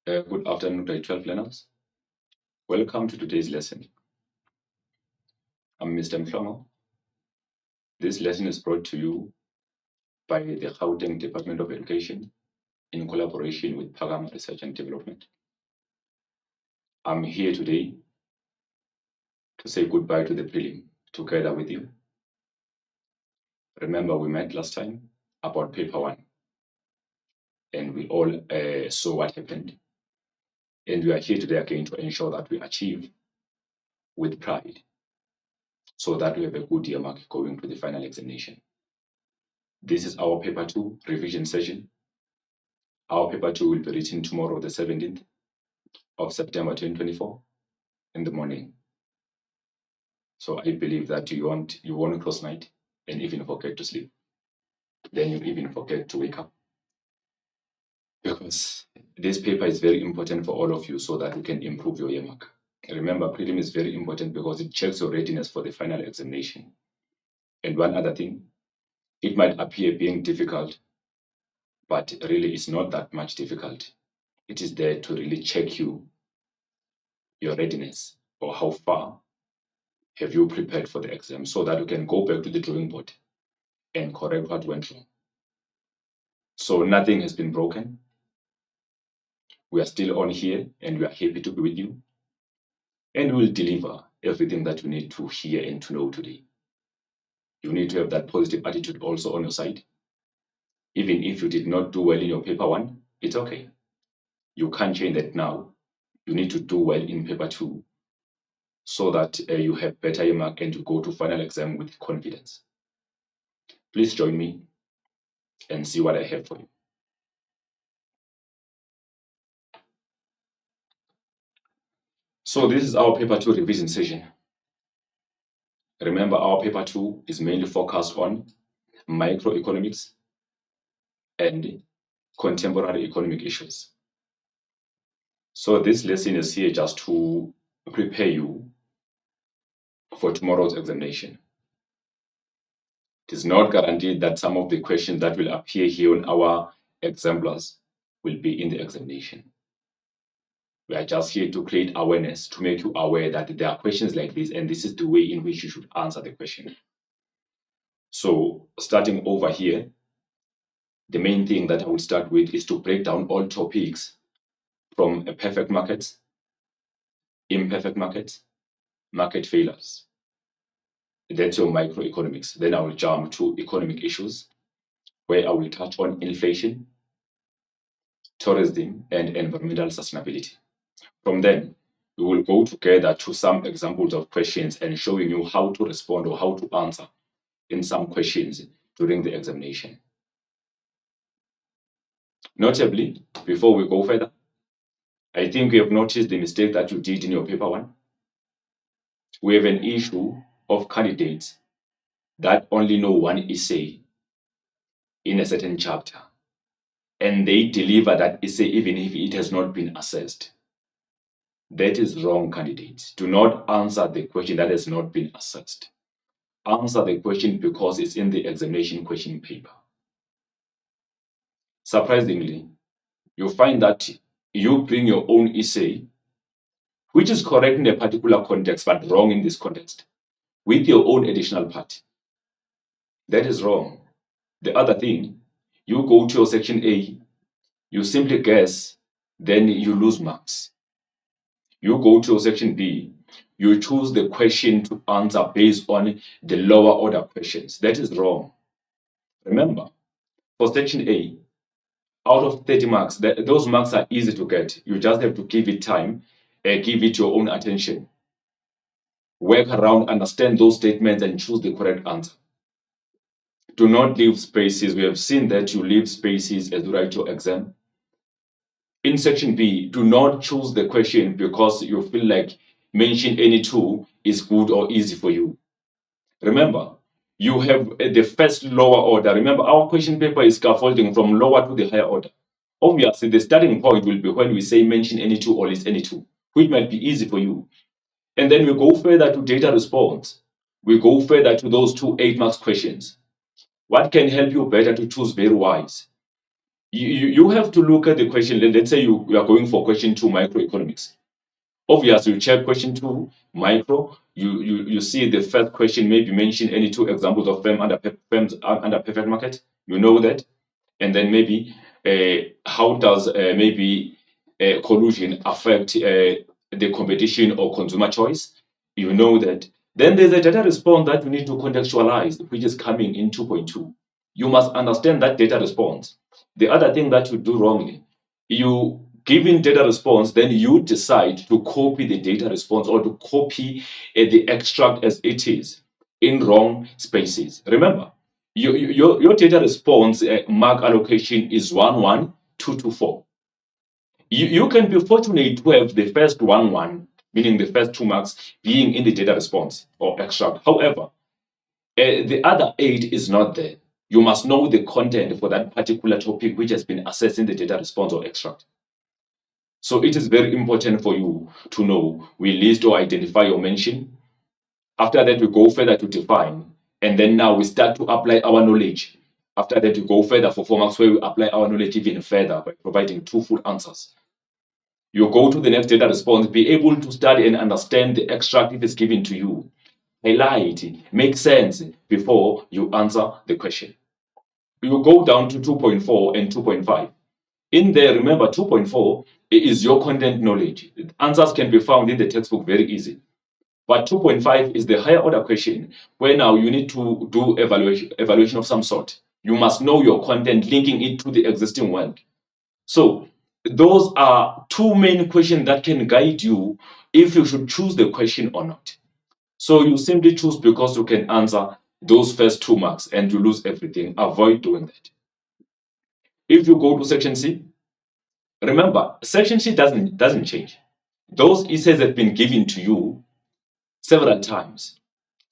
Good afternoon, grade 12 learners. Welcome to today's lesson. I'm Mr. Mhlongo. This lesson is brought to you by the Gauteng Department of Education in collaboration with Pagama Research and Development. I'm here today to say goodbye to the prelim together with you. Remember, we met last time about paper 1, and we all saw what happened. And we are here today again to ensure that we achieve with pride so that we have a good year mark going to the final examination. This is our paper 2 revision session. Our paper 2 will be written tomorrow, the 17th of September 2024 in the morning. So I believe that you won't cross night and even forget to sleep. Then you even forget to wake up. Because this paper is very important for all of you so that you can improve your year mark. Remember, prelim is very important because it checks your readiness for the final examination. And one other thing, it might appear being difficult, but really it's not that much difficult. It is there to really check your readiness or how far have you prepared for the exam so that you can go back to the drawing board and correct what went wrong. So nothing has been broken. We are still on here and we are happy to be with you. And we will deliver everything that you need to hear and to know today. You need to have that positive attitude also on your side. Even if you did not do well in your paper 1, it's okay. You can't change that now. You need to do well in paper 2 so that you have better year mark and you go to final exam with confidence. Please join me and see what I have for you. So this is our paper 2 revision session. Remember, our paper 2 is mainly focused on microeconomics and contemporary economic issues. So this lesson is here just to prepare you for tomorrow's examination. It is not guaranteed that some of the questions that will appear here on our exemplars will be in the examination. We are just here to create awareness, to make you aware that there are questions like this, and this is the way in which you should answer the question. So starting over here, the main thing that I will start with is to break down all topics from perfect markets, imperfect markets, market failures. That's your microeconomics. Then I will jump to economic issues, where I will touch on inflation, tourism, and environmental sustainability. From then, we will go together to some examples of questions and showing you how to respond or how to answer in some questions during the examination. Notably, before we go further, I think you have noticed the mistake that you did in your paper 1. We have an issue of candidates that only know one essay in a certain chapter, and they deliver that essay even if it has not been assessed. That is wrong, candidates. Do not answer the question that has not been assessed. Answer the question because it's in the examination question paper. Surprisingly, you find that you bring your own essay, which is correct in a particular context, but wrong in this context, with your own additional part. That is wrong. The other thing, you go to your section A, you simply guess, then you lose marks. You go to your section B, you choose the question to answer based on the lower order questions. That is wrong. Remember, for section A, out of 30 marks, those marks are easy to get. You just have to give it time, give it your own attention. Work around, understand those statements, and choose the correct answer. Do not leave spaces. We have seen that you leave spaces as you write your exam. In section B, do not choose the question because you feel like mention any two is good or easy for you. Remember, you have the first lower order. Remember, our question paper is scaffolding from lower to the higher order. Obviously, the starting point will be when we say mention any two or list any two, which might be easy for you. And then we go further to data response. We go further to those two 8 marks questions. What can help you better to choose very wise? You have to look at the question. Let's say you are going for question 2, microeconomics. Obviously, you check question 2, micro. You see the first question maybe mention any 2 examples of firms under perfect market. You know that, and then maybe how does maybe collusion affect the competition or consumer choice? You know that. Then there's a data response that you need to contextualize, which is coming in 2.2. You must understand that data response. The other thing that you do wrongly, you giving data response, then you decide to copy the data response or to copy the extract as it is in wrong spaces. Remember, your data response mark allocation is 11224. You can be fortunate to have the first 1 meaning the first 2 marks being in the data response or extract. However, the other 8 is not there. You must know the content for that particular topic which has been assessed in the data response or extract. So it is very important for you to know. We list or identify or mention. After that, we go further to define. And then now we start to apply our knowledge. After that, we go further for 4 marks where we apply our knowledge even further by providing 2 full answers. You go to the next data response, be able to study and understand the extract if it's given to you. Highlight, make sense before you answer the question. You go down to 2.4 and 2.5. In there, remember 2.4 is your content knowledge. Answers can be found in the textbook very easy. But 2.5 is the higher order question where now you need to do evaluation of some sort. You must know your content, linking it to the existing world. So those are 2 main questions that can guide you if you should choose the question or not. So you simply choose because you can answer those first 2 marks and you lose everything. Avoid doing that. If you go to section C, remember, section C doesn't change. Those essays have been given to you several times.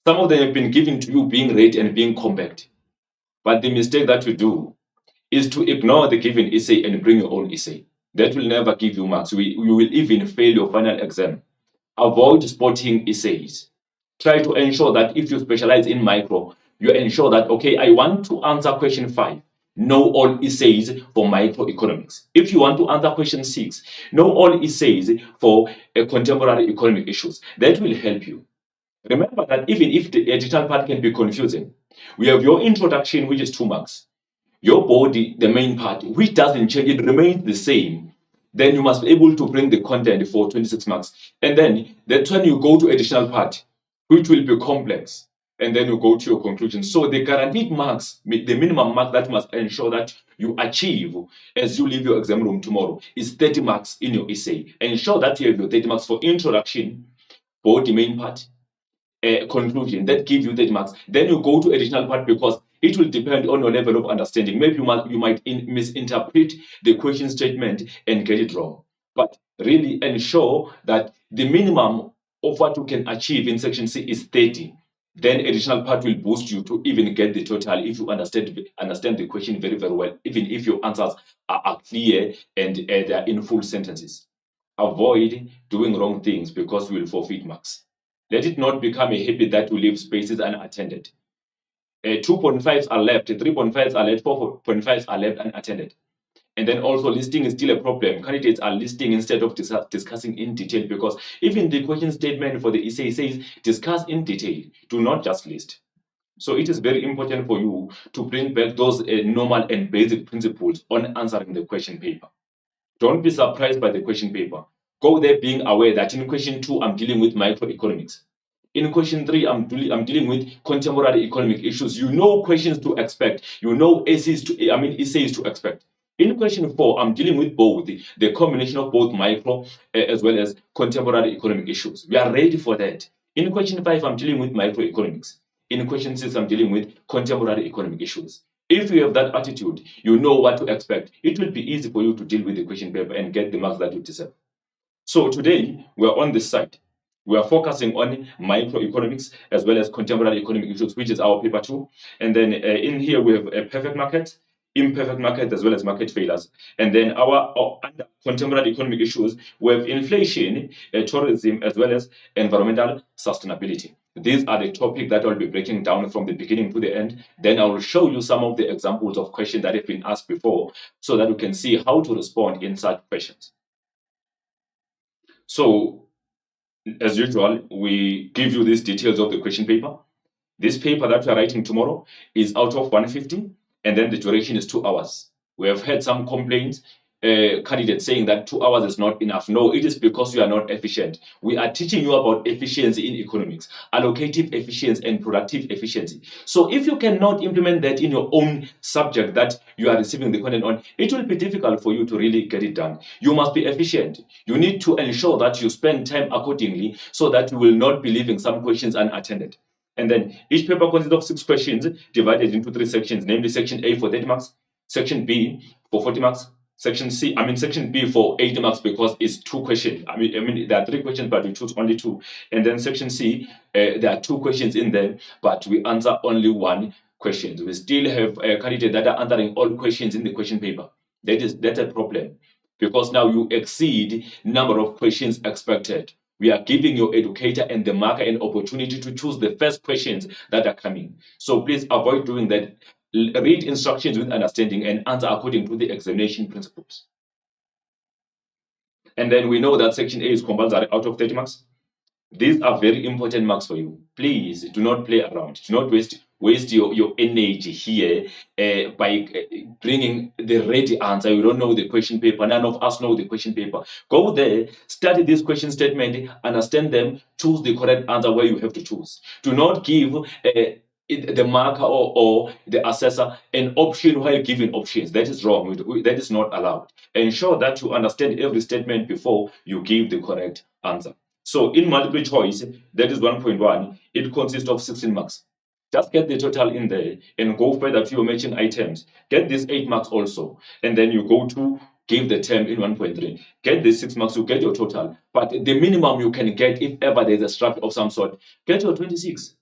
Some of them have been given to you being read and being compact. But the mistake that you do is to ignore the given essay and bring your own essay. That will never give you marks. You will even fail your final exam. Avoid spotting essays. Try to ensure that if you specialize in micro, you ensure that, okay, I want to answer question 5. Know all essays for microeconomics. If you want to answer question 6, know all essays for contemporary economic issues. That will help you. Remember that even if the editorial part can be confusing, we have your introduction, which is 2 marks. Your body, the main part, which doesn't change, it remains the same. Then you must be able to bring the content for 26 marks. And then that's when you go to additional part, which will be complex. And then you go to your conclusion. So the guaranteed marks, the minimum mark that must ensure that you achieve as you leave your exam room tomorrow is 30 marks in your essay. Ensure that you have your 30 marks for introduction, body main part, conclusion that give you 30 marks. Then you go to additional part because it will depend on your level of understanding. Maybe you might misinterpret the question statement and get it wrong. But really ensure that the minimum of what you can achieve in section C is 30. Then additional part will boost you to even get the total if you understand the question very, very well, even if your answers are clear and they are in full sentences. Avoid doing wrong things because you will forfeit marks. Let it not become a habit that you leave spaces unattended. 2.5s are left, 3.5s are left, 4.5s are left unattended. And then also listing is still a problem. Candidates are listing instead of discussing in detail because even the question statement for the essay says discuss in detail. Do not just list. So it is very important for you to bring back those normal and basic principles on answering the question paper. Don't be surprised by the question paper. Go there being aware that in question 2, I'm dealing with microeconomics. In question 3, I'm dealing with contemporary economic issues. You know questions to expect. You know essays to expect. In question 4, I'm dealing with both, the combination of both micro as well as contemporary economic issues. We are ready for that. In question 5, I'm dealing with microeconomics. In question 6, I'm dealing with contemporary economic issues. If you have that attitude, you know what to expect. It will be easy for you to deal with the question paper and get the marks that you deserve. So today, we are on this side. We are focusing on microeconomics as well as contemporary economic issues, which is our paper 2. And then in here, we have a perfect market. imperfect markets as well as market failures. And then our under contemporary economic issues, we have inflation, tourism, as well as environmental sustainability. These are the topics that I'll be breaking down from the beginning to the end. Then I will show you some of the examples of questions that have been asked before so that you can see how to respond in such questions. So, as usual, we give you these details of the question paper. This paper that we are writing tomorrow is out of 150, and then the duration is 2 hours. We have had some complaints, candidates saying that 2 hours is not enough. No, it is because you are not efficient. We are teaching you about efficiency in economics, allocative efficiency and productive efficiency. So if you cannot implement that in your own subject that you are receiving the content on, it will be difficult for you to really get it done. You must be efficient. You need to ensure that you spend time accordingly so that you will not be leaving some questions unattended. And then each paper consists of 6 questions divided into 3 sections, namely section A for 30 marks, section B for 40 marks, section B for 80 marks because it's 2 questions. I mean there are 3 questions, but we choose only 2. And then section C, there are 2 questions in there, but we answer only 1 question. We still have candidates that are answering all questions in the question paper. That's a problem because now you exceed number of questions expected. We are giving your educator and the marker an opportunity to choose the first questions that are coming. So please avoid doing that. Read instructions with understanding and answer according to the examination principles. And then we know that section A is compulsory out of 30 marks. These are very important marks for you. Please do not play around. Do not waste your energy here by bringing the ready answer. You don't know the question paper. None of us know the question paper. Go there, study this question statement, understand them, choose the correct answer where you have to choose. Do not give the marker or the assessor an option while giving options. That is wrong. That is not allowed. Ensure that you understand every statement before you give the correct answer. So in multiple choice, that is 1.1, it consists of 16 marks. Just get the total in there and go further to your matching items. Get these 8 marks also. And then you go to give the term in 1.3. Get the 6 marks, you get your total. But the minimum you can get, if ever there's a struggle of some sort, get your 26.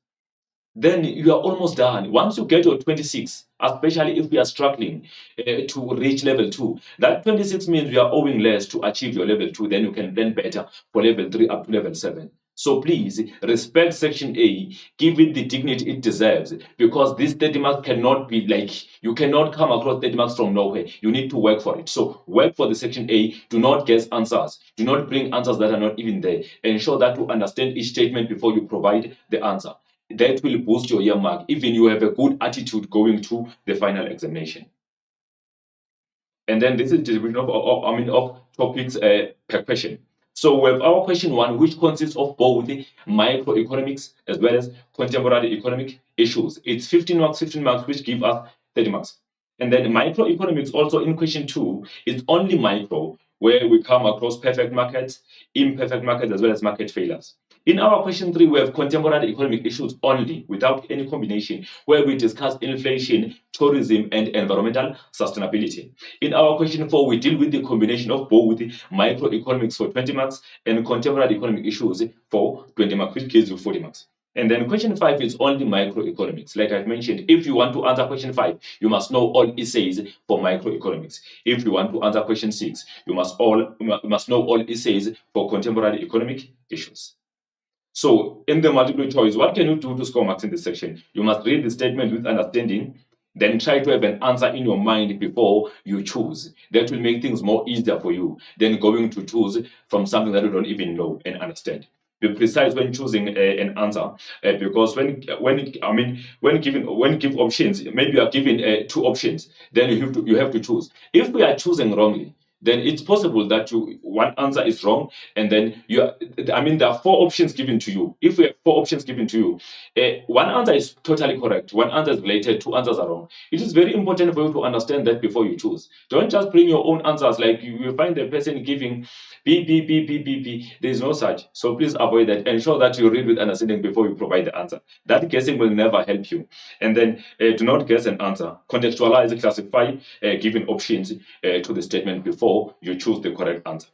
Then you are almost done. Once you get your 26, especially if we are struggling to reach level 2, that 26 means you are owing less to achieve your level 2, then you can plan better for level 3 up to level 7. So please respect section A, give it the dignity it deserves, because this 30 marks cannot be like, you cannot come across 30 marks from nowhere. You need to work for it. So work for the section A. Do not guess answers. Do not bring answers that are not even there. Ensure that you understand each statement before you provide the answer. That will boost your year mark, even you have a good attitude going to the final examination. And then this is distribution of topics per question. So we have our question 1, which consists of both microeconomics as well as contemporary economic issues. It's 15 marks, which give us 30 marks. And then microeconomics also in question 2 is only micro, where we come across perfect markets, imperfect markets, as well as market failures. In our question 3, we have contemporary economic issues only, without any combination, where we discuss inflation, tourism, and environmental sustainability. In our question 4, we deal with the combination of both microeconomics for 20 marks and contemporary economic issues for 20 marks, which gives you 40 marks. And then question 5 is only microeconomics. Like I've mentioned, if you want to answer question 5, you must know all essays for microeconomics. If you want to answer question 6, you must know all essays for contemporary economic issues. So in the multiple choice, what can you do to score marks in this section? You must read the statement with understanding, then try to have an answer in your mind before you choose. That will make things more easier for you than going to choose from something that you don't even know and understand. Be precise when choosing an answer, because when give options, maybe you are given 2 options, then you have to choose. If we are choosing wrongly, then it's possible that one answer is wrong, and then there are 4 options given to you. If we have 4 options given to you, one answer is totally correct, one answer is related, 2 answers are wrong. It is very important for you to understand that before you choose. Don't just bring your own answers, like you find the person giving B. There is no such. So please avoid that. Ensure that you read with understanding before you provide the answer. That guessing will never help you. And then do not guess an answer. Contextualize, classify, giving options to the statement before you choose the correct answer.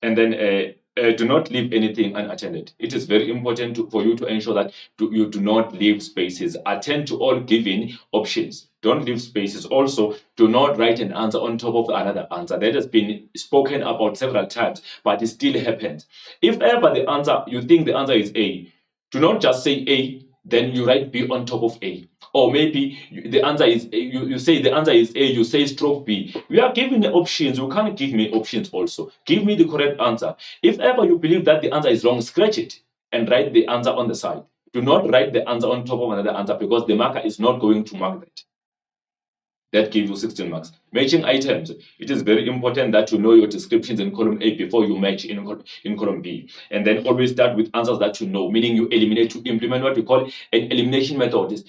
And then do not leave anything unattended. It is very important for you to ensure that you do not leave spaces. Attend to all given options. Don't leave spaces. Also, do not write an answer on top of another answer. That has been spoken about several times, but it still happens. If ever the answer, you think the answer is A, do not just say A, then you write B on top of A. Or maybe the answer is you say the answer is A, you say stroke B. We are giving the options. You can't give me options also. Give me the correct answer. If ever you believe that the answer is wrong, scratch it and write the answer on the side. Do not write the answer on top of another answer because the marker is not going to mark that. That gives you 16 marks. Matching items. It is very important that you know your descriptions in column A before you match in column B. And then always start with answers that you know, meaning you eliminate to implement what we call an elimination method.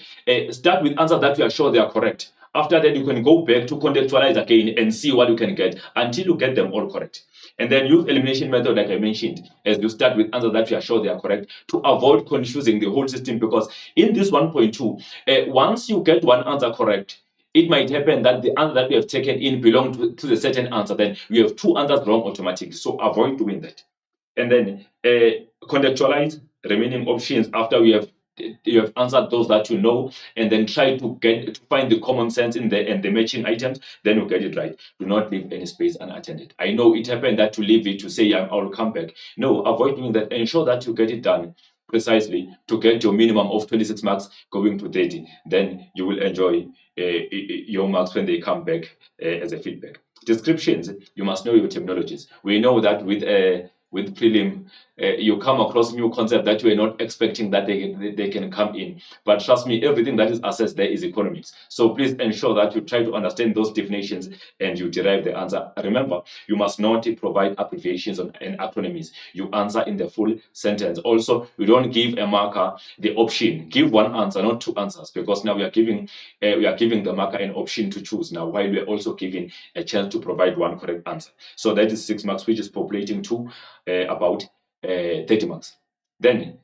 Start with answers that you are sure they are correct. After that, you can go back to contextualize again and see what you can get until you get them all correct. And then use elimination method, like I mentioned, as you start with answers that you are sure they are correct to avoid confusing the whole system. Because in this 1.2, once you get one answer correct, it might happen that the answer that we have taken in belongs to the certain answer. Then we have two answers wrong automatically. So avoid doing that. And then contextualize remaining options after you have answered those that you know, and then try to find the common sense in there and the matching items. Then you get it right. Do not leave any space unattended. I know it happened that you leave it to say I'll come back. No, avoid doing that. Ensure that you get it done precisely to get your minimum of 26 marks going to 30. Then you will enjoy your marks when they come back as a feedback. Descriptions, you must know your terminologies. We know that with prelim, you come across new concepts that you are not expecting that they can come in. But trust me, everything that is assessed there is economics. So please ensure that you try to understand those definitions and you derive the answer. Remember, you must not provide abbreviations and acronyms. You answer in the full sentence. Also, you don't give a marker the option. Give one answer, not two answers, because now we are giving the marker an option to choose now, while we are also giving a chance to provide one correct answer. So that is 6 marks, which is populating to about 30 marks. Then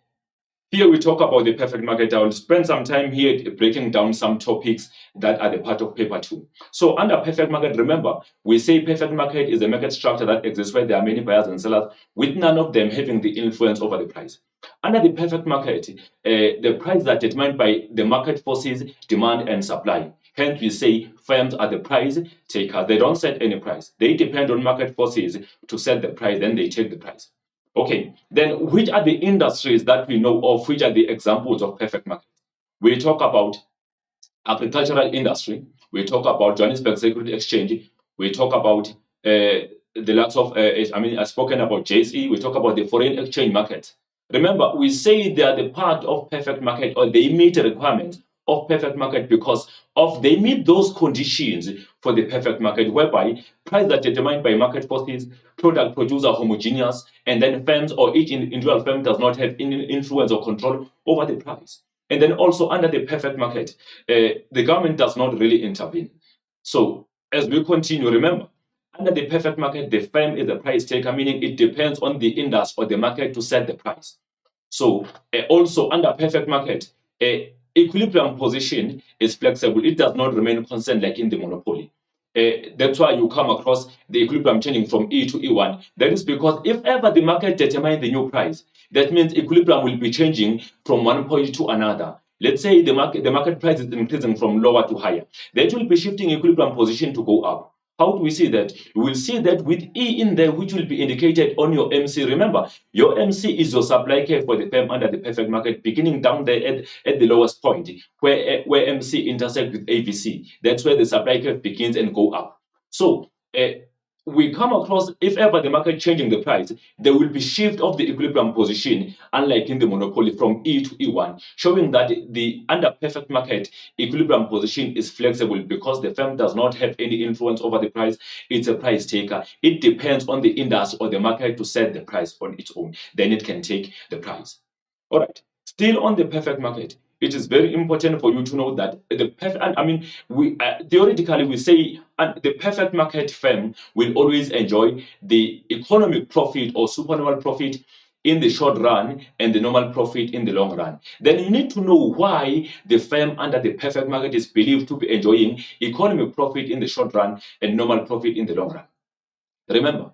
here we talk about the perfect market. I will spend some time here breaking down some topics that are the part of paper 2. So under perfect market, remember, we say perfect market is a market structure that exists where there are many buyers and sellers, with none of them having the influence over the price. Under the perfect market, the prices are determined by the market forces, demand and supply. Hence, we say firms are the price takers. They don't set any price. They depend on market forces to set the price, then they take the price. Okay, then which are the industries that we know of, which are the examples of perfect market? We talk about agricultural industry, we talk about Johannesburg Security Exchange, we talk about the likes of, I've spoken about JSE, we talk about the foreign exchange market. Remember, we say they are the part of perfect market, or they meet the requirements of perfect market because they meet those conditions for the perfect market, whereby prices are determined by market forces, product producers are homogeneous, and then firms or each individual firm does not have any influence or control over the price. And then also under the perfect market, the government does not really intervene. So as we continue, remember, under the perfect market, the firm is the price taker, meaning it depends on the industry or the market to set the price. So also under perfect market, equilibrium position is flexible. It does not remain constant like in the monopoly. That's why you come across the equilibrium changing from E to E1. That is because if ever the market determines the new price, that means equilibrium will be changing from one point to another. Let's say the market price is increasing from lower to higher. That will be shifting equilibrium position to go up. How do we see that? We will see that with E in there, which will be indicated on your MC. Remember, your MC is your supply curve for the firm under the perfect market, beginning down there at the lowest point, where MC intersects with ABC. That's where the supply curve begins and go up. So we come across, if ever the market changing the price, there will be shift of the equilibrium position, unlike in the monopoly, from E to E1, showing that the under perfect market equilibrium position is flexible because the firm does not have any influence over the price. It's a price taker. It depends on the industry or the market to set the price on its own. Then it can take the price. All right. Still on the perfect market, it is very important for you to know that the perfect, theoretically we say the perfect market firm will always enjoy the economic profit or supernormal profit in the short run and the normal profit in the long run. Then you need to know why the firm under the perfect market is believed to be enjoying economic profit in the short run and normal profit in the long run. Remember,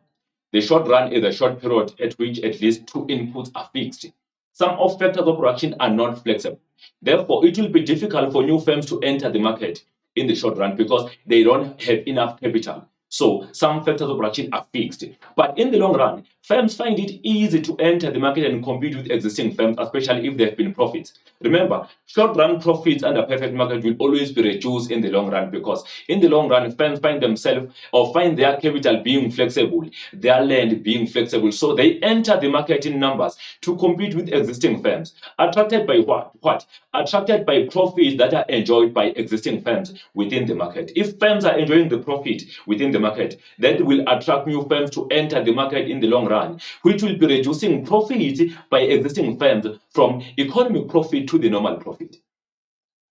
the short run is a short period at which at least two inputs are fixed. Some of factors of production are not flexible. Therefore, it will be difficult for new firms to enter the market in the short run because they don't have enough capital. So some factors of production are fixed. But in the long run, firms find it easy to enter the market and compete with existing firms, especially if there have been profits. Remember, short-run profits under perfect market will always be reduced in the long run because in the long run, firms find themselves or find their capital being flexible, their land being flexible. So they enter the market in numbers to compete with existing firms. Attracted by what? Attracted by profits that are enjoyed by existing firms within the market. If firms are enjoying the profit within the market, that will attract new firms to enter the market in the long run, which will be reducing profit by existing firms from economic profit to the normal profit.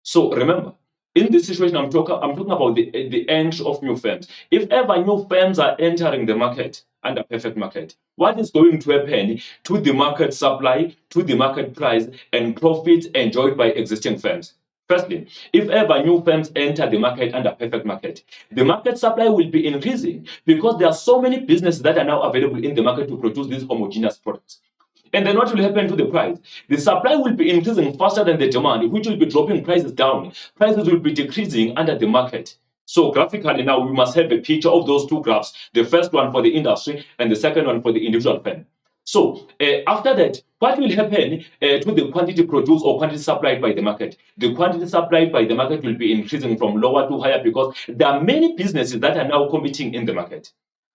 So remember, in this situation, I'm talking about the entry of new firms. If ever new firms are entering the market under perfect market, what is going to happen to the market supply, to the market price, and profits enjoyed by existing firms? Firstly, if ever new firms enter the market under perfect market, the market supply will be increasing because there are so many businesses that are now available in the market to produce these homogeneous products. And then what will happen to the price? The supply will be increasing faster than the demand, which will be dropping prices down. Prices will be decreasing under the market. So graphically now, we must have a picture of those two graphs, the first one for the industry and the second one for the individual firm. So after that, what will happen to the quantity produced or quantity supplied by the market? The quantity supplied by the market will be increasing from lower to higher because there are many businesses that are now competing in the market.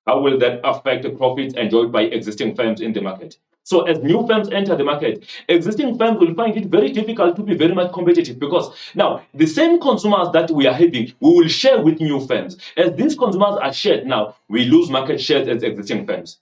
How will that affect the profits enjoyed by existing firms in the market? So as new firms enter the market, existing firms will find it very difficult to be very much competitive because now the same consumers that we are having, we will share with new firms. As these consumers are shared now, we lose market shares as existing firms.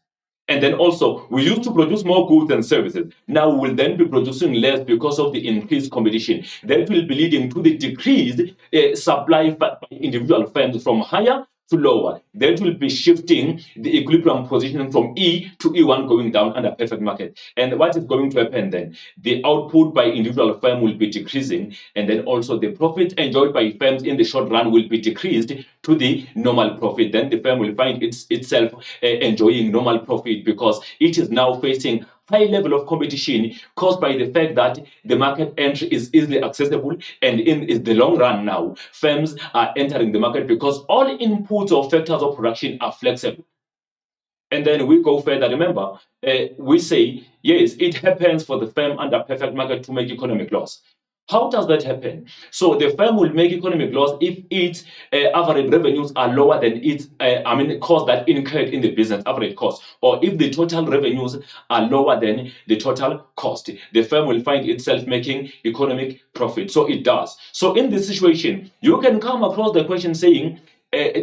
And then also, we used to produce more goods and services. Now we will then be producing less because of the increased competition. That will be leading to the decreased supply by individual firms from higher to lower. That will be shifting the equilibrium position from E to E1 going down under perfect market. And what is going to happen then? The output by individual firm will be decreasing, and then also the profit enjoyed by firms in the short run will be decreased to the normal profit. Then the firm will find itself enjoying normal profit because it is now facing high level of competition caused by the fact that the market entry is easily accessible, and in the long run now, firms are entering the market because all inputs or factors of production are flexible. And then we go further. Remember, we say, yes, it happens for the firm under perfect market to make economic loss. How does that happen? So the firm will make economic loss if its average revenues are lower than its, cost that incurred in the business, average cost, or if the total revenues are lower than the total cost. The firm will find itself making economic profit. So it does. So in this situation, you can come across the question saying,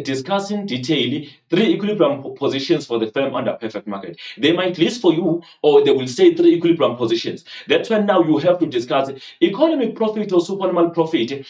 discuss in detail 3 equilibrium positions for the firm under perfect market. They might list for you, or they will say 3 equilibrium positions. That's when now you have to discuss economic profit or supernormal profit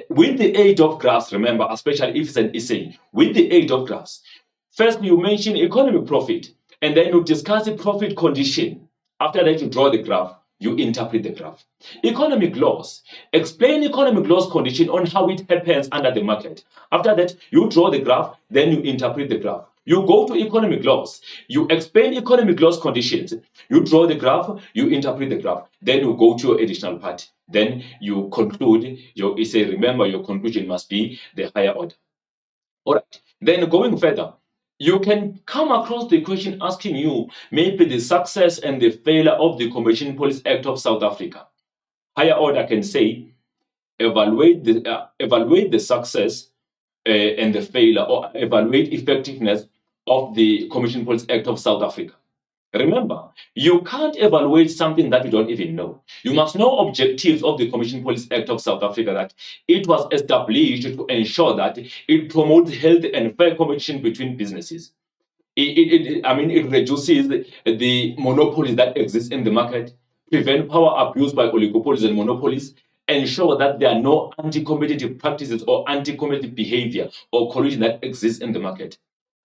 with the aid of graphs. Remember, especially if it's an essay, with the aid of graphs. First, you mention economic profit, and then you discuss the profit condition. After that, you draw the graph. You interpret the graph. Economic loss. Explain economic loss condition on how it happens under the market. After that, you draw the graph, then you interpret the graph. You go to economic loss. You explain economic loss conditions. You draw the graph, you interpret the graph. Then you go to your additional part. Then you conclude your essay. Remember, your conclusion must be the higher order. All right. Then going further, you can come across the question asking you maybe the success and the failure of the Competition Policy Act of South Africa. Higher order can say evaluate the success and the failure, or evaluate effectiveness of the Competition Policy Act of South Africa. Remember, you can't evaluate something that you don't even know. You must know objectives of the Competition Policy Act of South Africa, that it was established to ensure that it promotes healthy and fair competition between businesses. It reduces the monopolies that exist in the market, prevent power abuse by oligopolies and monopolies, ensure that there are no anti-competitive practices or anti-competitive behavior or collusion that exists in the market,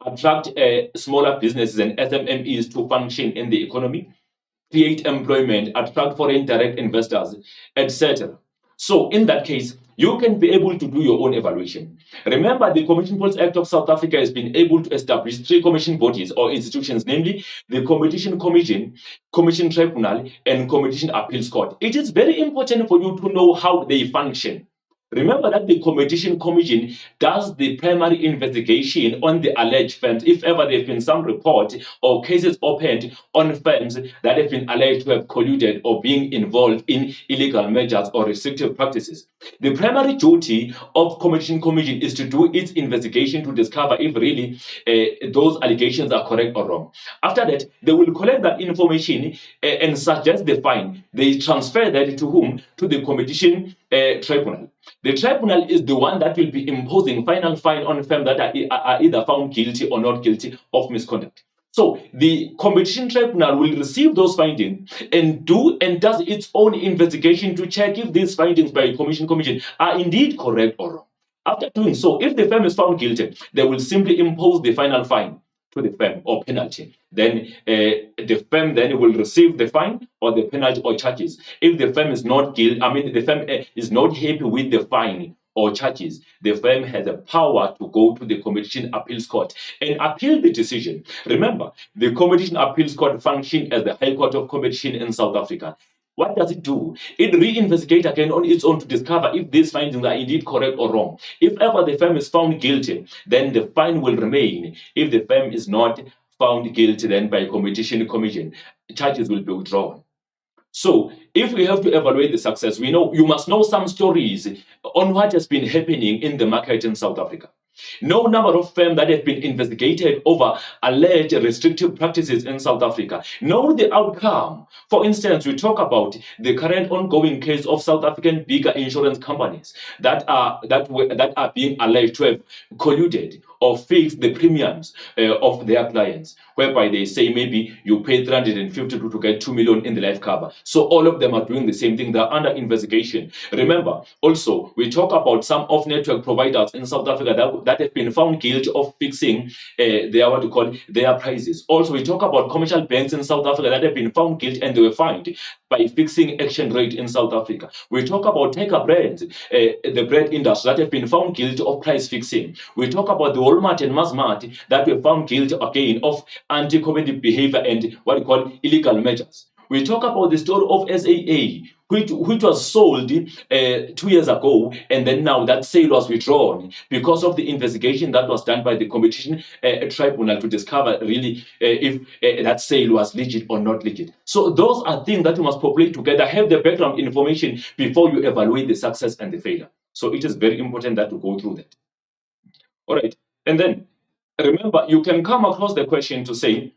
attract smaller businesses and SMMEs to function in the economy, create employment, attract foreign direct investors, etc. So in that case, you can be able to do your own evaluation. Remember, the Competition Policy Act of South Africa has been able to establish 3 commission bodies or institutions, namely the Competition Commission, Commission Tribunal, and Competition Appeals Court. It is very important for you to know how they function. Remember that the Competition Commission does the primary investigation on the alleged firms. If ever there have been some report or cases opened on firms that have been alleged to have colluded or being involved in illegal measures or restrictive practices, the primary duty of Competition Commission is to do its investigation to discover if really those allegations are correct or wrong. After that, they will collect that information and suggest the fine. They transfer that to whom? To the Competition Tribunal. The tribunal is the one that will be imposing final fine on firms that are either found guilty or not guilty of misconduct. So the competition tribunal will receive those findings and does its own investigation to check if these findings by commission are indeed correct or wrong. After doing so, if the firm is found guilty, they will simply impose the final fine to the firm or penalty. Then the firm then will receive the fine or the penalty or charges. If the firm is not guilty, the firm is not happy with the fine or charges, the firm has the power to go to the Competition Appeals Court and appeal the decision. Remember, the Competition Appeals Court functions as the High Court of Competition in South Africa. What does it do? It reinvestigates again on its own to discover if these findings are indeed correct or wrong. If ever the firm is found guilty, then the fine will remain. If the firm is not found guilty, then by Competition Commission, charges will be withdrawn. So, if we have to evaluate the success, you must know some stories on what has been happening in the market in South Africa. No number of firms that have been investigated over alleged restrictive practices in South Africa. Know the outcome. For instance, we talk about the current ongoing case of South African bigger insurance companies that are being alleged to have colluded or fixed the premiums of their clients, whereby they say maybe you pay 350 to get 2 million in the life cover. So all of them are doing the same thing. They're under investigation. Remember, also, we talk about some off-network providers in South Africa that have been found guilty of fixing their prices. Also, we talk about commercial banks in South Africa that have been found guilty and they were fined by fixing exchange rate in South Africa. We talk about Tiger brands, the bread industry that have been found guilty of price fixing. We talk about the Walmart and Massmart that were found guilty again of anti-competitive behavior and illegal measures. We talk about the story of SAA, which was sold 2 years ago, and then now that sale was withdrawn because of the investigation that was done by the competition tribunal to discover really if that sale was legit or not legit. So those are things that you must populate together, have the background information before you evaluate the success and the failure. So it is very important that you go through that. All right, and then remember, you can come across the question to say,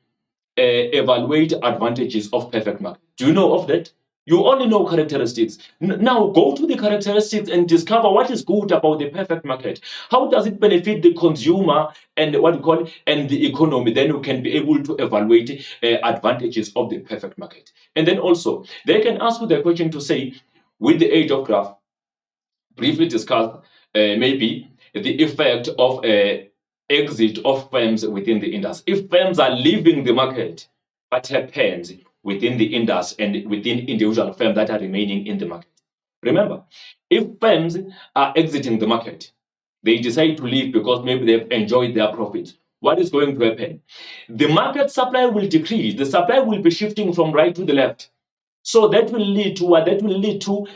evaluate advantages of perfect market. Do you know of that? You only know characteristics. Now go to the characteristics and discover what is good about the perfect market. How does it benefit the consumer and and the economy? Then you can be able to evaluate advantages of the perfect market. And then also they can ask you the question to say, with the age of graph, briefly discuss maybe the effect of exit of firms within the industry. If firms are leaving the market, what happens within the industry and within individual firms that are remaining in the market? Remember, if firms are exiting the market, they decide to leave because maybe they've enjoyed their profits. What is going to happen? The market supply will decrease. The supply will be shifting from right to the left. So that will lead to what? That will lead to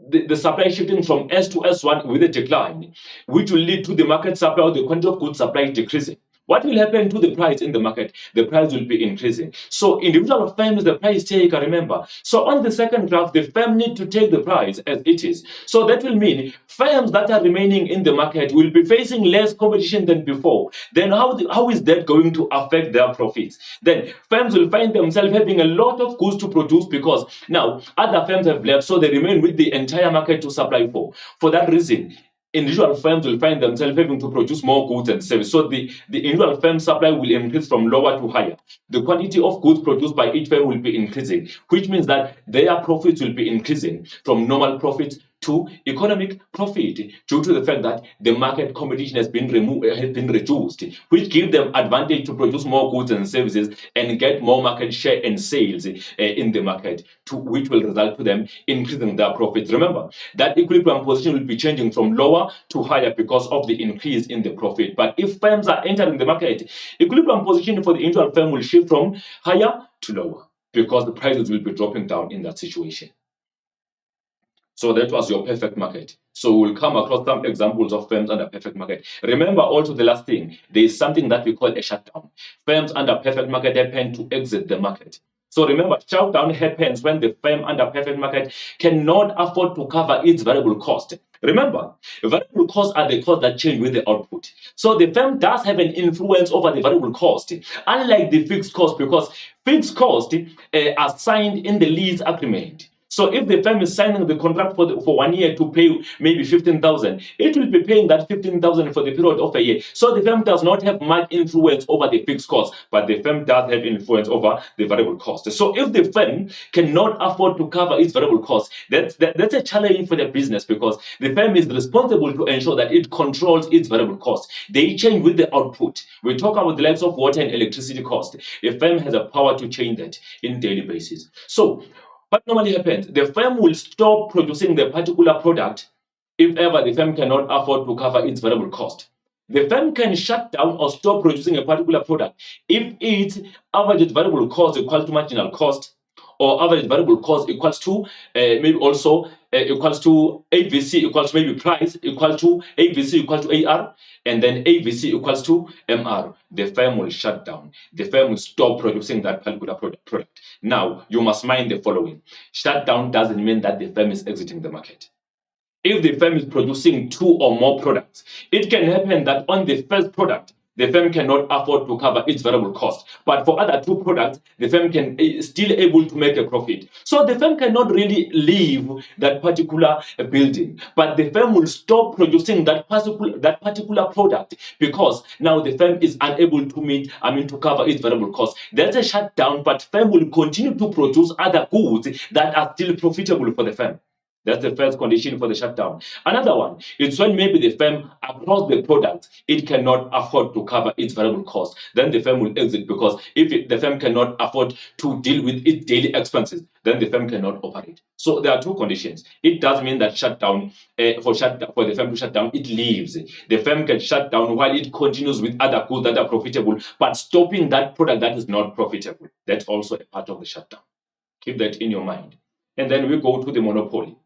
the supply shifting from S to S1 with a decline, which will lead to the market supply or the quantity of goods supply decreasing. What will happen to the price in the market? The price will be increasing. So individual firms, the price taker, remember. So on the second graph, the firm need to take the price as it is. So that will mean firms that are remaining in the market will be facing less competition than before. Then how is that going to affect their profits? Then firms will find themselves having a lot of goods to produce because now other firms have left, so they remain with the entire market to supply for. For that reason, individual firms will find themselves having to produce more goods and services. So the individual firm supply will increase from lower to higher. The quantity of goods produced by each firm will be increasing, which means that their profits will be increasing from normal profits to economic profit due to the fact that the market competition has been reduced, which gives them advantage to produce more goods and services and get more market share and sales in the market, which will result to them increasing their profits. Remember, that equilibrium position will be changing from lower to higher because of the increase in the profit. But if firms are entering the market, equilibrium position for the individual firm will shift from higher to lower because the prices will be dropping down in that situation. So that was your perfect market. So we'll come across some examples of firms under perfect market. Remember also the last thing, there is something that we call a shutdown. Firms under perfect market happen to exit the market. So remember, shutdown happens when the firm under perfect market cannot afford to cover its variable cost. Remember, variable costs are the costs that change with the output. So the firm does have an influence over the variable cost, unlike the fixed cost, because fixed costs are signed in the lease agreement. So if the firm is signing the contract for 1 year to pay maybe 15,000, it will be paying that 15,000 for the period of a year. So the firm does not have much influence over the fixed cost, but the firm does have influence over the variable cost. So if the firm cannot afford to cover its variable cost, that's a challenge for the business, because the firm is responsible to ensure that it controls its variable cost. They change with the output. We talk about the likes of water and electricity cost. A firm has a power to change that in daily basis. So what normally happens, the firm will stop producing the particular product if ever the firm cannot afford to cover its variable cost. The firm can shut down or stop producing a particular product if its average variable cost equals to marginal cost, or average variable cost equals to maybe also equals to AVC equals to maybe price equals to AVC equals to AR, and then AVC equals to MR. The firm will shut down. The firm will stop producing that particular product. Now, you must mind the following. Shutdown doesn't mean that the firm is exiting the market. If the firm is producing 2 or more products, it can happen that on the first product, the firm cannot afford to cover its variable cost. But for other 2 products, the firm can still able to make a profit. So the firm cannot really leave that particular building, but the firm will stop producing that particular product, because now the firm is unable to cover its variable cost. That's a shutdown, but firm will continue to produce other goods that are still profitable for the firm. That's the first condition for the shutdown. Another one is when maybe the firm, across the product, it cannot afford to cover its variable cost. Then the firm will exit, because if the firm cannot afford to deal with its daily expenses, then the firm cannot operate. So there are 2 conditions. It does mean that shutdown, for the firm to shut down, it leaves. The firm can shut down while it continues with other goods that are profitable, but stopping that product that is not profitable. That's also a part of the shutdown. Keep that in your mind. And then we go to the monopoly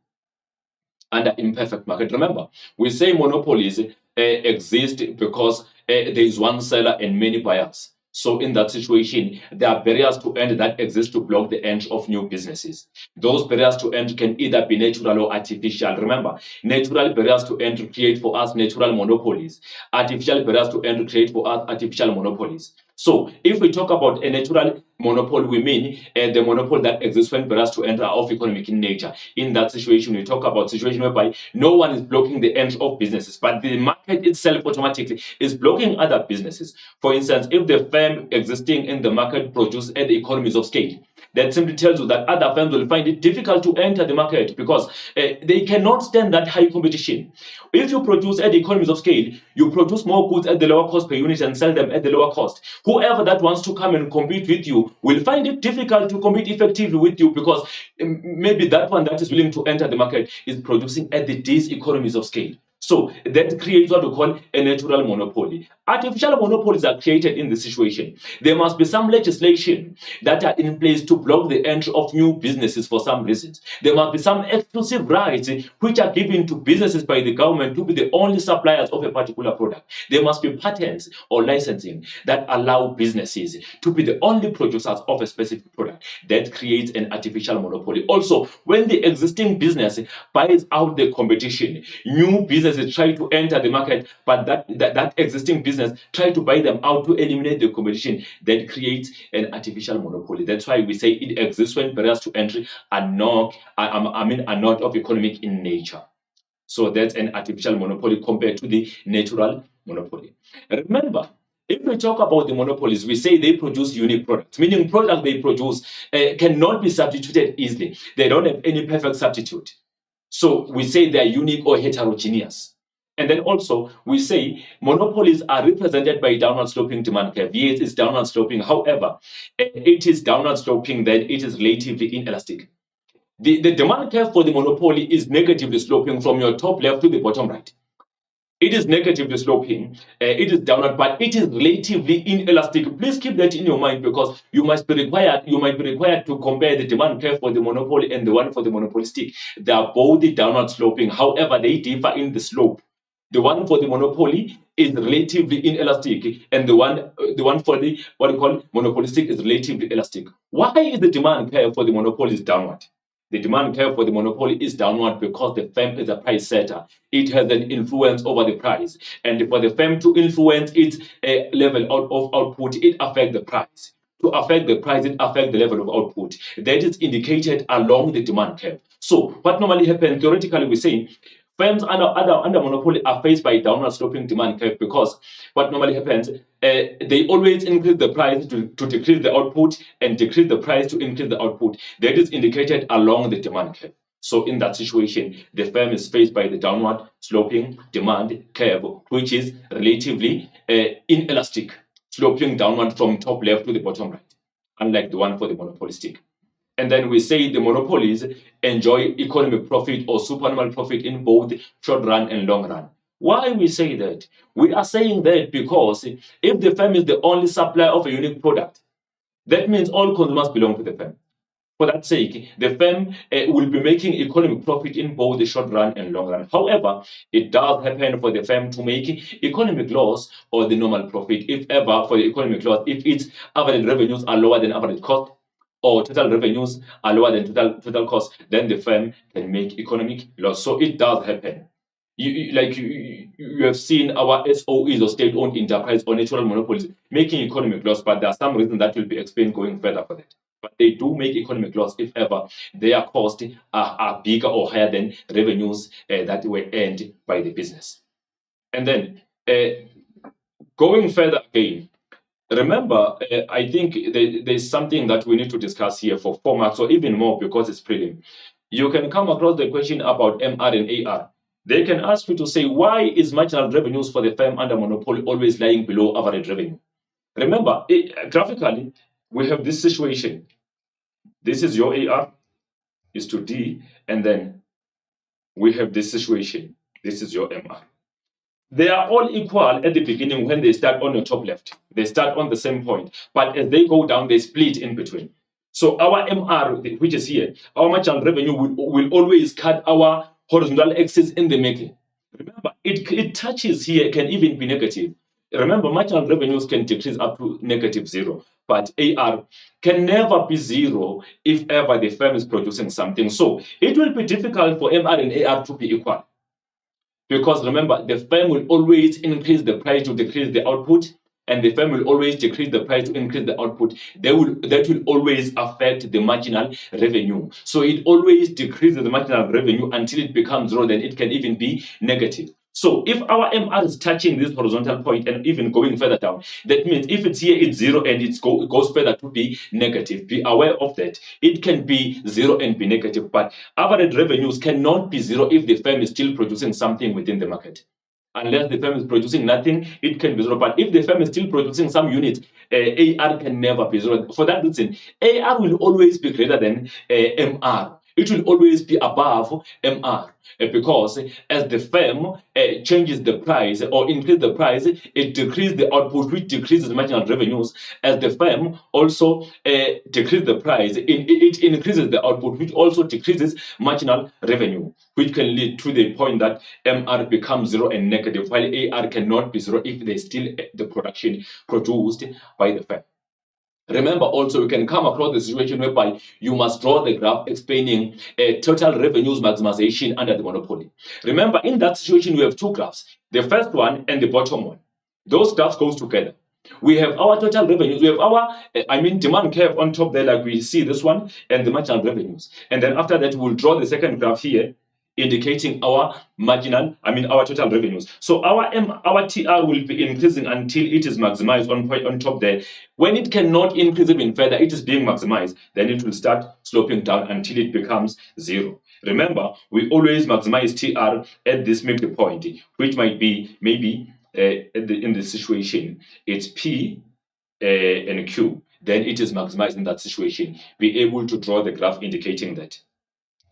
under imperfect market. Remember, we say monopolies exist because there is one seller and many buyers. So in that situation, there are barriers to entry that exist to block the entry of new businesses. Those barriers to entry can either be natural or artificial. Remember, natural barriers to entry create for us natural monopolies. Artificial barriers to entry create for us artificial monopolies. So if we talk about a natural monopoly, we mean the monopoly that exists when barriers to enter are of economic in nature. In that situation, we talk about situation whereby no one is blocking the entry of businesses, but the market itself automatically is blocking other businesses. For instance, if the firm existing in the market produces at the economies of scale, that simply tells you that other firms will find it difficult to enter the market, because they cannot stand that high competition. If you produce at the economies of scale, you produce more goods at the lower cost per unit and sell them at the lower cost. Whoever that wants to come and compete with you will find it difficult to compete effectively with you, because maybe that one that is willing to enter the market is producing at these economies of scale. So that creates what we call a natural monopoly. Artificial monopolies are created in this situation. There must be some legislation that are in place to block the entry of new businesses for some reasons. There must be some exclusive rights which are given to businesses by the government to be the only suppliers of a particular product. There must be patents or licensing that allow businesses to be the only producers of a specific product. That creates an artificial monopoly. Also, when the existing business buys out the competition, new businesses try to enter the market, but that existing business try to buy them out to eliminate the competition. That creates an artificial monopoly. That's why we say it exists when barriers to entry are not of economic in nature. So that's an artificial monopoly compared to the natural monopoly. Remember, if we talk about the monopolies, we say they produce unique products, meaning products they produce cannot be substituted easily. They don't have any perfect substitute. So we say they are unique or heterogeneous. And then also we say monopolies are represented by downward sloping demand curve. Yes, it's downward sloping. However, it is downward sloping, then it is relatively inelastic. The demand curve for the monopoly is negatively sloping from your top left to the bottom right. It is negatively sloping, it is downward, but it is relatively inelastic. Please keep that in your mind, because you might be required to compare the demand curve for the monopoly and the one for the monopolistic. They are both downward sloping, however, they differ in the slope. The one for the monopoly is relatively inelastic, and the one for the what you call monopolistic is relatively elastic. Why is the demand curve for the monopoly is downward? The demand curve for the monopoly is downward because the firm is a price setter. It has an influence over the price, and for the firm to influence its level of output, it affects the price. To affect the price, it affects the level of output. That is indicated along the demand curve. So, what normally happens theoretically, we say firms under monopoly are faced by downward sloping demand curve, because what normally happens, they always increase the price to decrease the output, and decrease the price to increase the output. That is indicated along the demand curve. So in that situation, the firm is faced by the downward sloping demand curve, which is relatively inelastic, sloping downward from top left to the bottom right, unlike the one for the monopolistic. And then we say the monopolies enjoy economic profit or supernormal profit in both short run and long run. Why we say that? We are saying that because if the firm is the only supplier of a unique product, that means all consumers belong to the firm. For that sake, the firm will be making economic profit in both the short run and long run. However, it does happen for the firm to make economic loss or the normal profit, if ever, for the economic loss, if its average revenues are lower than average cost, or total revenues are lower than total cost, then the firm can make economic loss. So it does happen. You have seen our SOEs or state-owned enterprise or natural monopolies making economic loss, but there are some reasons that will be explained going further for that. But they do make economic loss if ever their costs are bigger or higher than revenues that were earned by the business. And then going further again, remember, I think there's something that we need to discuss here for 4 marks or even more, because it's prelim. You can come across the question about MR and AR. They can ask you to say, why is marginal revenues for the firm under monopoly always lying below average revenue? Remember, graphically, we have this situation. This is your AR, is to D, and then we have this situation. This is your MR. They are all equal at the beginning when they start on your top left. They start on the same point, but as they go down, they split in between. So our MR, which is here, our marginal revenue will always cut our horizontal axis in the middle. Remember, it touches here, can even be negative. Remember, marginal revenues can decrease up to -0, but AR can never be 0 if ever the firm is producing something. So it will be difficult for MR and AR to be equal. Because remember, the firm will always increase the price to decrease the output, and the firm will always decrease the price to increase the output. That will always affect the marginal revenue. So it always decreases the marginal revenue until it becomes 0, then it can even be negative. So if our MR is touching this horizontal point and even going further down, that means if it's here, it's 0 and it goes further to be negative. Be aware of that. It can be 0 and be negative, but average revenues cannot be 0 if the firm is still producing something within the market. Unless the firm is producing nothing, it can be 0. But if the firm is still producing some units, AR can never be 0. For that reason, AR will always be greater than MR. It will always be above MR, because as the firm changes the price or increases the price, it decreases the output, which decreases marginal revenues. As the firm also decreases the price, it increases the output, which also decreases marginal revenue, which can lead to the point that MR becomes 0 and negative, while AR cannot be 0 if there's still the production produced by the firm. Remember also, you can come across the situation whereby you must draw the graph explaining total revenues maximization under the monopoly. Remember, in that situation, we have 2 graphs, the first one and the bottom one. Those graphs goes together. We have our total revenues, we have our, demand curve on top there, like we see this one, and the marginal revenues. And then after that, we'll draw the second graph here, indicating our our total revenues. So our TR will be increasing until it is maximized on top there. When it cannot increase even further, it is being maximized, then it will start sloping down until it becomes 0. Remember, we always maximize TR at this middle point, which might be maybe in this situation, it's P and Q. Then it is maximized in that situation. Be able to draw the graph indicating that.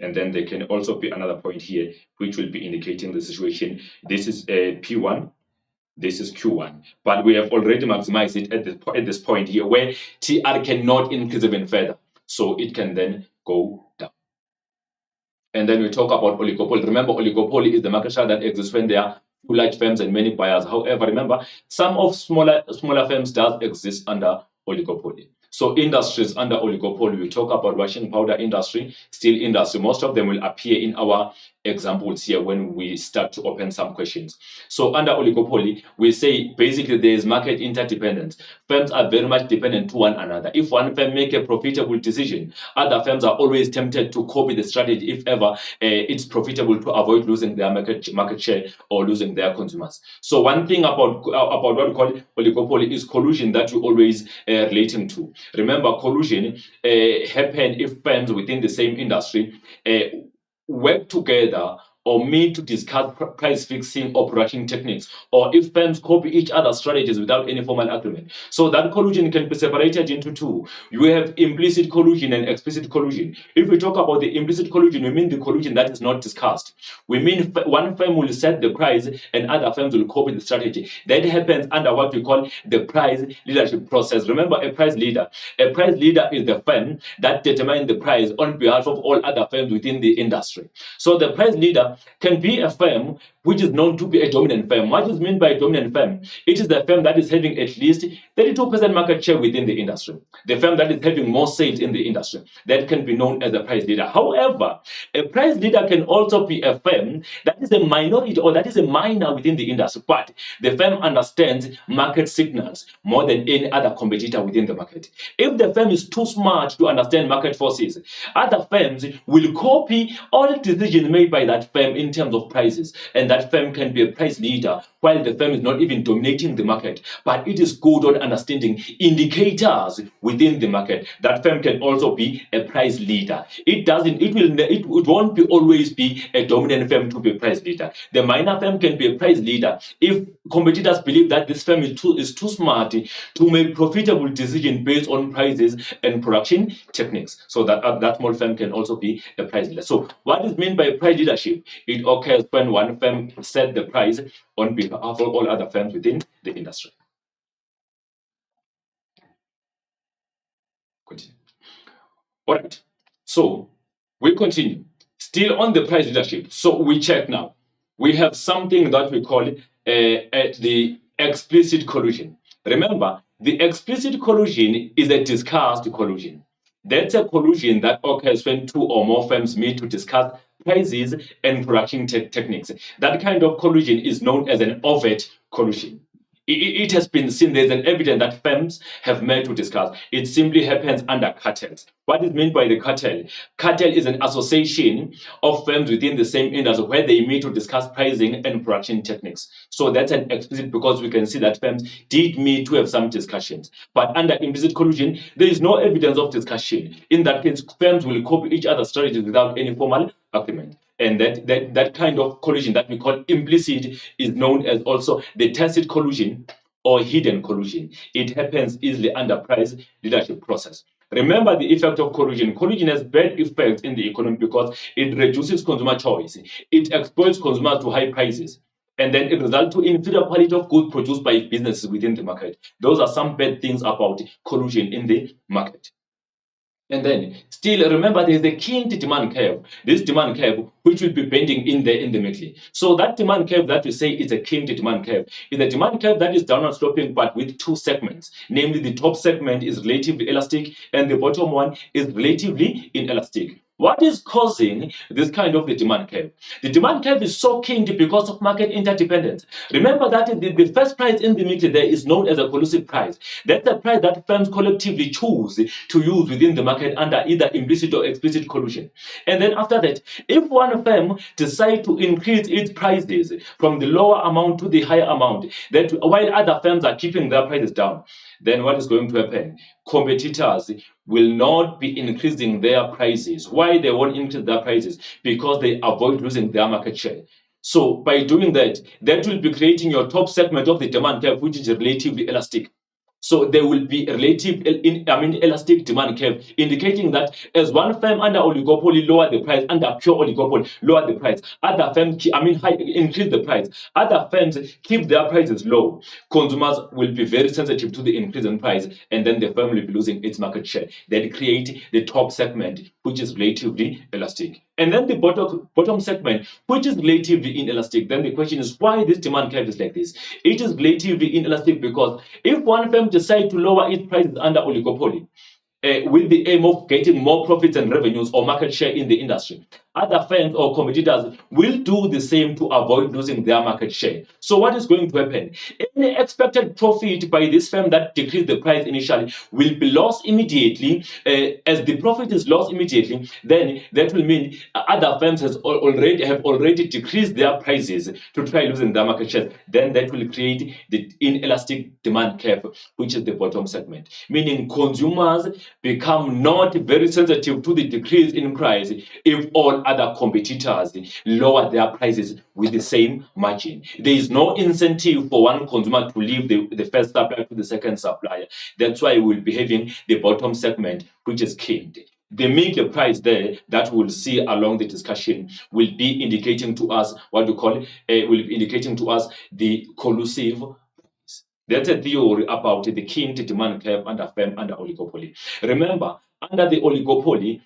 And then there can also be another point here, which will be indicating the situation. This is P1, this is Q1. But we have already maximized it at this point here, where TR cannot increase even further. So it can then go down. And then we talk about oligopoly. Remember, oligopoly is the market share that exists when there are two large firms and many buyers. However, remember, some of smaller firms does exist under oligopoly. So industries under oligopoly, we talk about washing powder industry, steel industry. Most of them will appear in our examples here when we start to open some questions. So under oligopoly, we say basically there is market interdependence. Firms are very much dependent to one another. If one firm make a profitable decision, other firms are always tempted to copy the strategy if ever it's profitable to avoid losing their market share or losing their consumers. So one thing about what we call oligopoly is collusion that we're always relating to. Remember, collusion happen if firms within the same industry work together or meet to discuss price fixing or production techniques, or if firms copy each other's strategies without any formal agreement. So that collusion can be separated into two. You have implicit collusion and explicit collusion. If we talk about the implicit collusion, we mean the collusion that is not discussed. We mean one firm will set the price and other firms will copy the strategy. That happens under what we call the price leadership process. Remember, a price leader is the firm that determines the price on behalf of all other firms within the industry. So the price leader can be a firm which is known to be a dominant firm. What is meant by a dominant firm? It is the firm that is having at least 32% market share within the industry. The firm that is having more sales in the industry. That can be known as a price leader. However, a price leader can also be a firm that is a minority or that is a minor within the industry, but the firm understands market signals more than any other competitor within the market. If the firm is too smart to understand market forces, other firms will copy all decisions made by that firm in terms of prices, and that firm can be a price leader while the firm is not even dominating the market, but it is good on understanding indicators within the market. That firm can also be a price leader. It won't be always be a dominant firm to be a price leader. The minor firm can be a price leader if competitors believe that this firm is too smart to make profitable decisions based on prices and production techniques. So that small firm can also be a price leader. So what is meant by price leadership? It occurs when one firm set the price on behalf of all other firms within the industry. Continue. All right. So we continue. Still on the price leadership. So we check now. We have something that we call the explicit collusion. Remember, the explicit collusion is a discussed collusion. That's a collusion that occurs when two or more firms meet to discuss prices and production techniques. That kind of collusion is known as an overt collusion. It has been seen there's an evidence that firms have met to discuss. It simply happens under cartels. What is meant by the cartel? Cartel is an association of firms within the same industry where they meet to discuss pricing and production techniques. So that's an explicit because we can see that firms did meet to have some discussions. But under implicit collusion, there is no evidence of discussion. In that case, firms will copy each other's strategies without any formal agreement. And that kind of collusion that we call implicit is known as also the tacit collusion or hidden collusion. It happens easily under price leadership process. Remember the effect of collusion. Collusion has bad effects in the economy because it reduces consumer choice. It exposes consumers to high prices. And then it results to inferior quality of goods produced by businesses within the market. Those are some bad things about collusion in the market. And then still remember there's a key demand curve. This demand curve which will be bending in the middle. So that demand curve that we say is a key demand curve is a demand curve that is downward sloping but with two segments. Namely, the top segment is relatively elastic and the bottom one is relatively inelastic. What is causing this kind of the demand curve? The demand curve is so keen because of market interdependence. Remember that the first price in the middle there is known as a collusive price. That's the price that firms collectively choose to use within the market under either implicit or explicit collusion. And then after that, if one firm decides to increase its prices from the lower amount to the higher amount, that while other firms are keeping their prices down, then what is going to happen? Competitors will not be increasing their prices. Why they won't increase their prices? Because they avoid losing their market share. So by doing that, that will be creating your top segment of the demand curve, which is relatively elastic. So there will be a relative, elastic demand curve, indicating that as one firm under oligopoly lower the price, under pure oligopoly lower the price, other firms, increase the price. Other firms keep their prices low. Consumers will be very sensitive to the increase in price, and then the firm will be losing its market share. Then create the top segment, which is relatively elastic. And then the bottom segment, which is relatively inelastic. Then the question is why this demand curve is like this. It is relatively inelastic because if one firm decides to lower its prices under oligopoly, with the aim of getting more profits and revenues or market share in the industry, other firms or competitors will do the same to avoid losing their market share. So what is going to happen? Any expected profit by this firm that decreased the price initially will be lost immediately. As the profit is lost immediately, then that will mean other firms have already decreased their prices to try losing their market share. Then that will create the inelastic demand curve, which is the bottom segment, meaning consumers become not very sensitive to the decrease in price if all other competitors lower their prices with the same margin. There is no incentive for one consumer to leave the first supplier to the second supplier. That's why we'll be having the bottom segment, which is killed. The media price there that we'll see along the discussion will be indicating to us what we call, will be indicating to us the collusive. That's a theory about the Kint demand curve under oligopoly. Remember, under the oligopoly,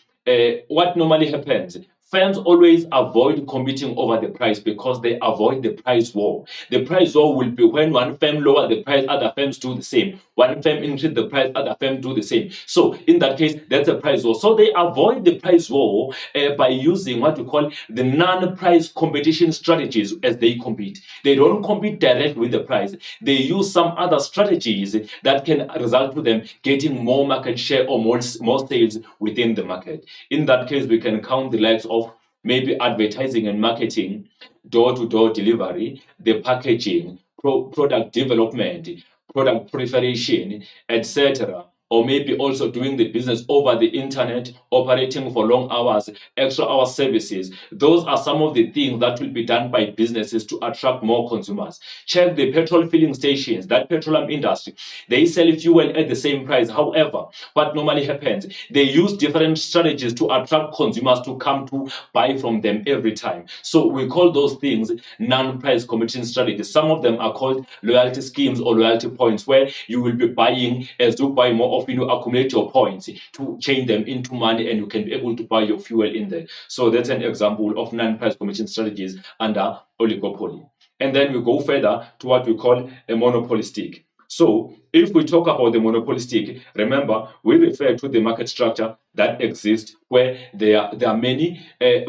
what normally happens? Firms always avoid competing over the price because they avoid the price war. The price war will be when one firm lower the price, other firms do the same. One firm increase the price, other firm do the same. So in that case, that's a price war. So they avoid the price war by using what we call the non-price competition strategies as they compete. They don't compete direct with the price. They use some other strategies that can result to them getting more market share or more sales within the market. In that case, we can count the likes of maybe advertising and marketing, door-to-door delivery, the packaging, product development, product proliferation, etc. Or maybe also doing the business over the internet, operating for long hours, extra hour services. Those are some of the things that will be done by businesses to attract more consumers. Check the petrol filling stations, that petroleum industry. They sell fuel at the same price. However, what normally happens, they use different strategies to attract consumers to come to buy from them every time. So we call those things non-price competition strategies. Some of them are called loyalty schemes or loyalty points, where you will be buying, as you buy more often, you accumulate your points to change them into money and you can be able to buy your fuel in there. So that's an example of non-price competition strategies under oligopoly. And then we go further to what we call a monopolistic. So if we talk about the monopolistic, remember, we refer to the market structure that exists where there are many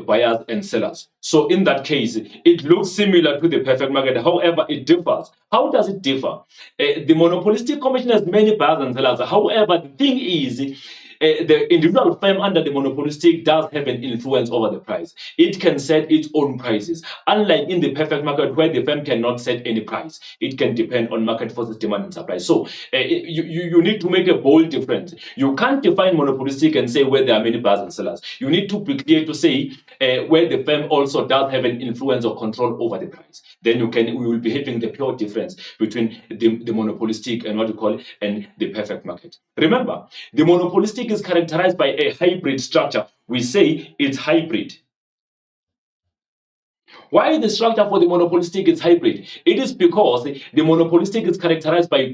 buyers and sellers. So in that case, it looks similar to the perfect market. However, it differs. How does it differ? The monopolistic competition has many buyers and sellers. However, the thing is, the individual firm under the monopolistic does have an influence over the price. It can set its own prices. Unlike in the perfect market where the firm cannot set any price, it can depend on market forces, demand and supply. So you need to make a bold difference. You can't define monopolistic and say where there are many buyers and sellers. You need to be clear to say where the firm also does have an influence or control over the price. Then we will be having the pure difference between the monopolistic and what you call and the perfect market. Remember, the monopolistic is characterized by a hybrid structure. We say it's hybrid. Why the structure for the monopolistic is hybrid? It is because the monopolistic is characterized by,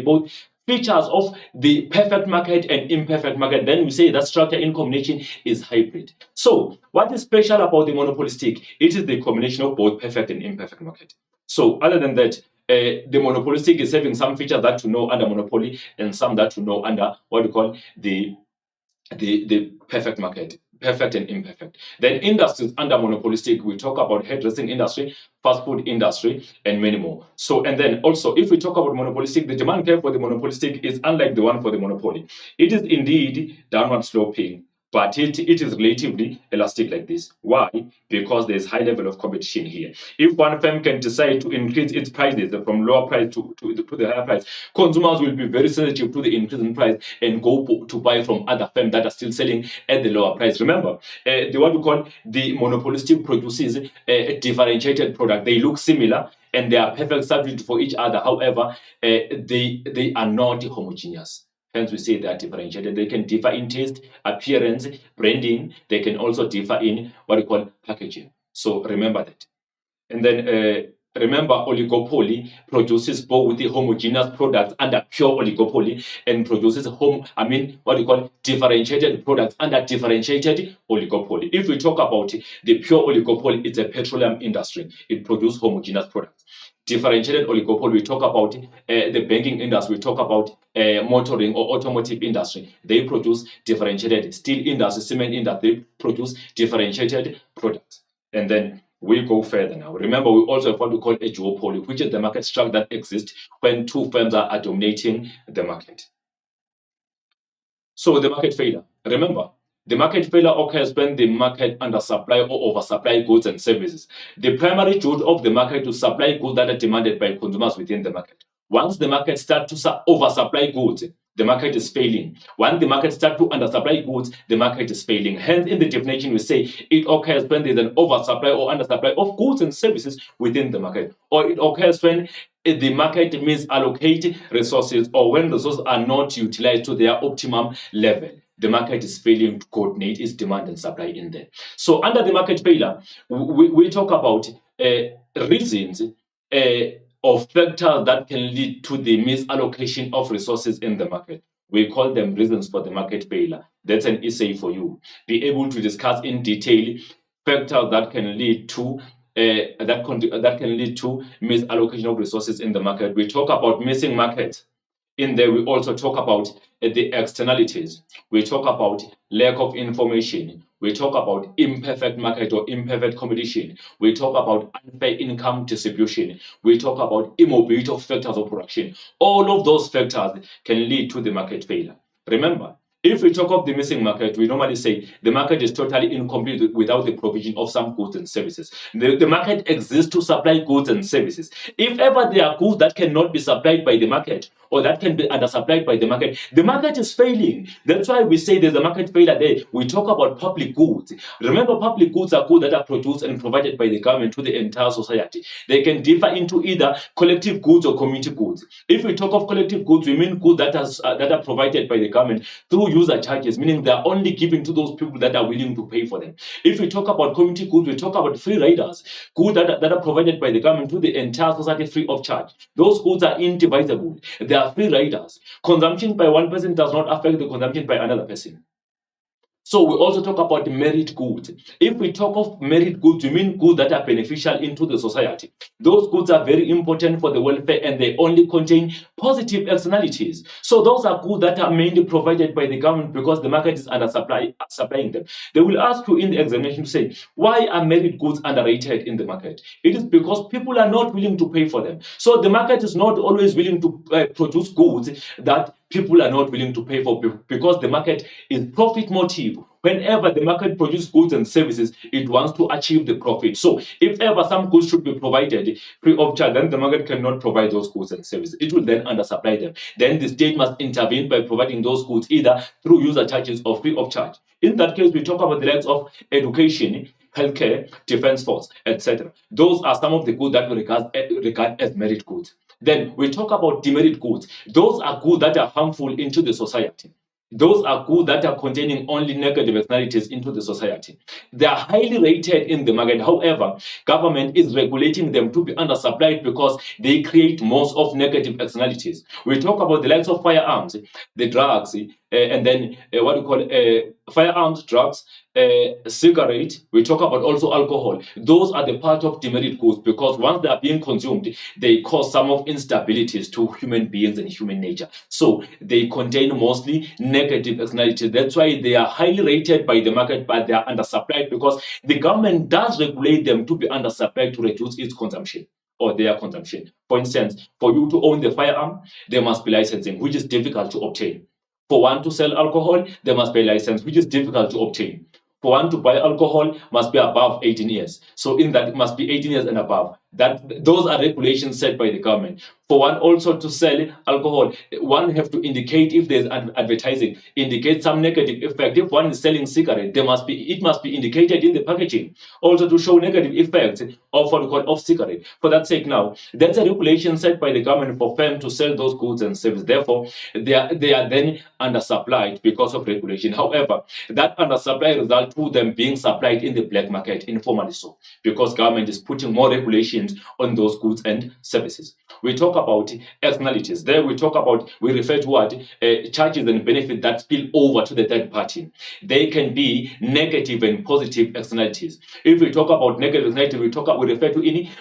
both features of the perfect market and imperfect market. Then we say that structure in combination is hybrid. So what is special about the monopolistic? It is the combination of both perfect and imperfect market. So other than that, the monopolistic is having some features that you know under monopoly and some that you know under what we call the perfect market, perfect and imperfect. Then industries under monopolistic, we talk about hairdressing industry, fast food industry, and many more. So, and then also, if we talk about monopolistic, the demand curve for the monopolistic is unlike the one for the monopoly. It is indeed downward sloping, but it is relatively elastic like this. Why? Because there's high level of competition here. If one firm can decide to increase its prices from lower price to the higher price, consumers will be very sensitive to the increase in price and go to buy from other firms that are still selling at the lower price. Remember, the what we call the monopolistic produces a differentiated product. They look similar and they are perfect substitute for each other. However, they are not homogeneous. Hence, we say they are differentiated. They can differ in taste, appearance, branding. They can also differ in what we call packaging. So remember that. And then remember, oligopoly produces both the homogeneous products under pure oligopoly and produces what we call differentiated products under differentiated oligopoly. If we talk about the pure oligopoly, it's a petroleum industry. It produces homogeneous products. Differentiated oligopoly, we talk about the banking industry, we talk about motoring or automotive industry. They produce differentiated steel industry, cement industry, they produce differentiated products. And then we go further now. Remember, we also have what we call a duopoly, which is the market structure that exists when two firms are dominating the market. So the market failure. Remember, the market failure occurs when the market undersupply or oversupply goods and services. The primary job of the market to supply goods that are demanded by consumers within the market. Once the market starts to oversupply goods, the market is failing. When the market starts to undersupply goods, the market is failing. Hence, in the definition, we say it occurs when there's an oversupply or undersupply of goods and services within the market, or it occurs when the market misallocate resources, or when resources are not utilized to their optimum level. The market is failing to coordinate its demand and supply in there. So under the market failure, we talk about reasons or factors that can lead to the misallocation of resources in the market. We call them reasons for the market failure. That's an essay for you. Be able to discuss in detail factors that can lead to that can lead to misallocation of resources in the market. We talk about missing markets. In there, we also talk about the externalities. We talk about lack of information. We talk about imperfect market or imperfect competition. We talk about unfair income distribution. We talk about immobility of factors of production. All of those factors can lead to the market failure. Remember, if we talk of the missing market, we normally say the market is totally incomplete without the provision of some goods and services. The market exists to supply goods and services. If ever there are goods that cannot be supplied by the market, or that can be undersupplied by the market is failing. That's why we say there's a market failure there. We talk about public goods. Remember, public goods are goods that are produced and provided by the government to the entire society. They can differ into either collective goods or community goods. If we talk of collective goods, we mean goods that are provided by the government through user charges, meaning they are only given to those people that are willing to pay for them. If we talk about community goods, we talk about free riders, goods that are provided by the government to the entire society free of charge. Those goods are indivisible. They are free riders. Consumption by one person does not affect the consumption by another person. So we also talk about merit goods. If we talk of merit goods, we mean goods that are beneficial into the society. Those goods are very important for the welfare and they only contain positive externalities. So those are goods that are mainly provided by the government because the market is supplying them. They will ask you in the examination to say, why are merit goods underrated in the market? It is because people are not willing to pay for them. So the market is not always willing to produce goods that people are not willing to pay for because the market is profit motive. Whenever the market produces goods and services, it wants to achieve the profit. So if ever some goods should be provided free of charge, then the market cannot provide those goods and services. It will then undersupply them. Then the state must intervene by providing those goods either through user charges or free of charge. In that case, we talk about the likes of education, healthcare, defense force, etc. Those are some of the goods that we regard as merit goods. Then we talk about demerit goods. Those are goods that are harmful into the society. Those are goods that are containing only negative externalities into the society. They are highly rated in the market. However, government is regulating them to be undersupplied because they create most of negative externalities. We talk about the likes of firearms, the drugs, and then what we call firearms, drugs, cigarette. We talk about also alcohol. Those are the part of demerit goods because once they are being consumed, they cause some of instabilities to human beings and human nature. So they contain mostly negative externalities. That's why they are highly rated by the market, but they are undersupplied because the government does regulate them to be undersupplied to reduce its consumption or their consumption. For instance, for you to own the firearm, there must be licensing, which is difficult to obtain. For one to sell alcohol, there must be a license, which is difficult to obtain. For one to buy alcohol, must be above 18 years. So in that, it must be 18 years and above. Those are regulations set by the government. For one also to sell alcohol, one have to indicate, if there's advertising, indicate some negative effect. If one is selling cigarette, it must be indicated in the packaging, also to show negative effects of what we call of cigarette. For that sake, now that's a regulation set by the government for firms to sell those goods and services. Therefore, they are then undersupplied because of regulation. However, that undersupply results to them being supplied in the black market informally, so because government is putting more regulations on those goods and services. We talk about externalities. There we refer to what charges and benefits that spill over to the third party. They can be negative and positive externalities. If we talk about negative externalities,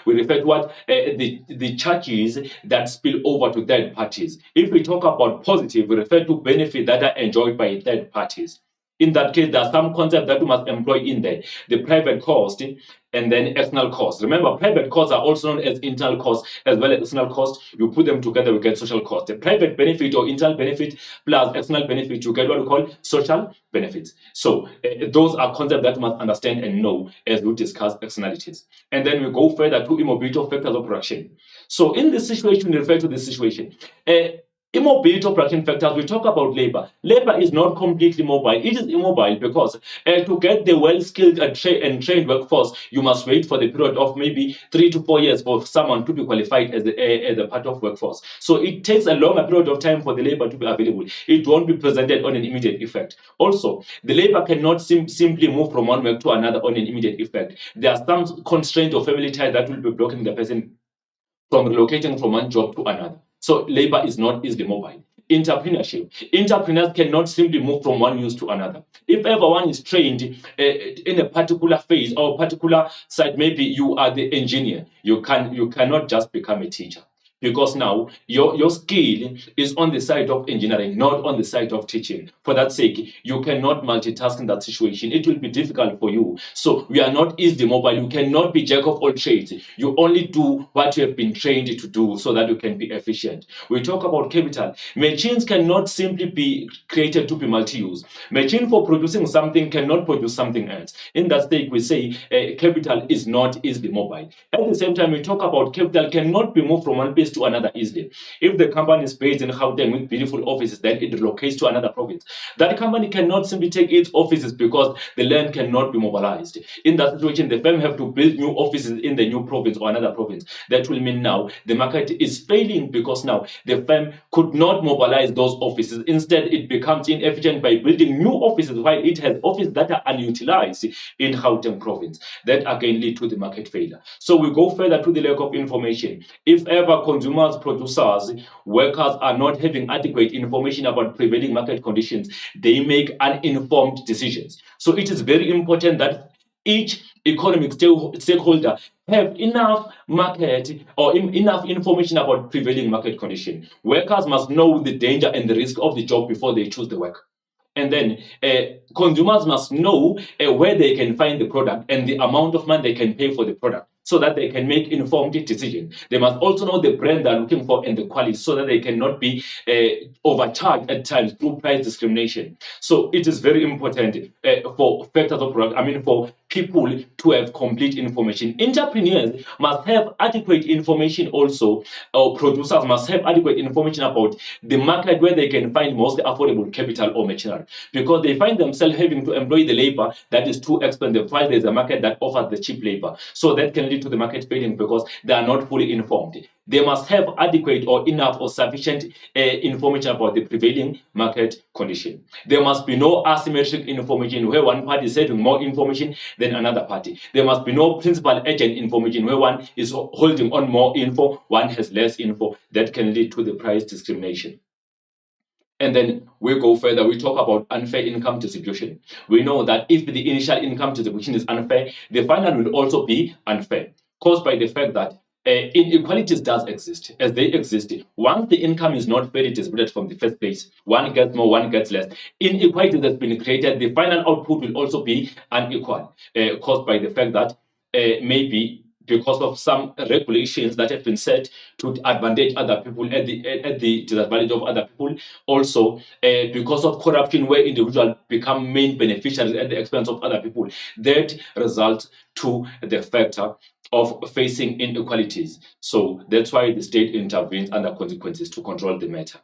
we refer to what the charges that spill over to third parties. If we talk about positive, we refer to benefits that are enjoyed by third parties. In that case, there are some concepts that we must employ in there: the private cost and then external cost. Remember, private costs are also known as internal costs as well as external costs. You put them together, we get social cost. The private benefit or internal benefit plus external benefit, you get what we call social benefits. So those are concepts that we must understand and know as we discuss externalities. And then we go further to immobility of factors of production. So in this situation, we refer to this situation. Immobility of production factors, we talk about labor. Labor is not completely mobile. It is immobile because to get the well-skilled and trained workforce, you must wait for the period of maybe 3 to 4 years for someone to be qualified as a part of workforce. So it takes a longer period of time for the labor to be available. It won't be presented on an immediate effect. Also, the labor cannot simply move from one work to another on an immediate effect. There are some constraints of family ties that will be blocking the person from relocating from one job to another. So labor is not easily mobile. Entrepreneurship. Entrepreneurs cannot simply move from one use to another. If everyone is trained in a particular phase or particular side, maybe you are the engineer, you cannot just become a teacher. Because now your skill is on the side of engineering, not on the side of teaching. For that sake, you cannot multitask in that situation. It will be difficult for you. So we are not easily mobile. You cannot be jack of all trades. You only do what you have been trained to do so that you can be efficient. We talk about capital. Machines cannot simply be created to be multi-use. Machine for producing something cannot produce something else. In that state, we say capital is not easily mobile. At the same time, we talk about capital cannot be moved from one place to another easily. If the company is based in Gauteng with beautiful offices, then it relocates to another province. That company cannot simply take its offices because the land cannot be mobilized. In that situation, the firm have to build new offices in the new province or another province. That will mean now the market is failing because now the firm could not mobilize those offices. Instead, it becomes inefficient by building new offices while it has offices that are unutilized in Gauteng province. That again lead to the market failure. So we go further to the lack of information. If ever consumers, producers, workers are not having adequate information about prevailing market conditions, they make uninformed decisions. So it is very important that each economic stakeholder have enough market or enough information about prevailing market condition. Workers must know the danger and the risk of the job before they choose the work. And then consumers must know where they can find the product and the amount of money they can pay for the product so that they can make informed decisions. They must also know the brand they're looking for and the quality so that they cannot be overcharged at times through price discrimination. So it is very important for factors of product, for people to have complete information. Entrepreneurs must have adequate information also, or producers must have adequate information about the market where they can find most affordable capital or machinery, because they find themselves having to employ the labor that is too expensive while there's a market that offers the cheap labor. So that can lead to the market failing because they are not fully informed. They must have adequate or enough or sufficient information about the prevailing market condition. There must be no asymmetric information where one party is having more information than another party. There must be no principal agent information where one is holding on more info, one has less info. That can lead to the price discrimination. And then we go further, we talk about unfair income distribution. We know that if the initial income distribution is unfair, the final will also be unfair, caused by the fact that inequalities does exist. As they exist, once the income is not fairly distributed from the first place, one gets more, one gets less. Inequality that's been created, the final output will also be unequal, caused by the fact that maybe because of some regulations that have been set to advantage other people at the disadvantage of other people. Also, because of corruption, where individuals become main beneficiaries at the expense of other people, that results to the factor of facing inequalities. So that's why the state intervenes under consequences to control the matter.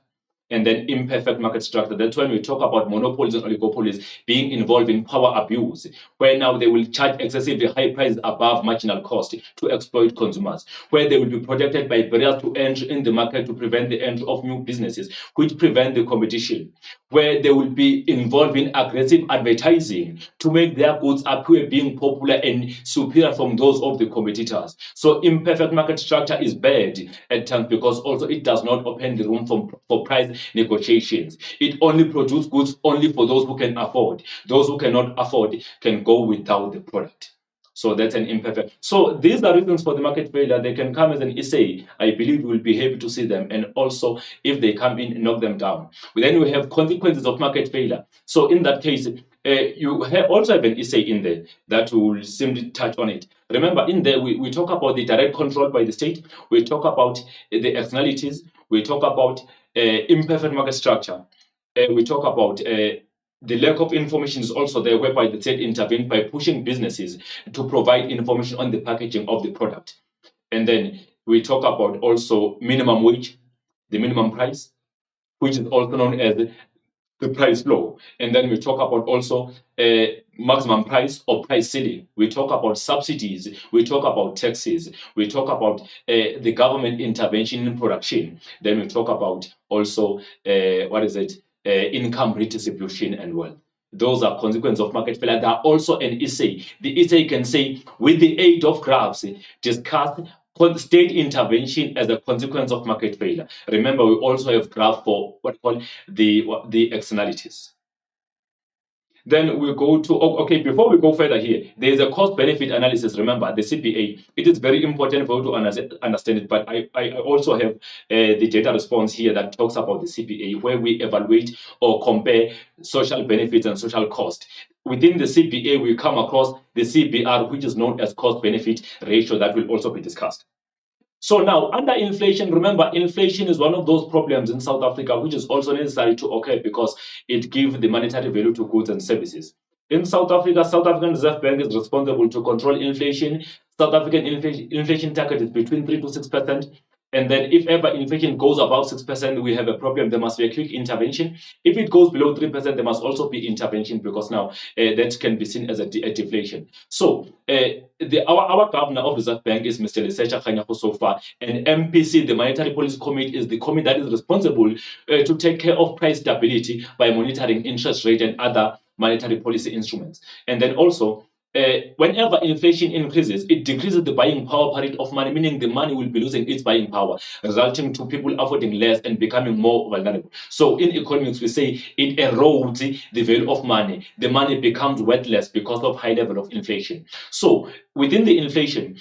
And then imperfect market structure. That's when we talk about monopolies and oligopolies being involved in power abuse, where now they will charge excessively high prices above marginal cost to exploit consumers, where they will be protected by barriers to entry in the market to prevent the entry of new businesses, which prevent the competition, where they will be involved in aggressive advertising to make their goods appear being popular and superior from those of the competitors. So imperfect market structure is bad at times because also it does not open the room for price negotiations. It only produces goods only for those who can afford. Those who cannot afford can go without the product. So that's an imperfect. So these are reasons for the market failure. They can come as an essay. I believe we'll be happy to see them. And also, if they come in, knock them down. But then we have consequences of market failure. So in that case, you also have an essay in there that will simply touch on it. Remember, in there, we talk about the direct control by the state. We talk about the externalities. We talk about imperfect market structure. We talk about the lack of information is also there, whereby the state intervened by pushing businesses to provide information on the packaging of the product. And then we talk about also minimum wage, the minimum price, which is also known as the price floor. And then we talk about also maximum price or price ceiling. We talk about subsidies. We talk about taxes. We talk about the government intervention in production. Then we talk about also income redistribution and wealth. Those are consequences of market failure. There are also an essay. The essay can say, with the aid of graphs, discuss state intervention as a consequence of market failure. Remember, we also have graph for what we call the externalities. Then we go to, okay, before we go further here, there is a cost benefit analysis. Remember, the CPA. It is very important for you to understand it, but I also have the data response here that talks about the CPA, where we evaluate or compare social benefits and social cost. Within the CPA, we come across the CBR, which is known as cost benefit ratio, that will also be discussed. So now, under inflation, remember, inflation is one of those problems in South Africa, which is also necessary to occur because it gives the monetary value to goods and services. In South Africa, South African Reserve Bank is responsible to control inflation. South African inflation target is between 3 to 6%. And then if ever inflation goes above 6%, we have a problem. There must be a quick intervention. If it goes below 3%, there must also be intervention because now that can be seen as a deflation. So our governor of Reserve Bank is Mr. Lesetja Kganyago so far, and MPC, the Monetary Policy Committee, is the committee that is responsible to take care of price stability by monitoring interest rate and other monetary policy instruments. And then also, whenever inflation increases, it decreases the buying power parity of money, meaning the money will be losing its buying power, resulting to people affording less and becoming more vulnerable. So in economics, we say it erodes the value of money. The money becomes worthless because of high level of inflation. So within the inflation,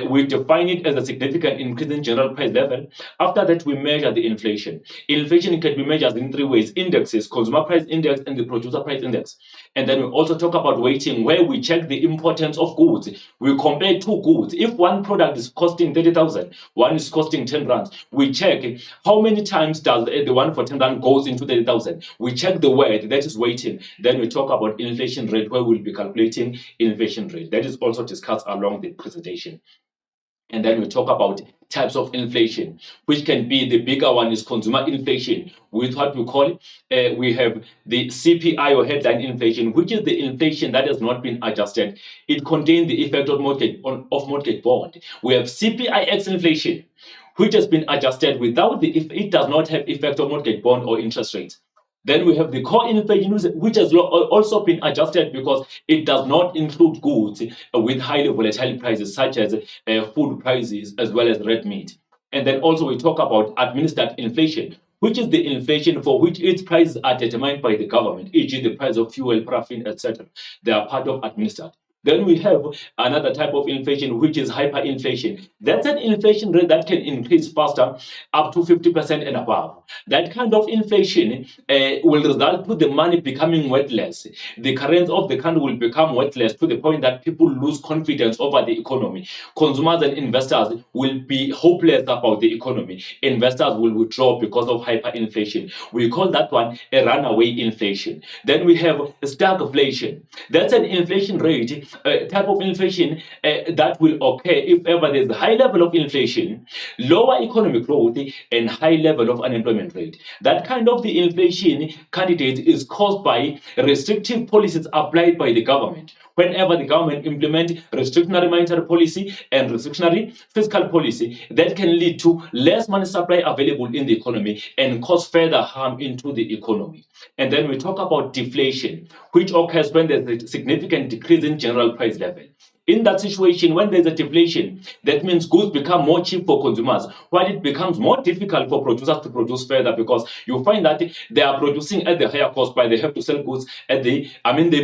we define it as a significant increase in general price level. After that, we measure the inflation. Inflation can be measured in three ways: indexes, consumer price index, and the producer price index. And then we also talk about weighting, where we check the importance of goods. We compare two goods. If one product is costing 30,000, one is costing 10 rands, we check how many times does the one for 10 rand goes into 30,000. We check the weight, that is weighting. Then we talk about inflation rate, where we'll be calculating inflation rate. That is also discussed along the presentation. And then we talk about types of inflation, which can be, the bigger one is consumer inflation, with what we call, we have the CPI or headline inflation, which is the inflation that has not been adjusted. It contains the effect of mortgage bond. We have CPIX inflation, which has been adjusted without if it does not have effect of mortgage bond or interest rates. Then we have the core inflation, which has also been adjusted because it does not include goods with highly volatile prices, such as food prices as well as red meat. And then also we talk about administered inflation, which is the inflation for which its prices are determined by the government, e.g. the price of fuel, paraffin, etc. They are part of administered. Then we have another type of inflation, which is hyperinflation. That's an inflation rate that can increase faster, up to 50% and above. That kind of inflation will result to the money becoming worthless. The currency of the country will become worthless to the point that people lose confidence over the economy. Consumers and investors will be hopeless about the economy. Investors will withdraw because of hyperinflation. We call that one a runaway inflation. Then we have stagflation. That's an inflation rate, type of inflation that will occur if ever there's a high level of inflation, lower economic growth, and high level of unemployment rate. That kind of the inflation candidate is caused by restrictive policies applied by the government. Whenever the government implement restrictionary monetary policy and restrictionary fiscal policy, that can lead to less money supply available in the economy and cause further harm into the economy. And then we talk about deflation, which occurs when there's a significant decrease in general price level. In that situation, when there's a deflation, that means goods become more cheap for consumers, while it becomes more difficult for producers to produce further, because you find that they are producing at the higher cost, but they have to sell goods at they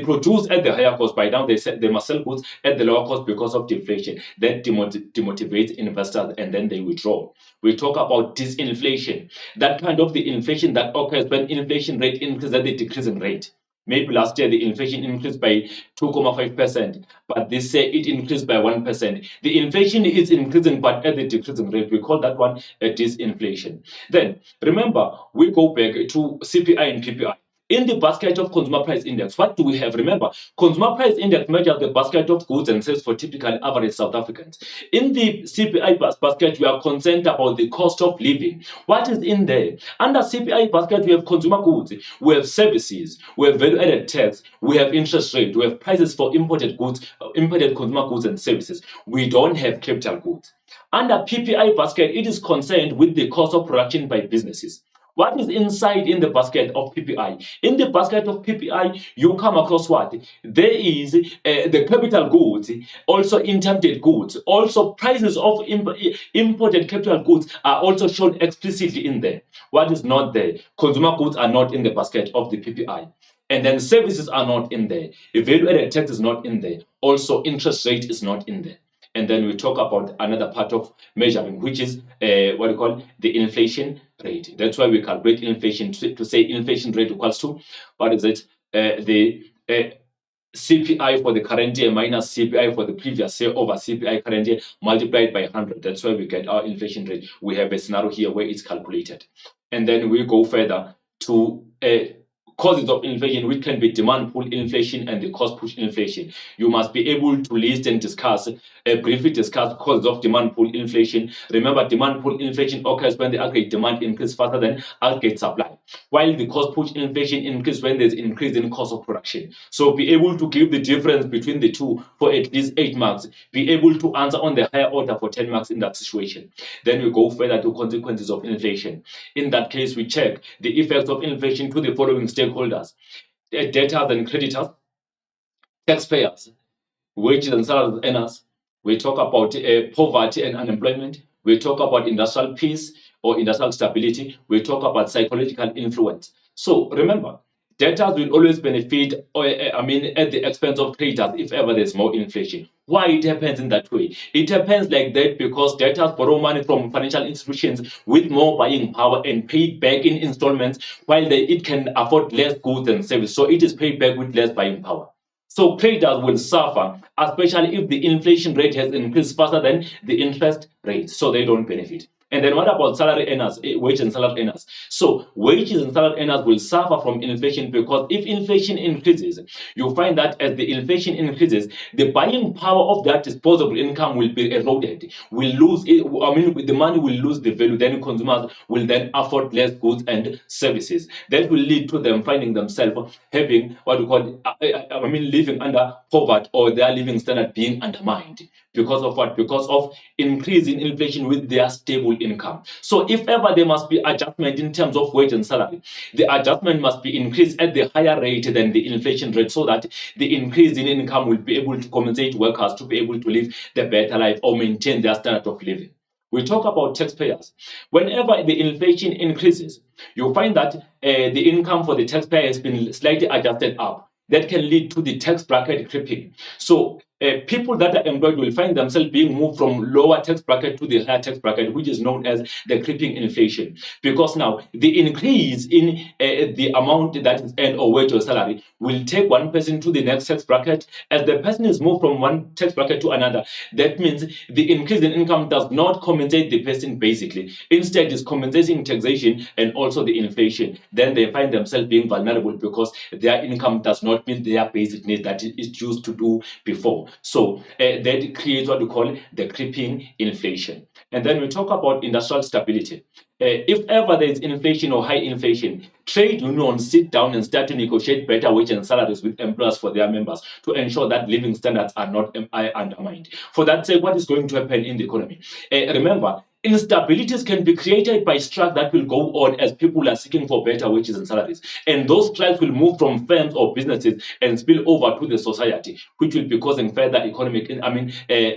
produce at the higher cost, by now they must sell goods at the lower cost because of deflation. That demotivates investors and then they withdraw. We talk about disinflation, that kind of the inflation that occurs when inflation rate increases at the decreasing rate. Maybe last year the inflation increased by 2.5%, but this year it increased by 1%. The inflation is increasing, but at the decreasing rate. We call that one a disinflation. Then remember, we go back to CPI and PPI. In the basket of consumer price index, what do we have? Remember, consumer price index measures the basket of goods and sales for typical average South Africans. In the CPI basket, we are concerned about the cost of living. What is in there? Under CPI basket, we have consumer goods, we have services, we have value-added tax, we have interest rate, we have prices for imported goods, imported consumer goods and services. We don't have capital goods. Under PPI basket, it is concerned with the cost of production by businesses. What is inside in the basket of PPI? In the basket of PPI, you come across what? There is the capital goods, also intended goods, also prices of imported capital goods are also shown explicitly in there. What is not there? Consumer goods are not in the basket of the PPI. And then services are not in there. Value-added tax is not in there. Also, interest rate is not in there. And then we talk about another part of measuring, which is what we call the inflation rate. That's why we calculate inflation to say inflation rate equals to, what is it? The CPI for the current year minus CPI for the previous year over CPI current year multiplied by 100. That's why we get our inflation rate. We have a scenario here where it's calculated. And then we go further to causes of inflation, which can be demand pull inflation and the cost push inflation. You must be able to list and discuss, briefly discuss causes of demand pull inflation. Remember, demand pull inflation occurs when the aggregate demand increases faster than aggregate supply, while the cost push inflation increases when there's increase in cost of production. So be able to give the difference between the two for at least 8 marks. Be able to answer on the higher order for 10 marks in that situation. Then we go further to consequences of inflation. In that case, we check the effects of inflation to the following stakeholders: debtors and creditors, taxpayers, wages and salaries earners. We talk about poverty and unemployment. We talk about industrial peace or industrial stability. We talk about psychological influence. So remember, debtors will always benefit, at the expense of creditors if ever there's more inflation. Why it happens in that way? It happens like that because debtors borrow money from financial institutions with more buying power and pay it back in installments, while it can afford less goods and services. So it is paid back with less buying power. So creditors will suffer, especially if the inflation rate has increased faster than the interest rate, so they don't benefit. And then what about salary earners, wage and salary earners? So wages and salary earners will suffer from inflation, because if inflation increases, you find that as the inflation increases, the buying power of that disposable income will be eroded. Will lose it, the money will lose the value. Then consumers will then afford less goods and services. That will lead to them finding themselves having what we call, living under poverty, or their living standard being undermined. Because of what? Because of increase in inflation with their stable income. So if ever there must be adjustment in terms of wage and salary, the adjustment must be increased at the higher rate than the inflation rate, so that the increase in income will be able to compensate workers to be able to live the better life or maintain their standard of living. We talk about taxpayers. Whenever the inflation increases, you find that the income for the taxpayer has been slightly adjusted up. That can lead to the tax bracket creeping. So people that are employed will find themselves being moved from lower tax bracket to the higher tax bracket, which is known as the creeping inflation. Because now the increase in the amount that is earned or wage or salary will take one person to the next tax bracket. As the person is moved from one tax bracket to another, that means the increase in income does not compensate the person basically. Instead, it's compensating taxation and also the inflation. Then they find themselves being vulnerable because their income does not meet their basic needs that it used to do before. So that creates what we call the creeping inflation. And then we talk about industrial stability. If ever there is inflation or high inflation, trade unions sit down and start to negotiate better wage and salaries with employers for their members to ensure that living standards are not undermined. For that sake, what is going to happen in the economy? Remember, instabilities can be created by strikes that will go on as people are seeking for better wages and salaries. And those strikes will move from firms or businesses and spill over to the society, which will be causing further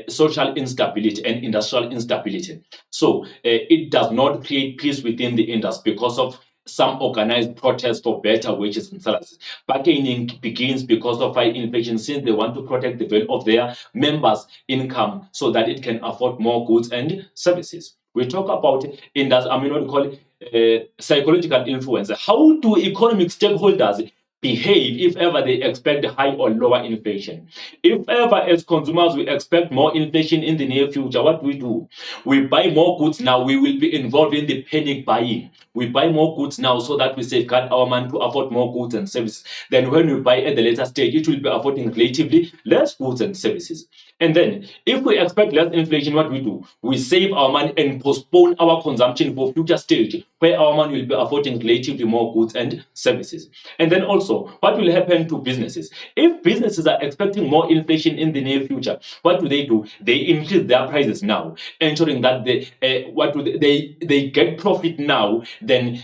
social instability and industrial instability. So it does not create peace within the industry because of some organized protests for better wages and salaries. Bargaining begins because of high inflation, since they want to protect the value of their members' income so that it can afford more goods and services. We talk about psychological influence. How do economic stakeholders behave if ever they expect high or lower inflation? If ever as consumers we expect more inflation in the near future, what do? We buy more goods now, we will be involved in the panic buying. We buy more goods now so that we safeguard our money to afford more goods and services. Then when we buy at the later stage, it will be affording relatively less goods and services. And then if we expect less inflation, what do? We save our money and postpone our consumption for future stage where our money will be affording relatively more goods and services. And then also, what will happen to businesses? If businesses are expecting more inflation in the near future, what do? They increase their prices now, ensuring that they get profit now, then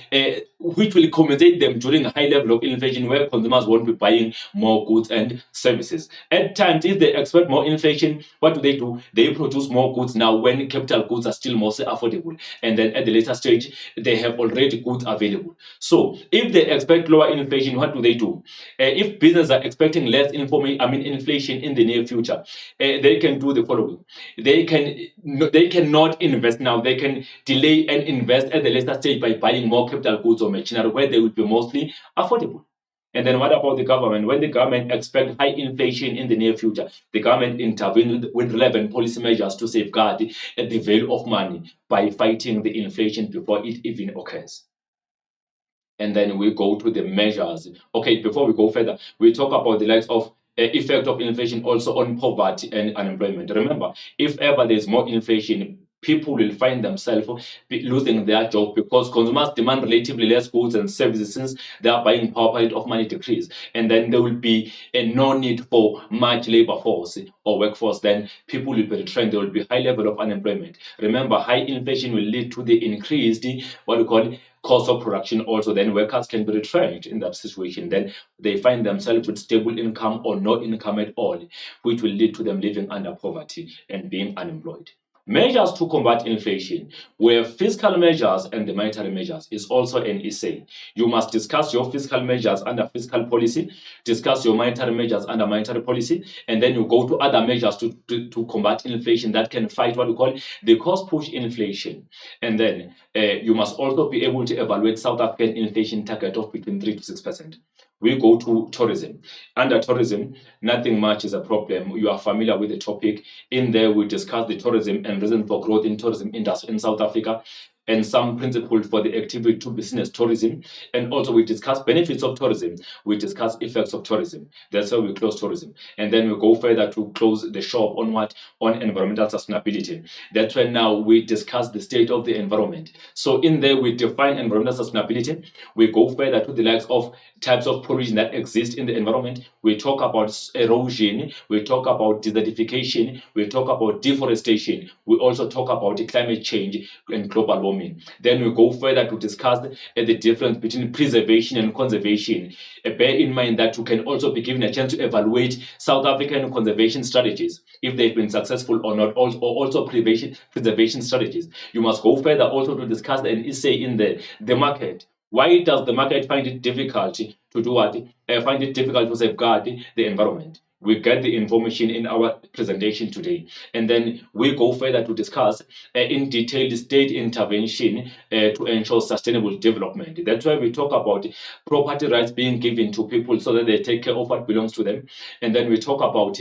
which will compensate them during a high level of inflation where consumers won't be buying more goods and services. At times, if they expect more inflation, what do? They produce more goods now when capital goods are still mostly affordable. And then at the later stage, they have already goods available. So if they expect lower inflation, what do? If businesses are expecting less inflation in the near future, they can do the following. They cannot invest now. They can delay and invest at the later stage by buying more capital goods or machinery where they will be mostly affordable. And then what about the government? When the government expects high inflation in the near future, the government intervenes with relevant policy measures to safeguard the value of money by fighting the inflation before it even occurs. And then we go to the measures. Okay, before we go further, we talk about the likes of effect of inflation also on poverty and unemployment. Remember, if ever there's more inflation, people will find themselves losing their job because consumers demand relatively less goods and services since their buying power rate of money decrease. And then there will be no need for much labor force or workforce. Then people will be retrenched. There will be high level of unemployment. Remember, high inflation will lead to the increased what we call cost of production. Also, then workers can be retrenched in that situation. Then they find themselves with stable income or no income at all, which will lead to them living under poverty and being unemployed. Measures to combat inflation, where fiscal measures and the monetary measures is also an essay. You must discuss your fiscal measures under fiscal policy, discuss your monetary measures under monetary policy, and then you go to other measures to combat inflation that can fight what we call the cost push inflation. And then you must also be able to evaluate South African inflation target of between 3 to 6%. We go to tourism. Under tourism, nothing much is a problem. You are familiar with the topic. In there, we discuss the tourism and reason for growth in tourism industry in South Africa, and some principles for the activity to business tourism. And also we discuss benefits of tourism. We discuss effects of tourism. That's how we close tourism. And then we go further to close the shop on what? On environmental sustainability. That's when now we discuss the state of the environment. So in there we define environmental sustainability. We go further to the likes of types of pollution that exist in the environment. We talk about erosion. We talk about desertification. We talk about deforestation. We also talk about climate change and global warming. Then we go further to discuss the difference between preservation and conservation. Bear in mind that you can also be given a chance to evaluate South African conservation strategies, if they've been successful or not, or also preservation strategies. You must go further also to discuss an essay in the market. Why does the market find it difficult to do what? Find it difficult to safeguard the environment? we get the information in our presentation today, and then we go further to discuss in detail the state intervention to ensure sustainable development. That's why we talk about property rights being given to people so that they take care of what belongs to them. And then we talk about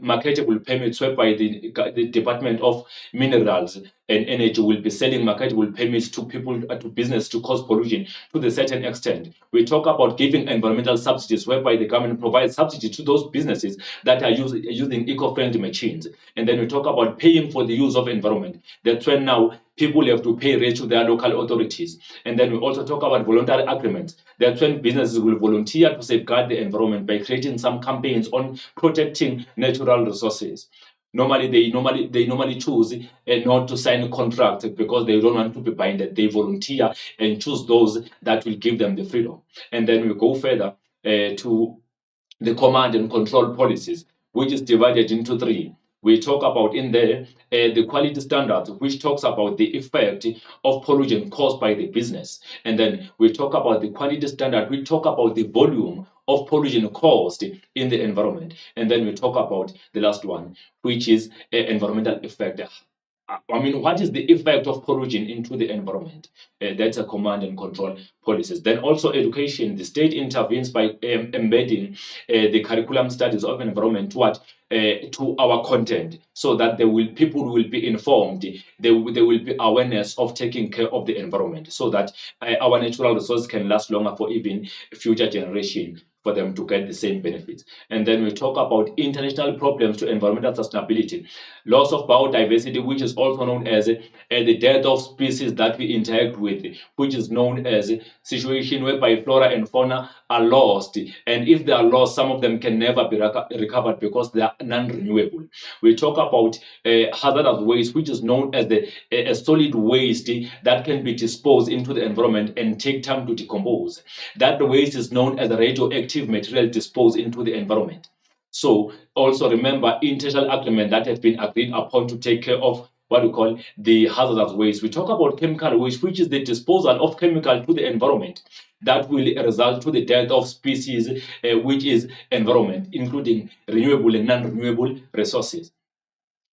marketable permits, whereby the Department of Minerals and Energy will be selling marketable permits to people, to business, to cause pollution to the certain extent. We talk about giving environmental subsidies, whereby the government provides subsidy to those businesses that are using eco-friendly machines. And then we talk about paying for the use of environment. That's when now people have to pay rent to their local authorities. And then we also talk about voluntary agreements. That's when businesses will volunteer to safeguard the environment by creating some campaigns on protecting natural resources. Normally, they choose not to sign a contract because they don't want to be binded. They volunteer and choose those that will give them the freedom. And then we go further to the command and control policies, which is divided into three. We talk about in there the quality standards, which talks about the effect of pollution caused by the business. And then we talk about the quality standard, we talk about the volume of pollution caused in the environment. And then we talk about the last one, which is environmental effect. I mean, what is the effect of pollution into the environment? That's a command and control policies. Then also education. The state intervenes by embedding the curriculum studies of environment to our content, so that people will be informed. There will be awareness of taking care of the environment, so that our natural resources can last longer for even future generation, for them to get the same benefits. And then we talk about international problems to environmental sustainability, loss of biodiversity, which is also known as the death of species that we interact with, which is known as a situation whereby flora and fauna are lost. And if they are lost, some of them can never be recovered because they are non-renewable. We talk about hazardous waste, which is known as a solid waste that can be disposed into the environment and take time to decompose. That waste is known as a radioactive material disposed into the environment. So also remember international agreement that has been agreed upon to take care of what we call the hazardous waste. We talk about chemical waste, which is the disposal of chemical to the environment that will result to the death of species, which is environment, including renewable and non-renewable resources.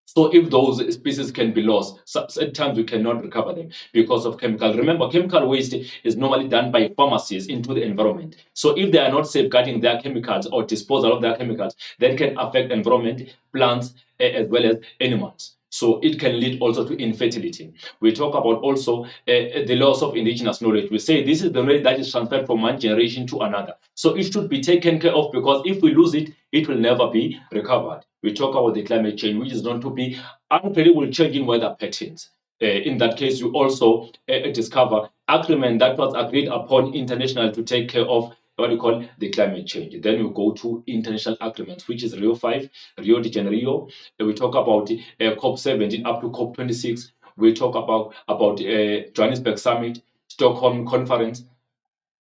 So if those species can be lost, sometimes we cannot recover them because of chemical. Remember, chemical waste is normally done by pharmacies into the environment. So if they are not safeguarding their chemicals or disposal of their chemicals, that can affect environment, plants, as well as animals. So it can lead also to infertility. We talk about also the loss of indigenous knowledge. We say this is the knowledge that is transferred from one generation to another. So it should be taken care of, because if we lose it, it will never be recovered. We talk about the climate change, which is known to be unpredictable change in weather patterns. In that case, you also discover agreement that was agreed upon international to take care of what we call the climate change. Then we go to international agreements, which is Rio 5, Rio de Janeiro. We talk about COP17 up to COP26. We talk about Johannesburg Summit, Stockholm Conference,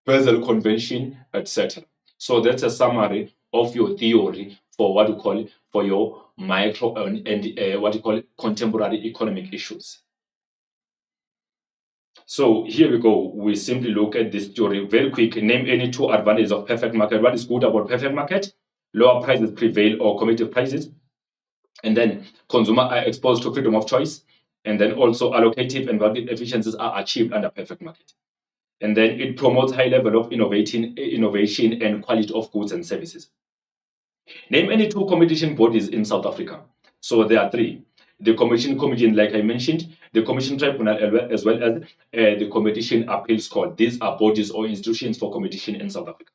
Basel Convention, etc. So that's a summary of your theory for what you call for your micro and what you call contemporary economic issues. So here we go. We simply look at this theory very quick. Name any two advantages of perfect market. What is good about perfect market? Lower prices prevail or competitive prices. And then consumers are exposed to freedom of choice. And then also allocative and value efficiencies are achieved under perfect market. And then it promotes high level of innovation and quality of goods and services. Name any two competition bodies in South Africa. So there are three. The Competition Commission, like I mentioned, the Commission Tribunal, as well as the Competition Appeals Court. These are bodies or institutions for competition in South Africa.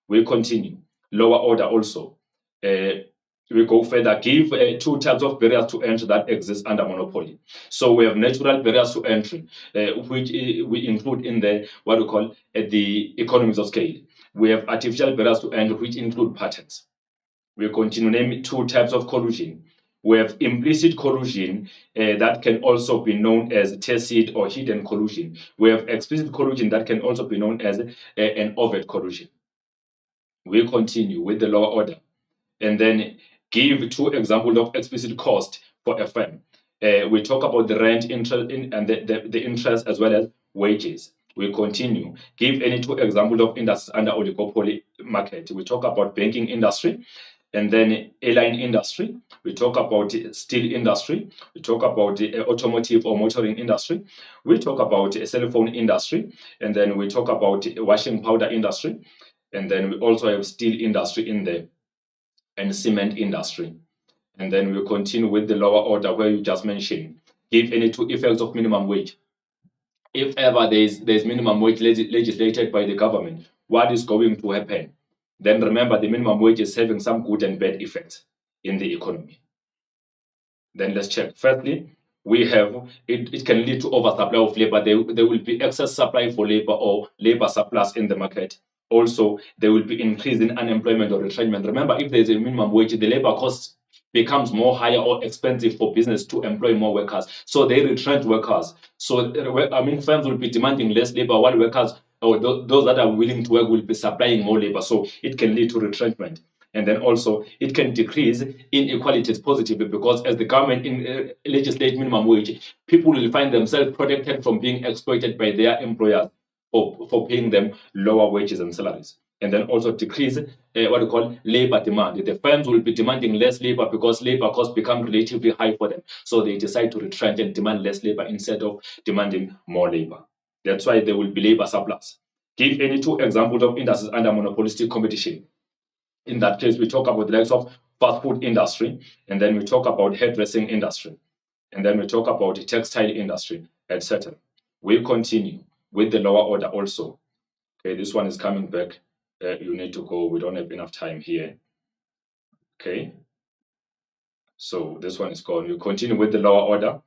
We continue. Lower order also. We go further. Give two types of barriers to entry that exist under monopoly. So we have natural barriers to entry, which we include in the what we call the economies of scale. We have artificial barriers to entry, which include patents. We continue. Name two types of collusion. We have implicit collusion that can also be known as tacit or hidden collusion. We have explicit collusion that can also be known as an overt collusion. We continue with the lower order, and then give two examples of explicit cost for a firm. We talk about the rent, interest, and the interest as well as wages. We continue. Give any two examples of industries under oligopoly market. We talk about banking industry. and then airline industry. We talk about steel industry. We talk about the automotive or motoring industry. We talk about a cell phone industry, and then we talk about washing powder industry, and then we also have steel industry in there and cement industry. And then we continue with the lower order where you just mentioned give any two effects of minimum wage. If ever there's minimum wage legislated by the government, what is going to happen? Then remember the minimum wage is having some good and bad effects in the economy. Then let's check. Firstly, we have it can lead to oversupply of labor. There will be excess supply for labor or labor surplus in the market. Also, there will be increase in unemployment or retrenchment. Remember, if there's a minimum wage, the labor cost becomes more higher or expensive for business to employ more workers. So they retrench workers. So I mean, firms will be demanding less labor while workers or those that are willing to work will be supplying more labor. So it can lead to retrenchment. And then also it can decrease inequalities positively because as the government legislate minimum wage, people will find themselves protected from being exploited by their employers for paying them lower wages and salaries. And then also decrease what we call labor demand. The firms will be demanding less labor because labor costs become relatively high for them. So they decide to retrench and demand less labor instead of demanding more labor. That's why there will be labor surplus. Give any two examples of industries under monopolistic competition. In that case, we talk about the likes of fast food industry, and then we talk about hairdressing industry, and then we talk about the textile industry, etc. We continue with the lower order also. Okay, this one is coming back. You need to go. We don't have enough time here. Okay, so this one is gone. We continue with the lower order.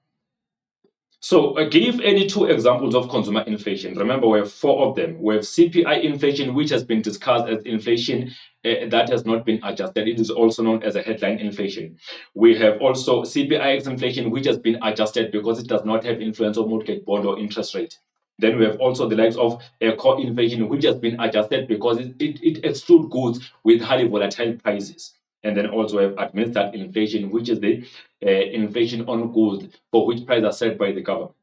So give any two examples of consumer inflation. Remember, we have four of them. We have CPI inflation, which has been discussed as inflation that has not been adjusted. It is also known as a headline inflation. We have also CPIX inflation, which has been adjusted because it does not have influence of mortgage bond or interest rate. Then we have also the likes of core inflation, which has been adjusted because it excludes goods with highly volatile prices. And then also we have administered inflation, which is the inflation on goods for which prices are set by the government.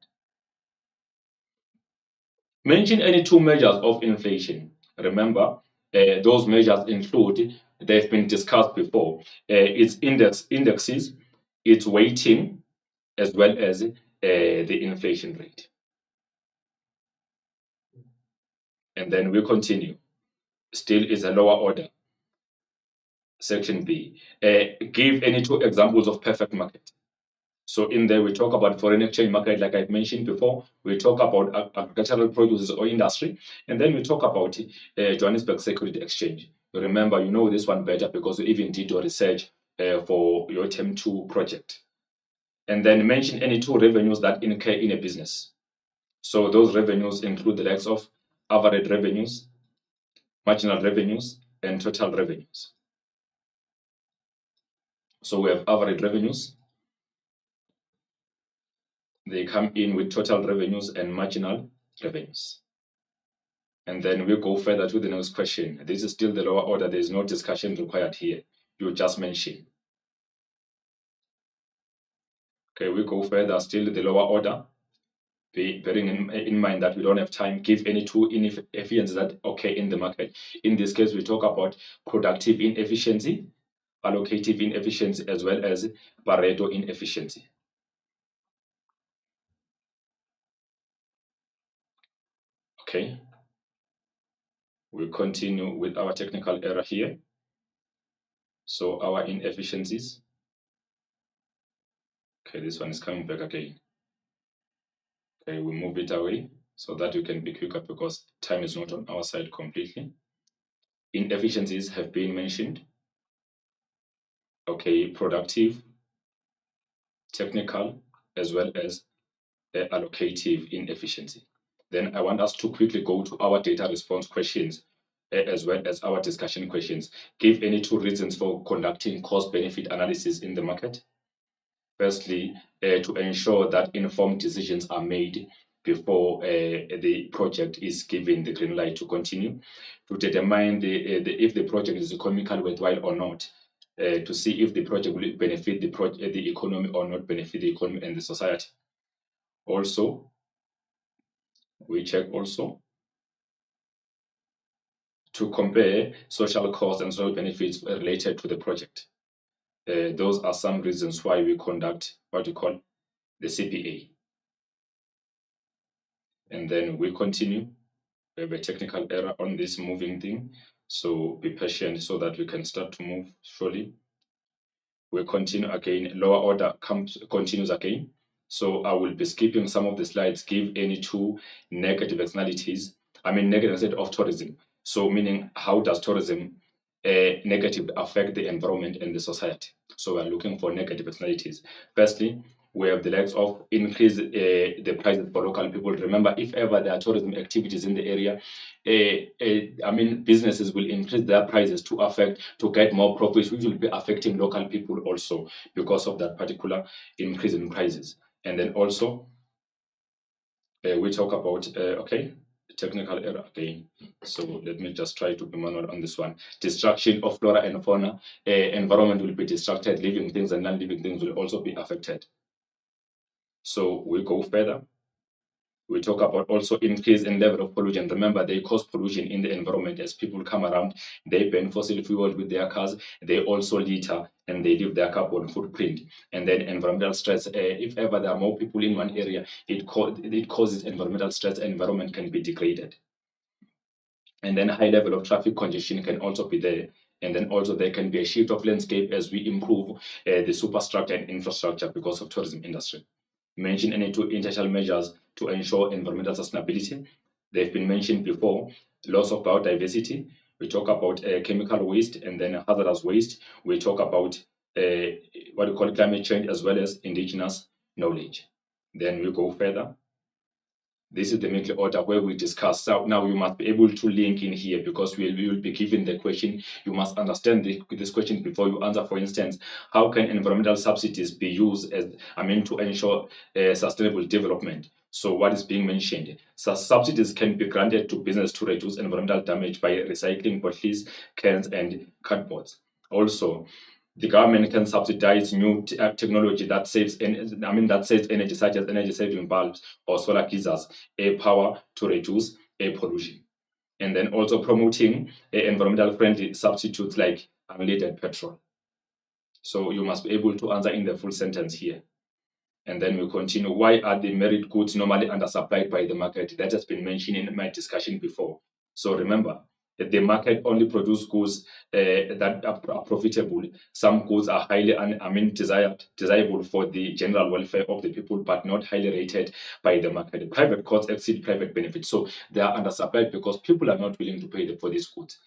Mention any two measures of inflation. Remember, those measures include, they've been discussed before, its indexes, its weighting, as well as the inflation rate. And then we continue. Still is a lower order. Section B. Give any two examples of perfect market. So in there, we talk about foreign exchange market, like I mentioned before. We talk about agricultural produce or industry, and then we talk about Johannesburg Security Exchange. Remember, you know this one better because you even did your research for your term 2 project. And then mention any two revenues that incur in a business. So those revenues include the likes of average revenues, marginal revenues, and total revenues. So we have average revenues. They come in with total revenues and marginal revenues. And then we go further to the next question. This is still the lower order. There is no discussion required here. You just mention. Okay, we go further, still the lower order. Bearing in mind that we don't have time, give any two inefficiencies that occur in the market. In this case, we talk about productive inefficiency, allocative inefficiency, as well as Pareto inefficiency. Okay. We'll continue with our technical error here. So our inefficiencies. Okay, this one is coming back again. Okay, we move it away so that we can be quicker because time is not on our side completely. Inefficiencies have been mentioned. Okay, productive, technical, as well as allocative inefficiency. Then I want us to quickly go to our data response questions as well as our discussion questions. Give any two reasons for conducting cost-benefit analysis in the market. Firstly, to ensure that informed decisions are made before the project is given the green light to continue, to determine if the project is economically worthwhile or not, to see if the project will benefit the economy or not benefit the economy and the society. Also, we check also to compare social costs and social benefits related to the project. Those are some reasons why we conduct what we call the CPA. And then we continue. We have a technical error on this moving thing. So be patient so that we can start to move slowly. We continue again, lower order continues again. So I will be skipping some of the slides, give any two negative externalities. Negative externality of tourism. So meaning how does tourism negatively affect the environment and the society? So we're looking for negative externalities. Firstly, we have the likes of increase the prices for local people. Remember, if ever there are tourism activities in the area, businesses will increase their prices to get more profits, which will be affecting local people also because of that particular increase in prices. And then also, we talk about technical error again. So let me just try to be manual on this one. Destruction of flora and fauna. Environment will be destructed. Living things and non-living things will also be affected. So we go further. We talk about also increase in level of pollution. Remember, they cause pollution in the environment as people come around. They burn fossil fuels with their cars. They also litter and they leave their carbon footprint. And then environmental stress. If ever there are more people in one area, it causes environmental stress. Environment can be degraded. And then high level of traffic congestion can also be there. And then also there can be a shift of landscape as we improve the superstructure and infrastructure because of tourism industry. Mention any two intentional measures to ensure environmental sustainability. They've been mentioned before. Loss of biodiversity. We talk about chemical waste and then hazardous waste. We talk about what we call climate change as well as indigenous knowledge. Then we go further. This is the monthly order where we discuss. So now you must be able to link in here because we will be given the question. You must understand this question before you answer. For instance, how can environmental subsidies be used to ensure sustainable development? So what is being mentioned? So subsidies can be granted to business to reduce environmental damage by recycling bottles, cans, and cardboards. Also, the government can subsidize new technology that saves energy, such as energy saving bulbs or solar geysers, air power to reduce air pollution. And then also promoting environmental friendly substitutes like unleaded petrol. So you must be able to answer in the full sentence here. And then we continue. Why are the merit goods normally undersupplied by the market? That has been mentioned in my discussion before. So remember, that the market only produces goods that are profitable. Some goods are highly desirable for the general welfare of the people, but not highly rated by the market. Private costs exceed private benefits. So they are undersupplied because people are not willing to pay for these goods.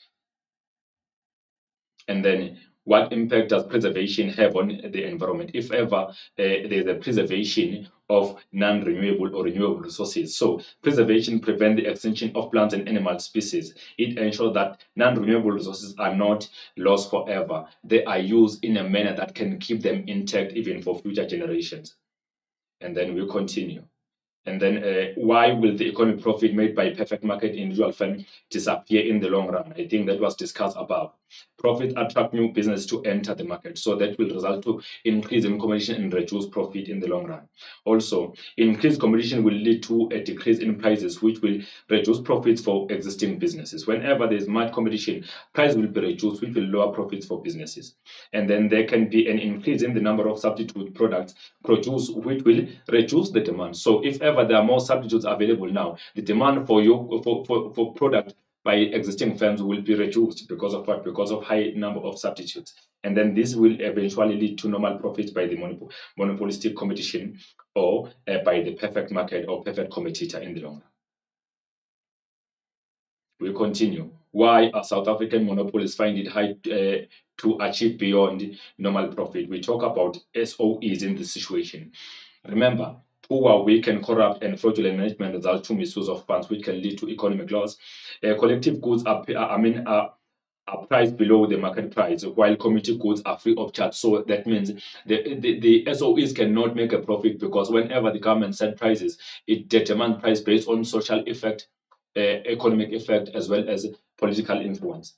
And then what impact does preservation have on the environment? If ever there's a preservation of non-renewable or renewable resources. So preservation prevents the extinction of plants and animal species. It ensures that non-renewable resources are not lost forever. They are used in a manner that can keep them intact even for future generations. And then we continue. And then why will the economic profit made by perfect market individual firm disappear in the long run? I think that was discussed above. Profit attract new business to enter the market. So that will result to increase in competition and reduce profit in the long run. Also, increased competition will lead to a decrease in prices, which will reduce profits for existing businesses. Whenever there's much competition, price will be reduced, which will lower profits for businesses. And then there can be an increase in the number of substitute products produced, which will reduce the demand. So if ever there are more substitutes available now, the demand for product by existing firms will be reduced because of what? Because of high number of substitutes. And then this will eventually lead to normal profits by the monopolistic competition or by the perfect market or perfect competitor in the long run. We continue. Why are South African monopolies find it hard to achieve beyond normal profit? We talk about SOEs in this situation. Remember, poor, weak, and corrupt and fraudulent management result to misuse of funds, which can lead to economic loss. Collective goods are priced below the market price, while community goods are free of charge. So that means the SOEs cannot make a profit because whenever the government set prices, it determines price based on social effect, economic effect, as well as political influence.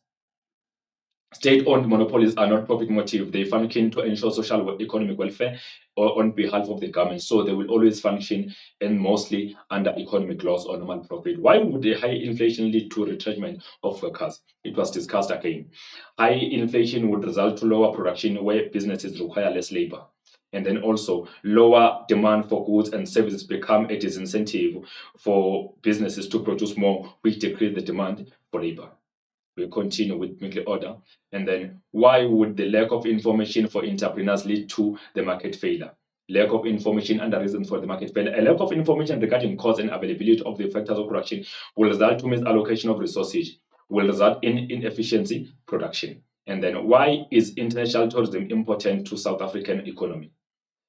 State-owned monopolies are not profit motive. They function to ensure social economic welfare or on behalf of the government. So they will always function and mostly under economic loss or normal profit. Why would a high inflation lead to retrenchment of workers? It was discussed again. High inflation would result to lower production where businesses require less labor. And then also lower demand for goods and services become a disincentive for businesses to produce more, which decrease the demand for labor. We continue with middle order. And then why would the lack of information for entrepreneurs lead to the market failure? Lack of information and the reasons for the market failure. A lack of information regarding cost and availability of the factors of production will result to misallocation of resources, will result in inefficiency production. And then why is international tourism important to South African economy?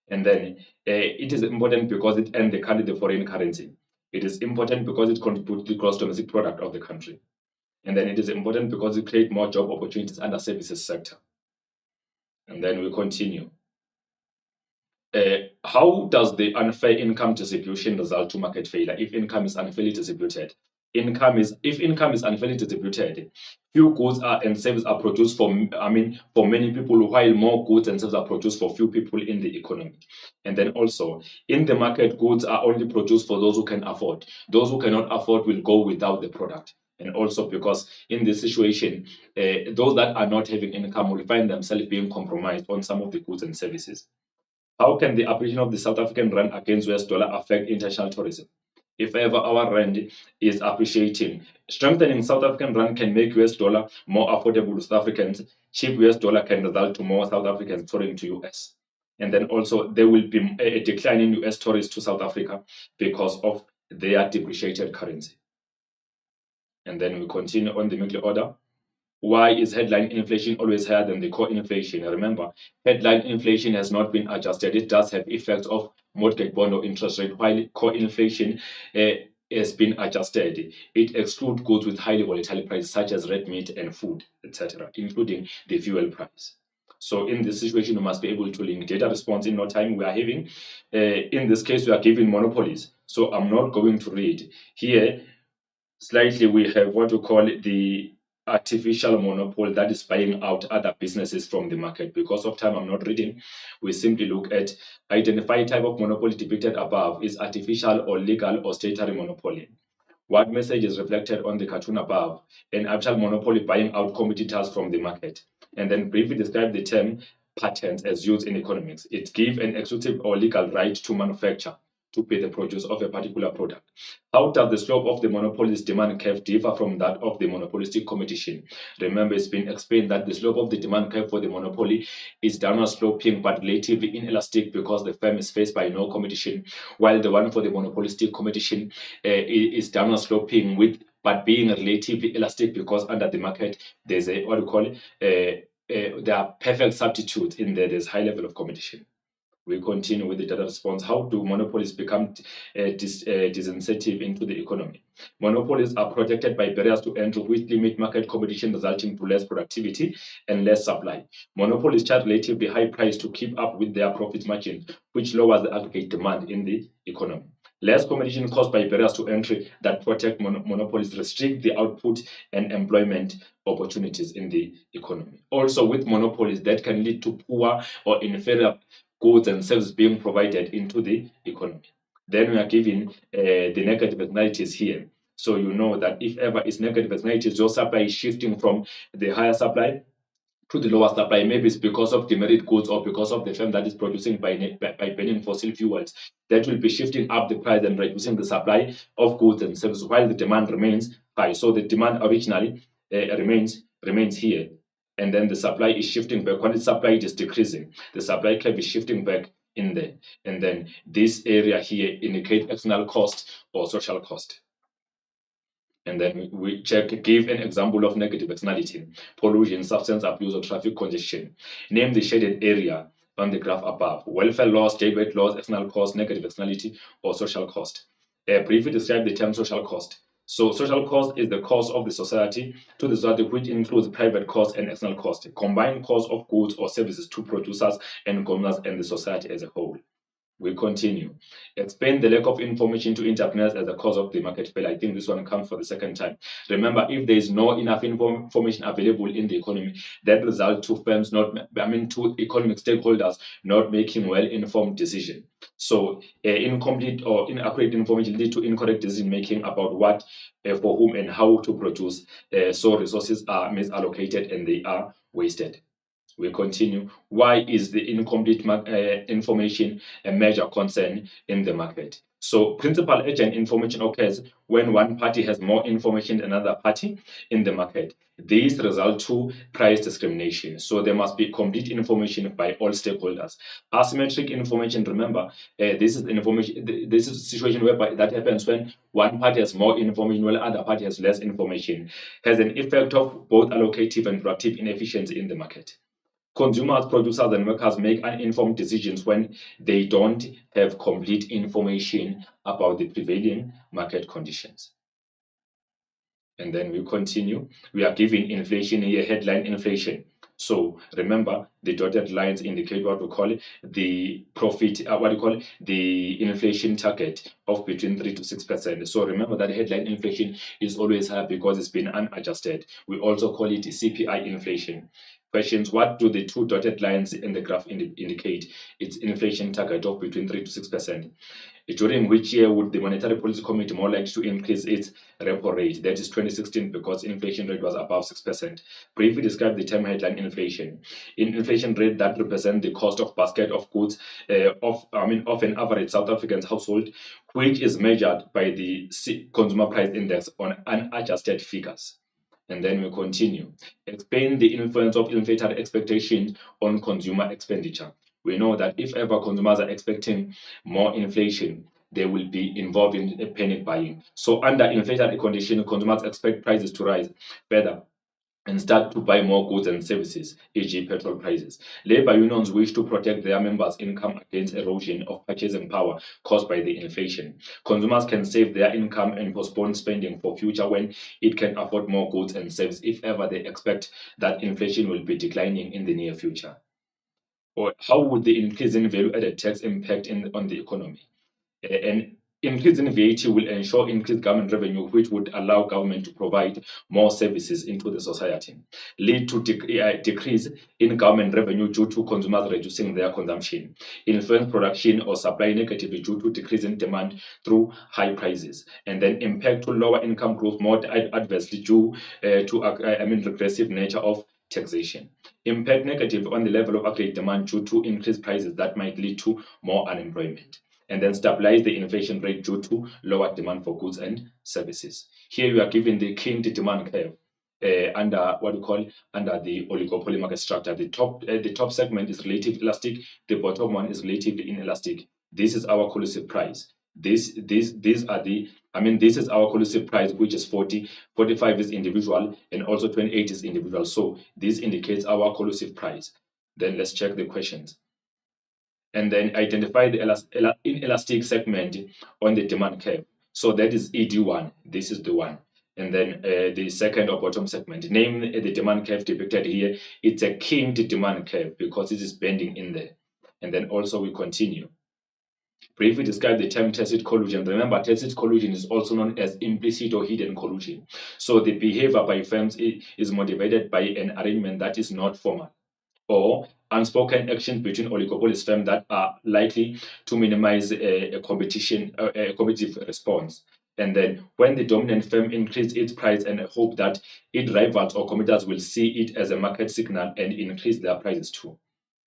And then it is important because it earns the country the foreign currency. It is important because it contributes to the gross domestic product of the country. And then it is important because it creates more job opportunities under services sector. And then we continue. How does the unfair income distribution result to market failure if income is unfairly distributed? If income is unfairly distributed, few goods and services are produced for many people, while more goods and services are produced for few people in the economy. And then also in the market, goods are only produced for those who can afford. Those who cannot afford will go without the product. And also because in this situation, those that are not having income will find themselves being compromised on some of the goods and services. How can the appreciation of the South African rand against US dollar affect international tourism? If ever our rand is appreciating, strengthening South African rand can make US dollar more affordable to South Africans. Cheap US dollar can result to more South Africans touring to US. And then also there will be a decline in US tourists to South Africa because of their depreciated currency. And then we continue on the middle order. Why is headline inflation always higher than the core inflation? Remember, headline inflation has not been adjusted. It does have effects of mortgage bond or interest rate, while core inflation has been adjusted. It excludes goods with highly volatile prices such as red meat and food, etc., including the fuel price. So in this situation, we must be able to link data response in no time we are having. In this case, we are given monopolies. So I'm not going to read. Here, slightly, we have what we call the artificial monopoly that is buying out other businesses from the market. Because of time, I'm not reading. We simply look at identify type of monopoly depicted above is artificial or legal or statutory monopoly. What message is reflected on the cartoon above? An actual monopoly buying out competitors from the market. And then briefly describe the term patent as used in economics. It gives an exclusive or legal right to manufacture, to pay the produce of a particular product. How does the slope of the monopoly's demand curve differ from that of the monopolistic competition? Remember, it's been explained that the slope of the demand curve for the monopoly is downward sloping but relatively inelastic because the firm is faced by no competition, while the one for the monopolistic competition is downward sloping with but being relatively elastic because under the market there's a what we call there are perfect substitutes in there. There's high level of competition. We continue with the data response. How do monopolies become disincentive into the economy? Monopolies are protected by barriers to entry which limit market competition, resulting to less productivity and less supply. Monopolies charge relatively high price to keep up with their profit margin, which lowers the aggregate demand in the economy. Less competition caused by barriers to entry that protect monopolies restrict the output and employment opportunities in the economy. Also, with monopolies, that can lead to poor or inferior goods and services being provided into the economy. Then we are given the negative externalities here. So you know that if ever it's negative externalities, your supply is shifting from the higher supply to the lower supply. Maybe it's because of demerit goods or because of the firm that is producing by burning fossil fuels. That will be shifting up the price and reducing the supply of goods and services while the demand remains high. So the demand originally remains here. And then the supply is shifting back. When the supply is decreasing, the supply curve is shifting back in there. And then this area here indicates external cost or social cost. And then we give an example of negative externality: pollution, substance abuse, or traffic congestion. Name the shaded area on the graph above: welfare loss, jailbait loss, external cost, negative externality, or social cost. Briefly describe the term social cost. So social cost is the cost of the society to the society, which includes private cost and external cost, combined cost of goods or services to producers and consumers and the society as a whole. We continue. Explain the lack of information to entrepreneurs as a cause of the market failure. I think this one comes for the second time. Remember, if there is no enough information available in the economy, that results to firms to economic stakeholders not making well-informed decisions. So, incomplete or inaccurate information lead to incorrect decision making about what, for whom, and how to produce. So resources are misallocated and they are wasted. We continue. Why is the incomplete information a major concern in the market? So, principal agent information occurs when one party has more information than another party in the market. These result to price discrimination. So, there must be complete information by all stakeholders. Asymmetric information. Remember, this is information. This is a situation whereby that happens when one party has more information while other party has less information. Has an effect of both allocative and productive inefficiency in the market. Consumers, producers, and workers make uninformed decisions when they don't have complete information about the prevailing market conditions. And then we continue. We are giving inflation here, headline inflation. So remember, the dotted lines indicate what we call the profit, the inflation target of between 3 to 6%. So remember that headline inflation is always high because it's been unadjusted. We also call it CPI inflation. Questions: what do the two dotted lines in the graph indicate? It's inflation target of between 3 to 6%. During which year would the Monetary Policy Committee more likely to increase its repo rate? That is 2016, because inflation rate was above 6%. Briefly describe the term headline inflation. In inflation rate that represent the cost of basket of goods of an average South African household, which is measured by the consumer price index on unadjusted figures. And then we continue. Explain the influence of inflated expectations on consumer expenditure. We know that if ever consumers are expecting more inflation, they will be involved in panic buying. So under inflated conditions, consumers expect prices to rise further and start to buy more goods and services, e.g. petrol prices. Labor unions wish to protect their members' income against erosion of purchasing power caused by the inflation. Consumers can save their income and postpone spending for future when it can afford more goods and services if ever they expect that inflation will be declining in the near future. Or how would the increase in value-added tax impact on the economy? An increase in VAT will ensure increased government revenue, which would allow government to provide more services into the society. Lead to decrease in government revenue due to consumers reducing their consumption. Influence production or supply negatively due to decrease in demand through high prices. And then impact to lower income growth more adversely due to regressive nature of taxation. Impact negative on the level of aggregate demand due to increased prices that might lead to more unemployment. And then stabilize the inflation rate due to lower demand for goods and services. Here you are given the kinked demand curve under the oligopoly market structure. The top segment is relatively elastic. The bottom one is relatively inelastic. This is our collusive price. This is our collusive price, which is 40, 45 is individual, and also 28 is individual. So this indicates our collusive price. Then let's check the questions. And then identify the inelastic segment on the demand curve. So that is ED1. This is the one. And then the second or bottom segment. Name the demand curve depicted here. It's a kinked demand curve because it is bending in there. And then also we continue. Briefly describe the term tacit collusion. Remember, tacit collusion is also known as implicit or hidden collusion. So the behavior by firms is motivated by an arrangement that is not formal, or unspoken actions between oligopolist firms that are likely to minimize a competitive response. And then when the dominant firm increases its price and hope that its rivals or competitors will see it as a market signal and increase their prices too.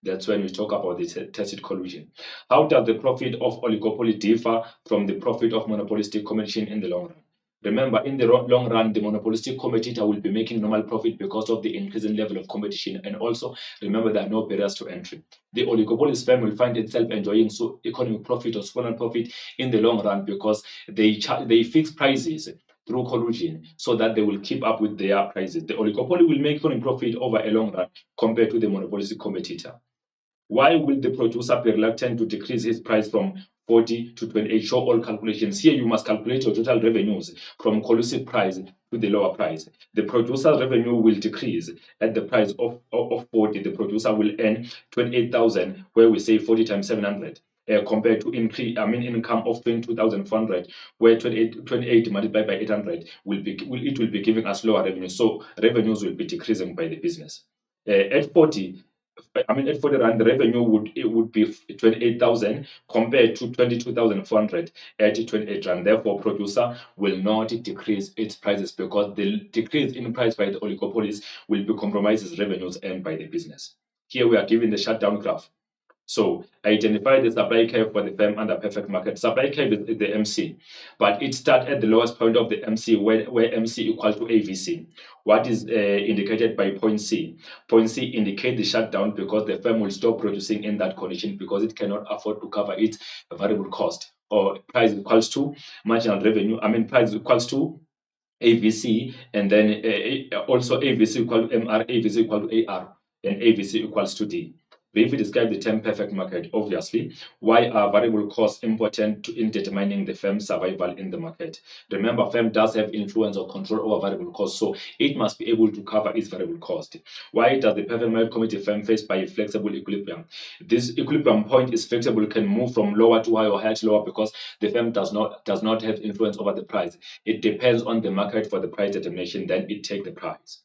That's when we talk about the tacit collusion. How does the profit of oligopoly differ from the profit of monopolistic competition in the long run? Remember, in the long run, the monopolistic competitor will be making normal profit because of the increasing level of competition. And also, remember, there are no barriers to entry. The oligopolist firm will find itself enjoying economic profit or small profit in the long run because they fix prices through collusion so that they will keep up with their prices. The oligopoly will make economic profit over a long run compared to the monopolistic competitor. Why will the producer be reluctant to decrease his price from 40 to 28? Show all calculations. Here you must calculate your total revenues from collusive price to the lower price. The producer's revenue will decrease at the price of 40. The producer will earn 28,000, where we say 40 times 700. compared to income of 22,400, where 28 multiplied by 800 will be giving us lower revenue. So revenues will be decreasing by the business. At 40, at 40 rand, the revenue would be 28,000 compared to 22,400 at 28 rand. Therefore, producer will not decrease its prices because the decrease in price by the oligopolies will be compromises revenues earned by the business. Here we are given the shutdown graph. So identify the supply curve for the firm under perfect market. Supply curve is the MC, but it starts at the lowest point of the MC where MC equal to AVC. What is indicated by point C? Point C indicates the shutdown because the firm will stop producing in that condition because it cannot afford to cover its variable cost, or price equals to marginal revenue. Price equals to AVC, and then also AVC equal to MR, AVC equal to AR, and AVC equals to D. Briefly describe the term perfect market. Obviously, why are variable costs important in determining the firm's survival in the market? Remember, firm does have influence or control over variable costs, so it must be able to cover its variable cost. Why does the perfect market committee firm face by a flexible equilibrium? This equilibrium point is flexible, can move from lower to high or higher to lower because the firm does not have influence over the price. It depends on the market for the price determination, then it takes the price.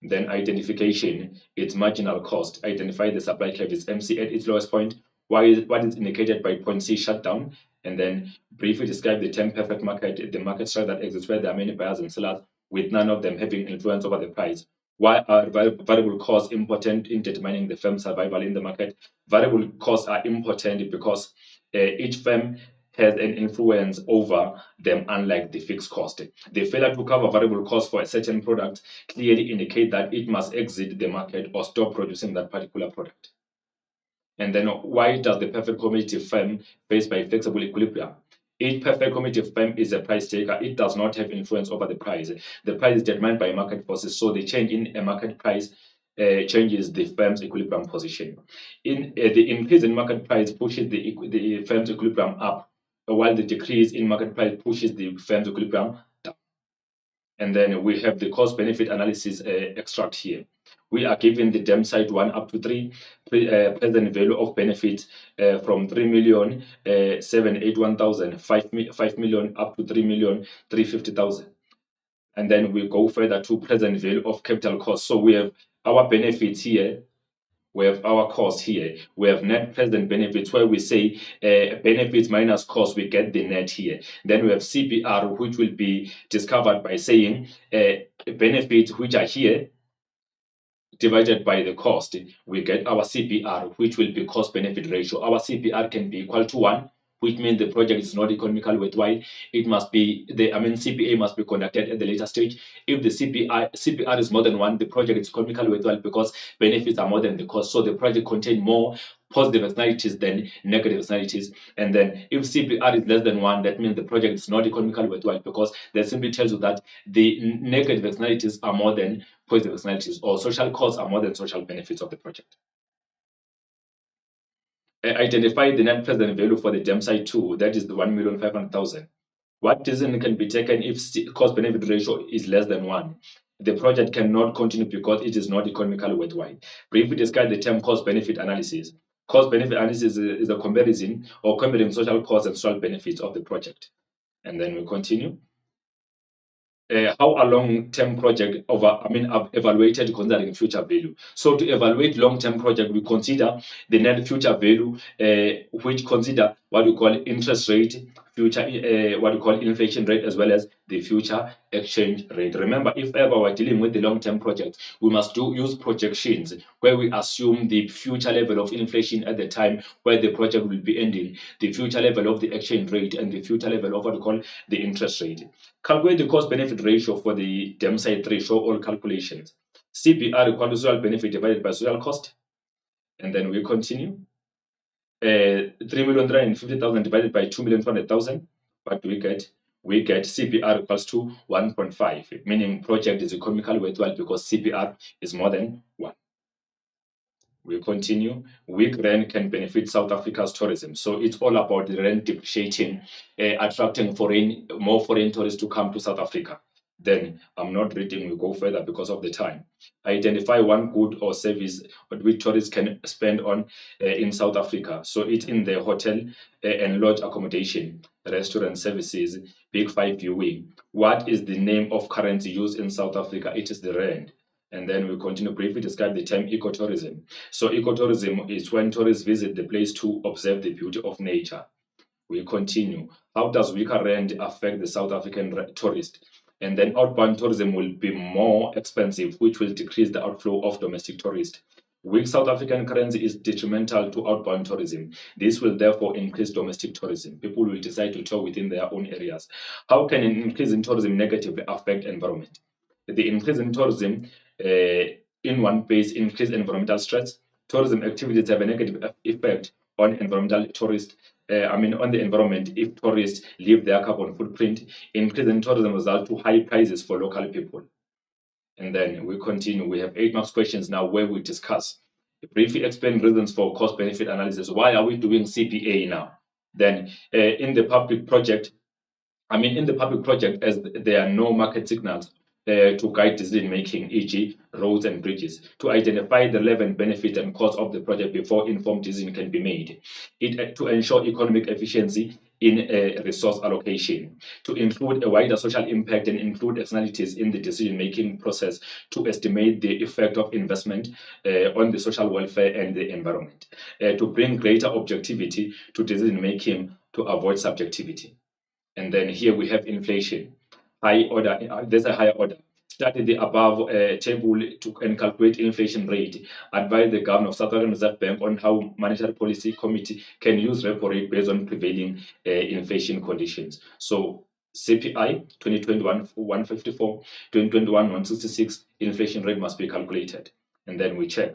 Then identification, its marginal cost. Identify the supply curve is MC at its lowest point. What is indicated by point C shutdown? And then briefly describe the term perfect market, the market structure that exists where there are many buyers and sellers with none of them having influence over the price. Why are variable costs important in determining the firm's survival in the market? Variable costs are important because each firm has an influence over them, unlike the fixed cost. The failure to cover variable costs for a certain product clearly indicate that it must exit the market or stop producing that particular product. And then why does the perfect commodity firm face by flexible equilibrium? Each perfect commodity firm is a price taker. It does not have influence over the price. The price is determined by market forces, so the change in a market price changes the firm's equilibrium position. The increase in market price pushes the firm's equilibrium up, while the decrease in market price pushes the firm's equilibrium down. And then we have the cost benefit analysis extract here. We are given the dam side 1 up to 3, present value of benefit from 3,781,000, 5 million up to 3,350,000. And then we go further to present value of capital cost. So we have our benefits here, we have our cost here, we have net present benefits where we say benefits minus cost, we get the net here. Then we have CPR, which will be discovered by saying benefits which are here divided by the cost, we get our CPR, which will be cost benefit ratio. Our CPR can be equal to 1, which means the project is not economically worthwhile. It must be CPA must be conducted at the later stage. If the CPR is more than 1, the project is economically worthwhile because benefits are more than the cost. So the project contains more positive externalities than negative externalities. And then if CPR is less than 1, that means the project is not economically worthwhile because that simply tells you that the negative externalities are more than positive externalities, or social costs are more than social benefits of the project. Identify the net present value for the dam side 2, that is the 1,500,000. What decision can be taken if cost benefit ratio is less than 1? The project cannot continue because it is not economically worthwhile. Briefly describe the term cost benefit analysis. Cost benefit analysis is a comparison or comparing social costs and social benefits of the project. And then we continue. How a long-term project evaluated considering future value. So to evaluate long-term project, we consider the net future value, which consider what we call interest rate, future what we call inflation rate, as well as the future exchange rate. Remember, if ever we're dealing with the long-term project, we must use projections where we assume the future level of inflation at the time where the project will be ending, the future level of the exchange rate, and the future level of what we call the interest rate. Calculate the cost benefit ratio for the dam side 3, show all calculations. CPR equal to social benefit divided by social cost. And then we continue. 3,350,000 divided by 2,200,000. What do we get? We get CPR equals to 1.5, meaning project is economically worthwhile because CPR is more than 1. We continue. Weak rand can benefit South Africa's tourism. So it's all about the rand depreciating, attracting more foreign tourists to come to South Africa. Then I'm not reading, we go further because of the time. Identify one good or service which tourists can spend on in South Africa. So it's in the hotel and lodge accommodation, restaurant services, big five viewing. What is the name of currency used in South Africa? It is the rand. And then we continue briefly describe the term ecotourism. So ecotourism is when tourists visit the place to observe the beauty of nature. We continue. How does weaker rand affect the South African tourist? And then outbound tourism will be more expensive, which will decrease the outflow of domestic tourists. Weak South African currency is detrimental to outbound tourism. This will therefore increase domestic tourism. People will decide to tour within their own areas. How can an increase in tourism negatively affect environment? The increase in tourism in one place increase environmental stress. Tourism activities have a negative effect on environmental tourists. On the environment if tourists leave their carbon footprint. Increase in tourism result to high prices for local people. And then we continue. We have 8 marks questions now where we discuss. Briefly explain reasons for cost benefit analysis. Why are we doing CPA now? Then in the public project, as there are no market signals to guide decision making, e.g., roads and bridges, to identify the relevant benefit and cost of the project before informed decision can be made, to ensure economic efficiency in resource allocation, to include a wider social impact and include externalities in the decision making process, to estimate the effect of investment on the social welfare and the environment, to bring greater objectivity to decision making to avoid subjectivity. And then here we have inflation. High order, there's a higher order. Study the above table and calculate inflation rate. Advise the governor of South African Reserve Bank on how Monetary Policy Committee can use repo rate based on prevailing inflation conditions. So CPI 2021 154, 2021 166, inflation rate must be calculated. And then we check.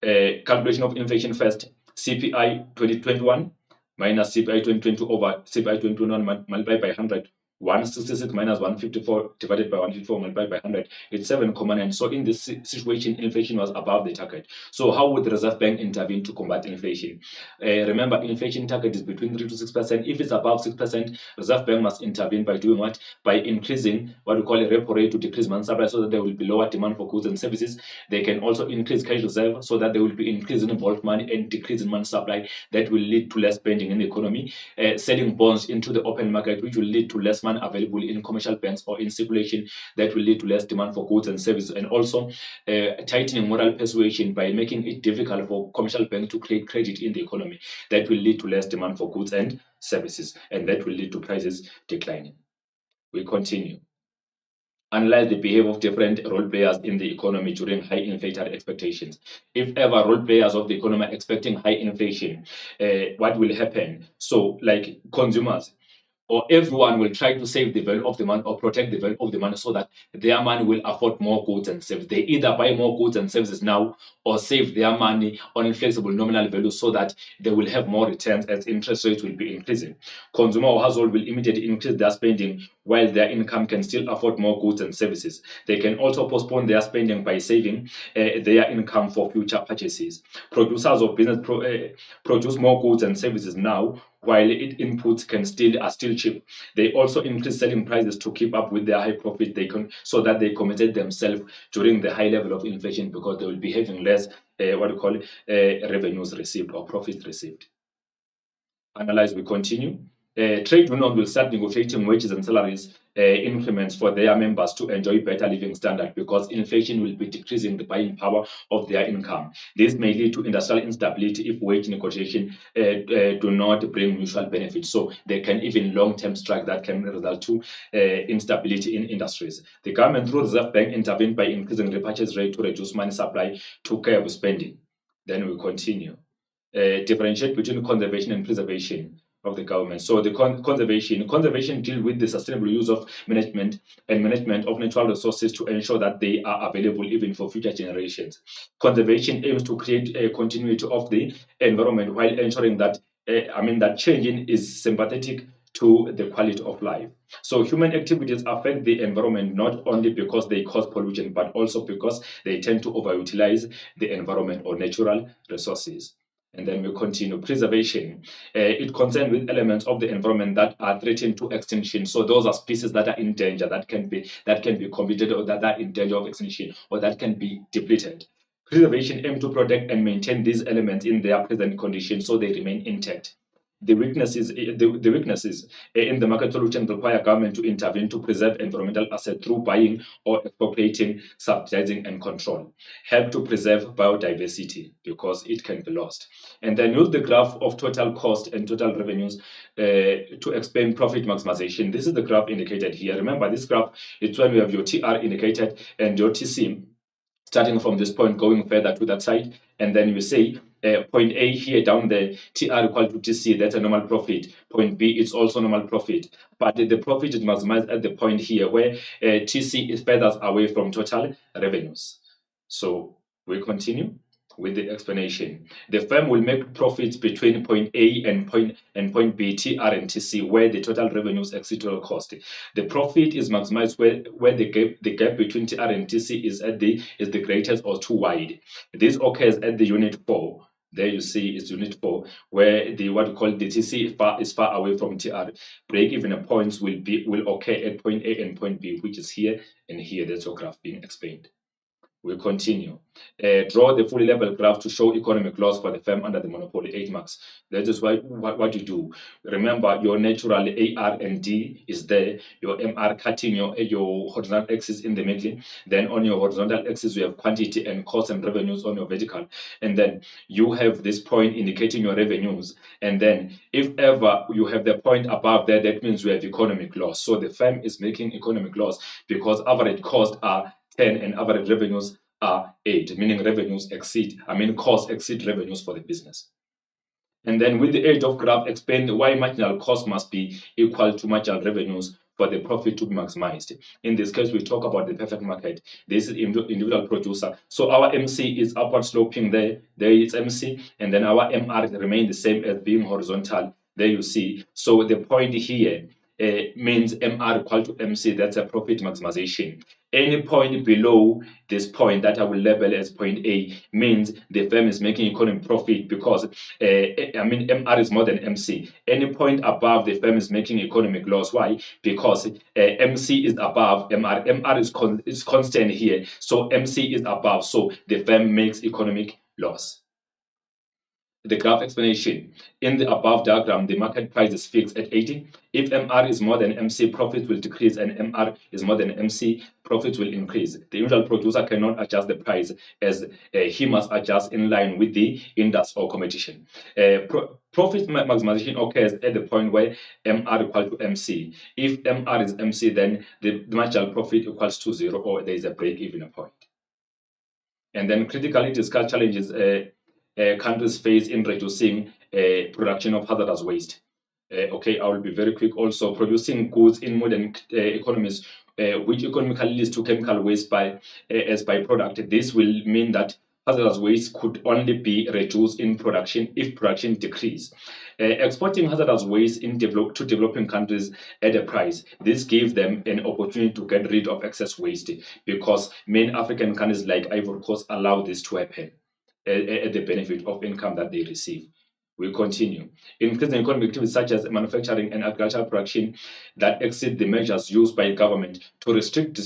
Calculation of inflation first. CPI 2021 minus CPI 2022 over CPI 2021 multiplied by 100. 166 minus 154 divided by 154 multiplied by 100. It's 7,9. So in this situation, inflation was above the target. So how would the Reserve Bank intervene to combat inflation? Remember, inflation target is between 3 to 6%. If it's above 6%, Reserve Bank must intervene by doing what? By increasing what we call a repo rate to decrease demand supply so that there will be lower demand for goods and services. They can also increase cash reserve so that there will be increase in bulk money and decrease in money supply that will lead to less spending in the economy. Selling bonds into the open market, which will lead to less money available in commercial banks or in circulation, that will lead to less demand for goods and services. And also tightening moral persuasion by making it difficult for commercial banks to create credit in the economy, that will lead to less demand for goods and services, and that will lead to prices declining. We continue. Analyze the behavior of different role players in the economy during high inflationary expectations. If ever role players of the economy are expecting high inflation, what will happen? So, like consumers, or everyone will try to save the value of the money or protect the value of the money so that their money will afford more goods and services. They either buy more goods and services now or save their money on inflexible nominal value so that they will have more returns as interest rates will be increasing. Consumer or household will immediately increase their spending while their income can still afford more goods and services. They can also postpone their spending by saving their income for future purchases. Producers of business produce more goods and services now while inputs are still cheap. They also increase selling prices to keep up with their high profit so that they compensate themselves during the high level of inflation because they will be having less revenues received or profits received. Analyze, we continue. Trade unions will start negotiating wages and salaries increments for their members to enjoy better living standard because inflation will be decreasing the buying power of their income. This may lead to industrial instability if wage negotiation do not bring mutual benefits. So there can even long-term strike that can result to instability in industries. The government through Reserve Bank intervened by increasing repurchase rate to reduce money supply to curb spending. Then we continue. Differentiate between conservation and preservation of the government. So the conservation deal with the sustainable use of management of natural resources to ensure that they are available even for future generations. Conservation aims to create a continuity of the environment while ensuring that that changing is sympathetic to the quality of life. So human activities affect the environment not only because they cause pollution, but also because they tend to overutilize the environment or natural resources. And then we continue. Preservation. It concerns with elements of the environment that are threatened to extinction. So those are species that are in danger, that can be completed, or that are in danger of extinction, or that can be depleted. Preservation aims to protect and maintain these elements in their present condition so they remain intact. The weaknesses in the market solution require government to intervene to preserve environmental assets through buying or expropriating, subsidizing, and control. Help to preserve biodiversity because it can be lost. And then use the graph of total cost and total revenues to explain profit maximization. This is the graph indicated here. Remember, this graph is when you have your TR indicated and your TC starting from this point going further to that side, and then you say point A here down there, TR equal to TC, that's a normal profit. Point B is also normal profit, but the profit is maximized at the point here where TC is further away from total revenues. So we continue with the explanation. The firm will make profits between point A and point B, TR and TC, where the total revenues exceed total cost. The profit is maximized where the gap between TR and TC is the greatest or too wide. This occurs at the unit 4. There you see it's unit 4, where the what we call the TC is far away from TR. Break-even points will occur at point A and point B, which is here and here. That's your graph being explained. We continue. Draw the fully level graph to show economic loss for the firm under the monopoly. 8 marks. That is what you do. Remember, your natural AR and D is there. Your MR cutting your horizontal axis in the middle. Then on your horizontal axis, you have quantity and cost and revenues on your vertical. And then you have this point indicating your revenues. And then if ever you have the point above there, that means you have economic loss. So the firm is making economic loss because average costs are 10 and average revenues are 8, meaning costs exceed revenues for the business. And then with the aid of graph, explain why marginal cost must be equal to marginal revenues for the profit to be maximized. In this case, we talk about the perfect market. This is individual producer. So our MC is upward sloping there. There is MC, and then our MR remain the same as being horizontal. There you see. So the point here means MR equal to MC. That's a profit maximization. Any point below this point that I will label as point A means the firm is making economic profit because MR is more than MC. Any point above the firm is making economic loss. Why? Because MC is above MR. MR is constant here, so MC is above, so the firm makes economic loss. The graph explanation. In the above diagram, the market price is fixed at 80. If MR is more than MC, profit will decrease, and MR is more than MC, profit will increase. The individual producer cannot adjust the price as he must adjust in line with the industry or competition. Profit maximization occurs at the point where MR equal to MC. If MR is MC, then the marginal profit equals to 0, or there is a break-even point. And then critically discuss challenges countries face in reducing production of hazardous waste. Okay, I will be very quick. Also, producing goods in modern economies, which economically leads to chemical waste as byproduct. This will mean that hazardous waste could only be reduced in production if production decrease. Exporting hazardous waste to developing countries at a price. This gives them an opportunity to get rid of excess waste because many African countries like Ivory Coast allow this to happen at the benefit of income that they receive. We continue. Increasing economic activities such as manufacturing and agricultural production that exceed the measures used by government to restrict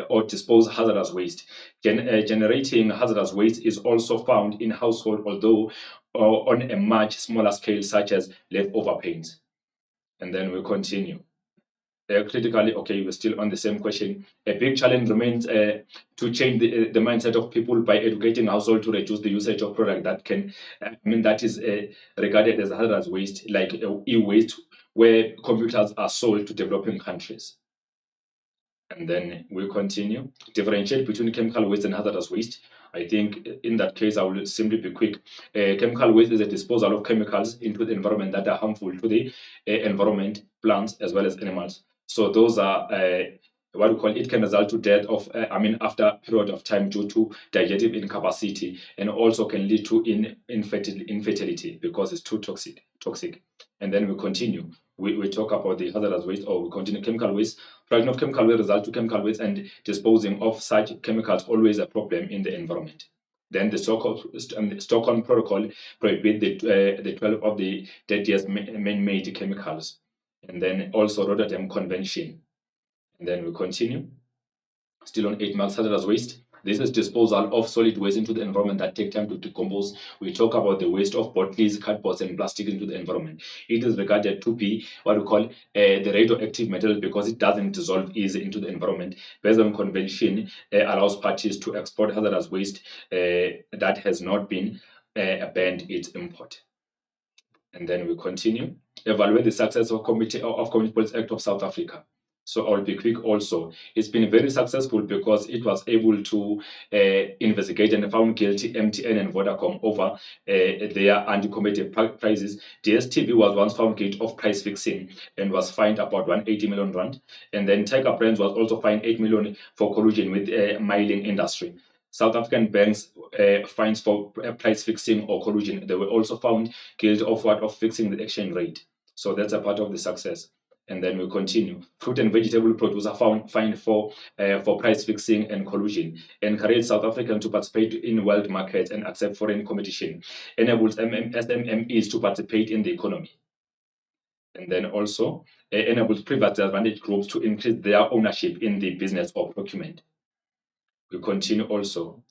or dispose hazardous waste. Generating hazardous waste is also found in household, although on a much smaller scale, such as leftover paints. And then we continue. Critically, okay, we're still on the same question. A big challenge remains to change the mindset of people by educating households to reduce the usage of product that is regarded as hazardous waste, like e-waste, where computers are sold to developing countries. And then we continue. Differentiate between chemical waste and hazardous waste. I think in that case, I will simply be quick. Chemical waste is a disposal of chemicals into the environment that are harmful to the environment, plants, as well as animals. So those are what we call it can result to death of after a period of time due to digestive incapacity, and also can lead to infertility because it's too toxic. And then we continue. We talk about the hazardous waste, or we continue chemical waste. Production of chemical waste result to chemical waste, and disposing of such chemicals always a problem in the environment. Then the Stockholm Protocol prohibit the 12 of the 30th man-made chemicals, and then also Rotterdam Convention. And then we continue. Still on 8 marks, hazardous waste. This is disposal of solid waste into the environment that take time to decompose. We talk about the waste of bottles, cardboards, and plastic into the environment. It is regarded to be what we call the radioactive material because it doesn't dissolve easy into the environment. Based on convention, allows parties to export hazardous waste that has not been banned its import. And then we continue. Evaluate the success of Community Policy Act of South Africa. So I'll be quick also. It's been very successful because it was able to investigate and found guilty MTN and Vodacom over their anti-competitive prices. DSTV was once found guilty of price fixing and was fined about 180 million rand. And then Tiger Brands was also fined 8 million for collusion with mining industry. South African banks fines for price fixing or collusion. They were also found guilty of fixing the exchange rate. So that's a part of the success. And then we continue. Fruit and vegetable producer fined for price fixing and collusion. Encourage South Africans to participate in world markets and accept foreign competition. Enables SMMEs to participate in the economy. And then also enables private disadvantaged groups to increase their ownership in the business or procurement. We continue also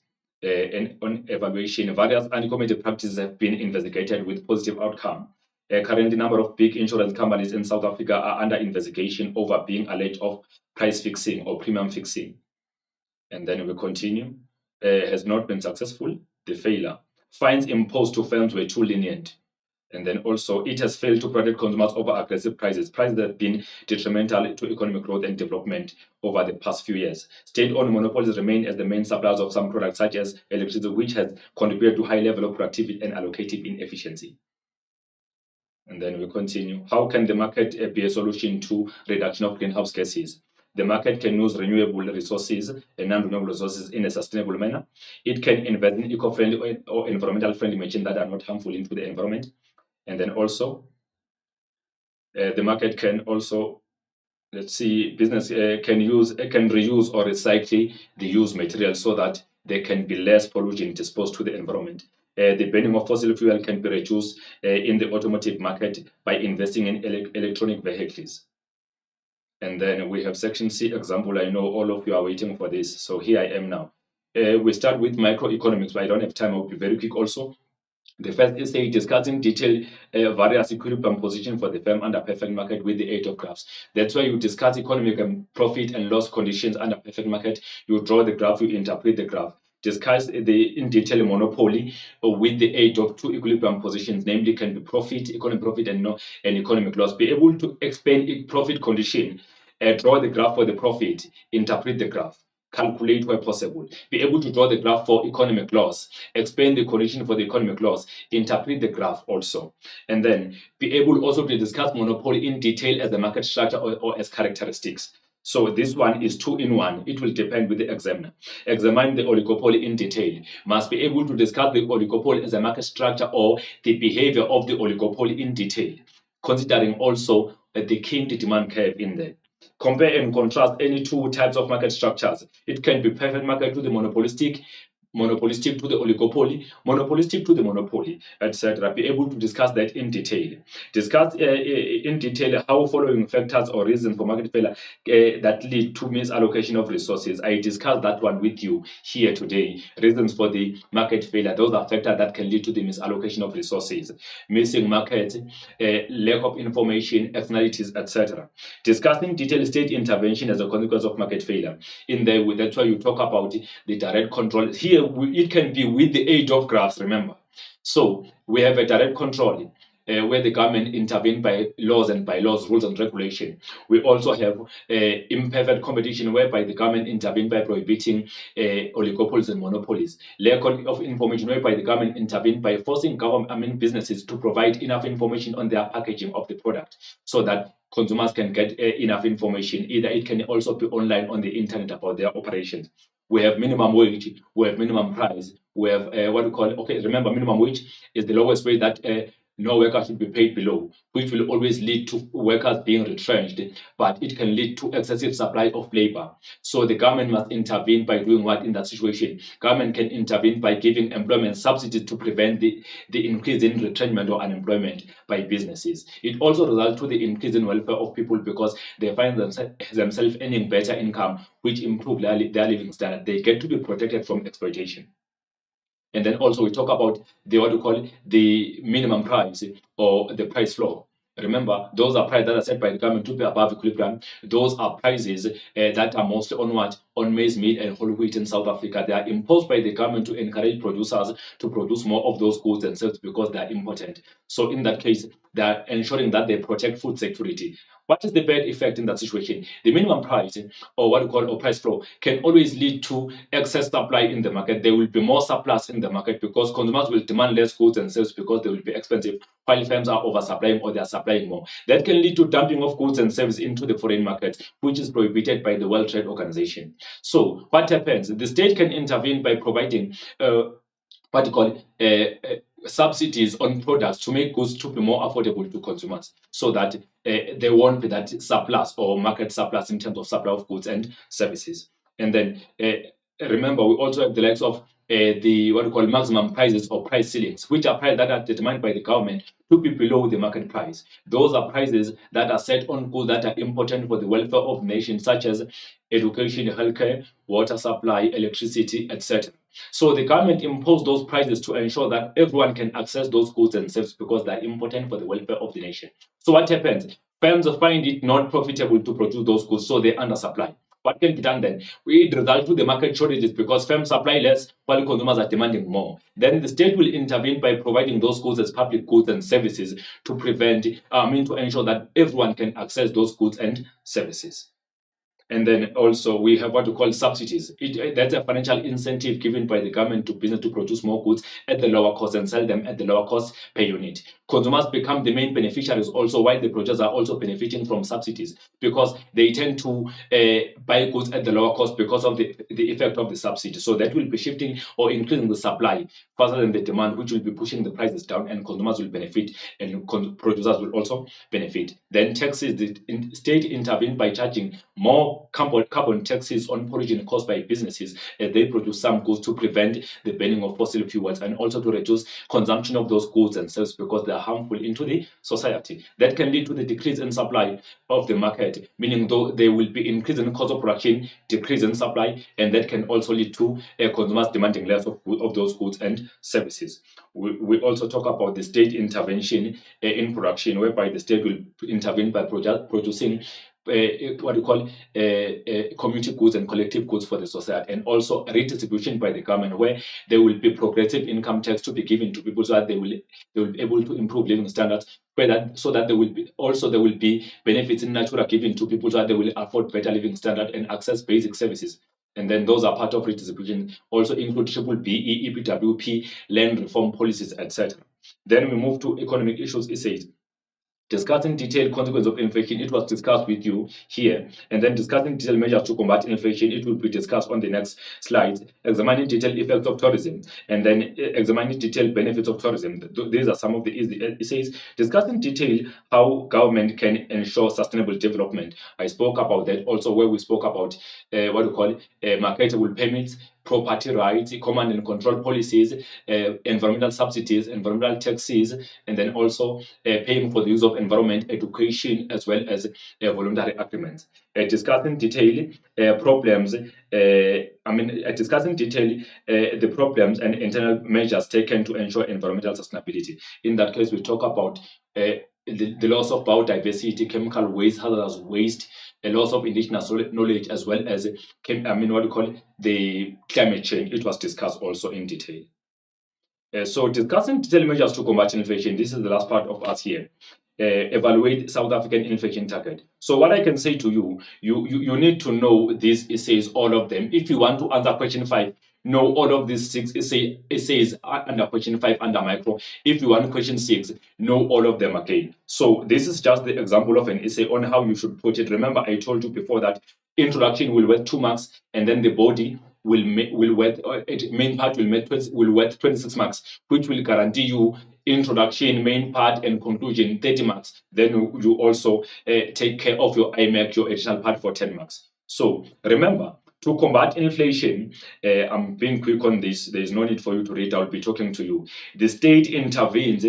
on evaluation. Various anti-competitive practices have been investigated with positive outcome. Currently, number of big insurance companies in South Africa are under investigation over being alleged of price fixing or premium fixing. And then we continue. Has not been successful. The failure. Fines imposed to firms were too lenient. And then also, it has failed to protect consumers over aggressive prices. Prices that have been detrimental to economic growth and development over the past few years. State-owned monopolies remain as the main suppliers of some products, such as electricity, which has contributed to high level of productivity and allocative inefficiency. And then we continue. How can the market be a solution to reduction of greenhouse gases? The market can use renewable resources and non-renewable resources in a sustainable manner. It can invest in eco-friendly or environmental-friendly machines that are not harmful into the environment. And then also, the market can also, business can reuse or recycle the used material so that there can be less pollution disposed to the environment. The burning of fossil fuel can be reduced in the automotive market by investing in electronic vehicles. And then we have section C example. I know all of you are waiting for this. So here I am now. We start with microeconomics, but I don't have time. I'll be very quick also. The first essay discussing in detail various equilibrium position for the firm under perfect market with the aid of graphs. That's why you discuss economic and profit and loss conditions under perfect market. You draw the graph, you interpret the graph. Discuss in detail monopoly with the aid of two equilibrium positions, namely can be profit, economic profit, and economic loss. Be able to explain profit condition, draw the graph for the profit, interpret the graph, calculate where possible. Be able to draw the graph for economic loss, explain the condition for the economic loss, interpret the graph also. And then be able also to discuss monopoly in detail as the market structure or as characteristics. So this one is 2-in-1. It will depend with the examiner. Examine the oligopoly in detail. Must be able to discuss the oligopoly as a market structure or the behavior of the oligopoly in detail, considering also the King demand curve in there. Compare and contrast any two types of market structures. It can be perfect market to the monopolistic, monopolistic to the oligopoly, monopolistic to the monopoly, etc. Be able to discuss that in detail. Discuss in detail how following factors or reasons for market failure that lead to misallocation of resources. I discussed that one with you here today. Reasons for the market failure. Those are factors that can lead to the misallocation of resources, missing market, lack of information, externalities, etc. Discussing detailed state intervention as a consequence of market failure. In there, that's why you talk about the direct control. Here, it can be with the aid of graphs, remember. So we have a direct control where the government intervene by laws and bylaws, rules and regulation. We also have imperfect competition whereby the government intervene by prohibiting oligopolies and monopolies. Lack of information whereby the government intervene by forcing businesses to provide enough information on their packaging of the product so that consumers can get enough information. Either it can also be online on the internet about their operations. We have minimum wage, we have minimum price, we have remember minimum wage is the lowest way that no worker should be paid below, which will always lead to workers being retrenched, but it can lead to excessive supply of labor. So the government must intervene by doing what in that situation? Government can intervene by giving employment subsidies to prevent the increase in retrenchment or unemployment by businesses. It also results to the increase in welfare of people because they find themselves earning better income, which improve their living standard. They get to be protected from exploitation. And then also we talk about the what we call the minimum price or the price floor. Remember, those are prices that are set by the government to be above equilibrium. Those are prices that are mostly on what? On maize meal and whole wheat in South Africa. They are imposed by the government to encourage producers to produce more of those goods themselves because they are important. So in that case, they are ensuring that they protect food security. What is the bad effect in that situation? The minimum price, or what we call a price floor, can always lead to excess supply in the market. There will be more surplus in the market because consumers will demand less goods and services because they will be expensive, while firms are oversupplying or they are supplying more. That can lead to dumping of goods and services into the foreign markets, which is prohibited by the World Trade Organization. So what happens? The state can intervene by providing what you call subsidies on products to make goods to be more affordable to consumers so that there won't be that surplus or market surplus in terms of supply of goods and services. And then remember, we also have the likes of the what we call maximum prices or price ceilings, which are prices that are determined by the government to be below the market price. Those are prices that are set on goods that are important for the welfare of nations, such as education, healthcare, water supply, electricity, etc. So the government imposed those prices to ensure that everyone can access those goods and services because they're important for the welfare of the nation. So what happens? Firms find it not profitable to produce those goods, so they undersupply. What can be done then? It results to the market shortages because firms supply less while consumers are demanding more. Then the state will intervene by providing those goods as public goods and services to to ensure that everyone can access those goods and services. And then also we have what we call subsidies. That's a financial incentive given by the government to business to produce more goods at the lower cost and sell them at the lower cost per unit. Consumers become the main beneficiaries also, while the producers are also benefiting from subsidies because they tend to buy goods at the lower cost because of the effect of the subsidy. So that will be shifting or increasing the supply faster than the demand, which will be pushing the prices down, and consumers will benefit and producers will also benefit. Then taxes, the state intervened by charging more carbon taxes on pollution caused by businesses as they produce some goods to prevent the burning of fossil fuels and also to reduce consumption of those goods and services because they are harmful into the society. That can lead to the decrease in supply of the market, meaning though there will be increase in cost of production, decrease in supply, and that can also lead to consumers demanding less of those goods and services. We also talk about the state intervention in production, whereby the state will intervene by producing what you call community goods and collective goods for the society, and also redistribution by the government, where there will be progressive income tax to be given to people so that they will be able to improve living standards. So that there will be benefits in natura given to people so that they will afford better living standard and access basic services. And then those are part of redistribution, also include triple BE, EPWP, land reform policies, etc. Then we move to economic issues. It says discussing detailed consequences of inflation, it was discussed with you here. And then discussing detailed measures to combat inflation, it will be discussed on the next slide. Examining detailed effects of tourism, and then examining detailed benefits of tourism. These are some of the easy. It says discussing detail how government can ensure sustainable development. I spoke about that also, where we spoke about what we call marketable permits, property rights, command and control policies, environmental subsidies, environmental taxes, and then also paying for the use of environment, education, as well as voluntary agreements. Discussing detail problems. Discussing detail the problems and internal measures taken to ensure environmental sustainability. In that case, we talk about the loss of biodiversity, chemical waste, hazardous waste, a loss of indigenous knowledge, as well as the climate change. It was discussed also in detail. So discussing detailed measures to combat inflation. This is the last part of us here. Evaluate South African inflation target. So what I can say to you, you need to know this. It says all of them. If you want to answer question 5, know all of these 6 essays under question 5 under micro. If you want question 6, know all of them again. So this is just the example of an essay on how you should put it. Remember, I told you before that introduction will worth 2 marks, and then the body main part will worth 26 marks, which will guarantee you introduction, main part, and conclusion 30 marks. Then you also take care of your IMAC, your additional part for 10 marks. So remember, to combat inflation, I'm being quick on this. There is no need for you to read. I'll be talking to you. The state intervenes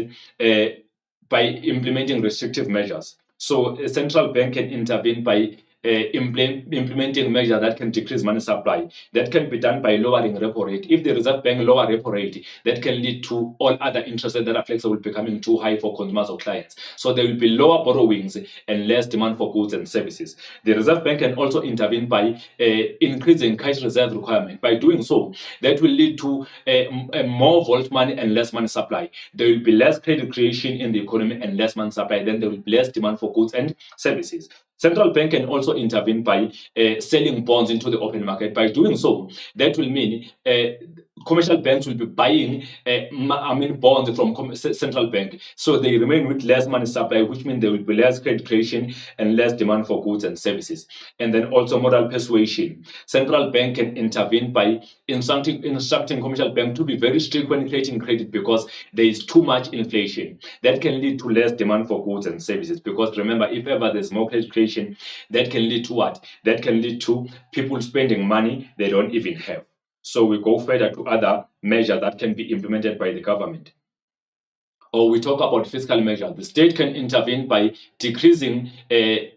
by implementing restrictive measures. So a central bank can intervene by implementing measures that can decrease money supply. That can be done by lowering repo rate. If the Reserve Bank lower repo rate, that can lead to all other interest rates that are flexible becoming too high for consumers or clients. So there will be lower borrowings and less demand for goods and services. The Reserve Bank can also intervene by increasing cash reserve requirement. By doing so, that will lead to more vault money and less money supply. There will be less credit creation in the economy and less money supply. Then there will be less demand for goods and services. Central bank can also intervene by selling bonds into the open market. By doing so, that will mean commercial banks will be buying bonds from central bank. So they remain with less money supply, which means there will be less credit creation and less demand for goods and services. And then also moral persuasion. Central bank can intervene by instructing commercial bank to be very strict when creating credit because there is too much inflation. That can lead to less demand for goods and services. Because remember, if ever there's more credit creation, that can lead to what? That can lead to people spending money they don't even have. So we go further to other measures that can be implemented by the government. Or we talk about fiscal measures. The state can intervene by decreasing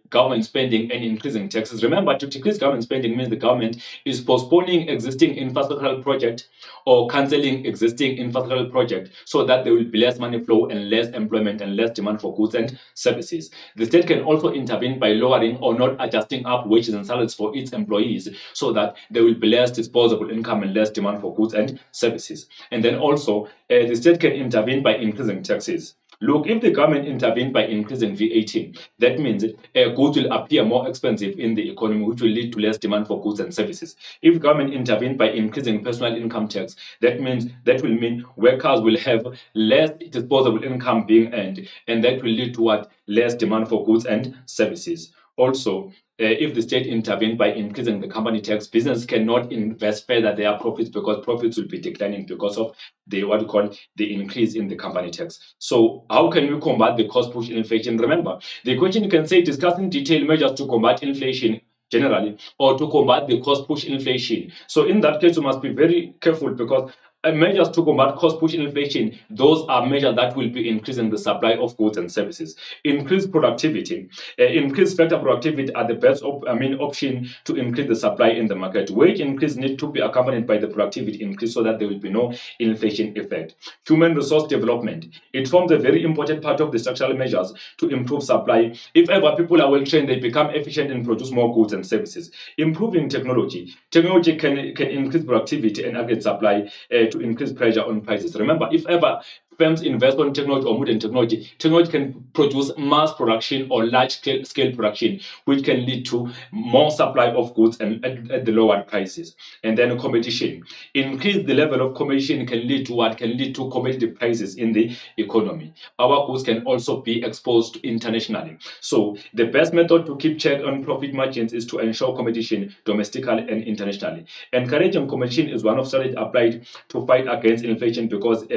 government spending and increasing taxes. Remember, to decrease government spending means the government is postponing existing infrastructural project or cancelling existing infrastructural project so that there will be less money flow and less employment and less demand for goods and services. The state can also intervene by lowering or not adjusting up wages and salaries for its employees so that there will be less disposable income and less demand for goods and services. And then also, the state can intervene by increasing taxes. Look, if the government intervened by increasing VAT, that means goods will appear more expensive in the economy, which will lead to less demand for goods and services. If government intervened by increasing personal income tax, that will mean workers will have less disposable income being earned, and that will lead to what? Less demand for goods and services. Also, if the state intervened by increasing the company tax, business cannot invest further their profits because profits will be declining because of the increase in the company tax. So how can we combat the cost push inflation? Remember, the question you can say discussing detailed measures to combat inflation generally or to combat the cost push inflation. So in that case, you must be very careful because measures to combat cost push inflation, those are measures that will be increasing the supply of goods and services. Increase productivity. Increase factor productivity are the best option to increase the supply in the market. Wage increase need to be accompanied by the productivity increase so that there will be no inflation effect. Human resource development. It forms a very important part of the structural measures to improve supply. If ever people are well trained, they become efficient and produce more goods and services. Improving technology. Technology can increase productivity and aggregate supply to increase pressure on prices. Remember, if ever firms invest on technology or modern technology, technology can produce mass production or large scale production, which can lead to more supply of goods and at the lower prices. And then competition. Increase the level of competition can lead to what? Can lead to competitive prices in the economy. Our goods can also be exposed internationally. So the best method to keep check on profit margins is to ensure competition domestically and internationally. Encouraging competition is one of strategies applied to fight against inflation because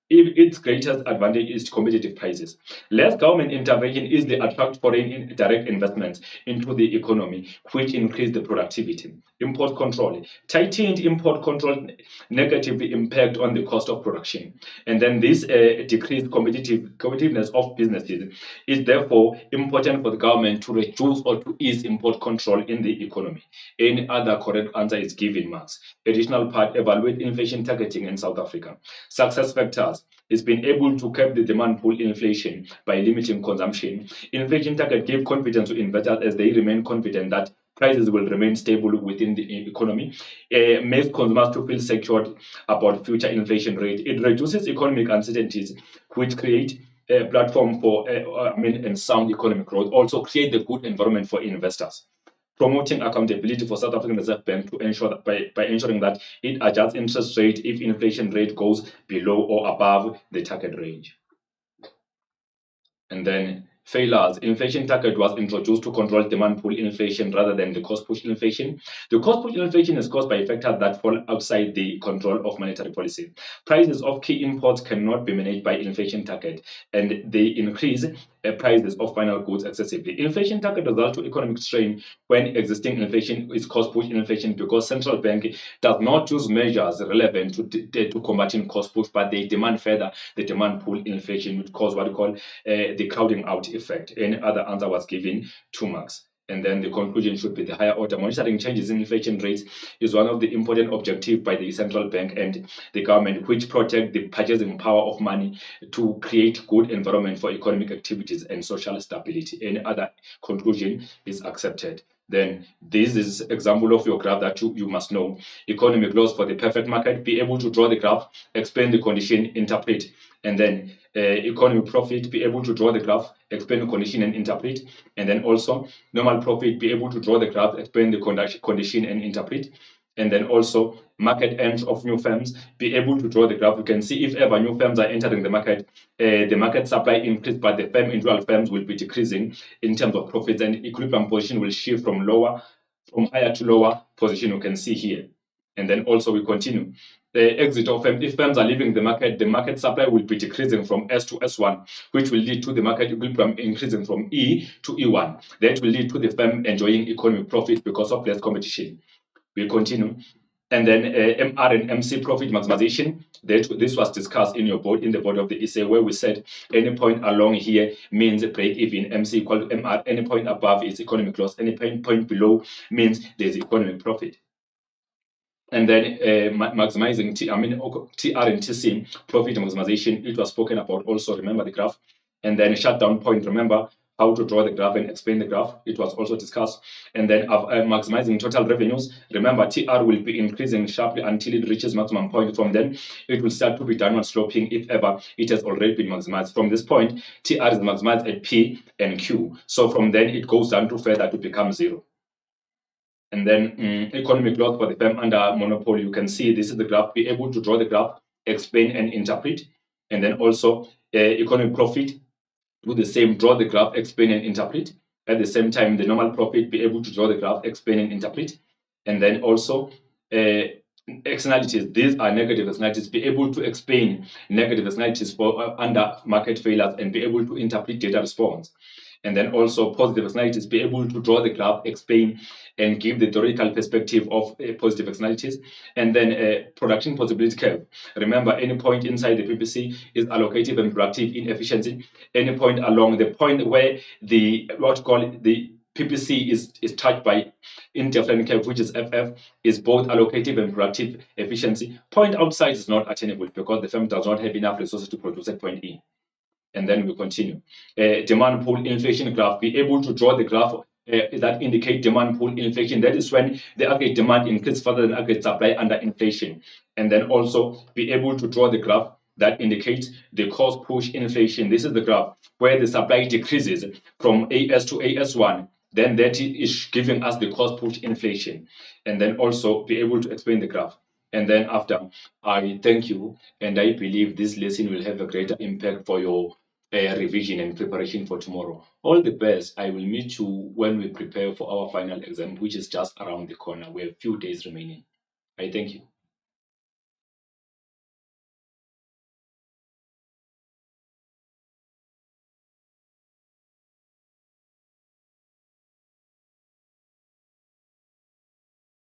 its greatest advantage is competitive prices. Less government intervention is the attract foreign direct investments into the economy, which increase the productivity. Import control. Tightened import control negatively impact on the cost of production. And then this decreased competitiveness of businesses is therefore important for the government to reduce or to ease import control in the economy. Any other correct answer is given marks. Additional part, evaluate inflation targeting in South Africa. Success factors. It's been able to curb the demand pull inflation by limiting consumption. Inflation target gave confidence to investors as they remain confident that prices will remain stable within the economy. Makes consumers to feel secured about future inflation rate. It reduces economic uncertainties, which create a platform for and sound economic growth. Also create the good environment for investors. Promoting accountability for South African Reserve Bank to ensure that by ensuring that it adjusts interest rate if inflation rate goes below or above the target range. And then failures. Inflation target was introduced to control demand pull inflation rather than the cost push inflation. The cost push inflation is caused by factors that fall outside the control of monetary policy. Prices of key imports cannot be managed by inflation target, and they increase prices of final goods excessively. Inflation target results to economic strain when existing inflation is cost push inflation, because central bank does not use measures relevant to combating cost push, but they demand further the demand pull inflation, which cause what we call the crowding out effect. Any other answer was given 2 marks. And then the conclusion should be the higher order. Monitoring changes in inflation rates is one of the important objectives by the central bank and the government, which protect the purchasing power of money to create good environment for economic activities and social stability. Any other conclusion is accepted. Then this is example of your graph that you must know. Economic laws for the perfect market, be able to draw the graph, explain the condition, interpret. And then economic profit, be able to draw the graph, explain the condition and interpret. And then also normal profit, be able to draw the graph, explain the condition and interpret. And then also market entry of new firms, be able to draw the graph. You can see if ever new firms are entering the market supply increase, but the firm individual firms will be decreasing in terms of profits, and equilibrium position will shift from higher to lower position, you can see here. And then also we continue. The exit of firms, if firms are leaving the market supply will be decreasing from S to S1, which will lead to the market equilibrium increasing from E to E1. That will lead to the firm enjoying economic profit because of less competition. We continue. And then MR and MC profit maximization. This was discussed in the body of the essay, where we said any point along here means break even. MC equal to MR. Any point above is economic loss. Any point below means there's economic profit. And then maximizing TR and TC, profit maximization, it was spoken about also, remember the graph. And then shutdown point, remember how to draw the graph and explain the graph, it was also discussed. And then maximizing total revenues, remember TR will be increasing sharply until it reaches maximum point. From then it will start to be downward sloping if ever it has already been maximized. From this point, TR is maximized at P and Q. So from then it goes down to further to become 0. And then economic loss for the firm under monopoly, you can see this is the graph, be able to draw the graph, explain and interpret. And then also economic profit, do the same, draw the graph, explain and interpret. At the same time, the normal profit, be able to draw the graph, explain and interpret. And then also externalities, these are negative externalities, be able to explain negative externalities for under market failures and be able to interpret data response. And then also positive externalities, be able to draw the graph, explain, and give the theoretical perspective of positive externalities. And then production possibility curve. Remember, any point inside the PPC is allocative and productive inefficiency. Any point along the point where the PPC is touched by interference curve, which is FF, is both allocative and productive efficiency. Point outside is not attainable because the firm does not have enough resources to produce at point E. And then we continue. Demand pull inflation graph, be able to draw the graph that indicate demand pull inflation. That is when the aggregate demand increases further than aggregate supply under inflation. And then also be able to draw the graph that indicates the cost push inflation. This is the graph where the supply decreases from AS to AS1. Then that is giving us the cost push inflation. And then also be able to explain the graph. And then after, I thank you, and I believe this lesson will have a greater impact for your revision and preparation for tomorrow. All the best. I will meet you when we prepare for our final exam, which is just around the corner. We have a few days remaining. I thank you.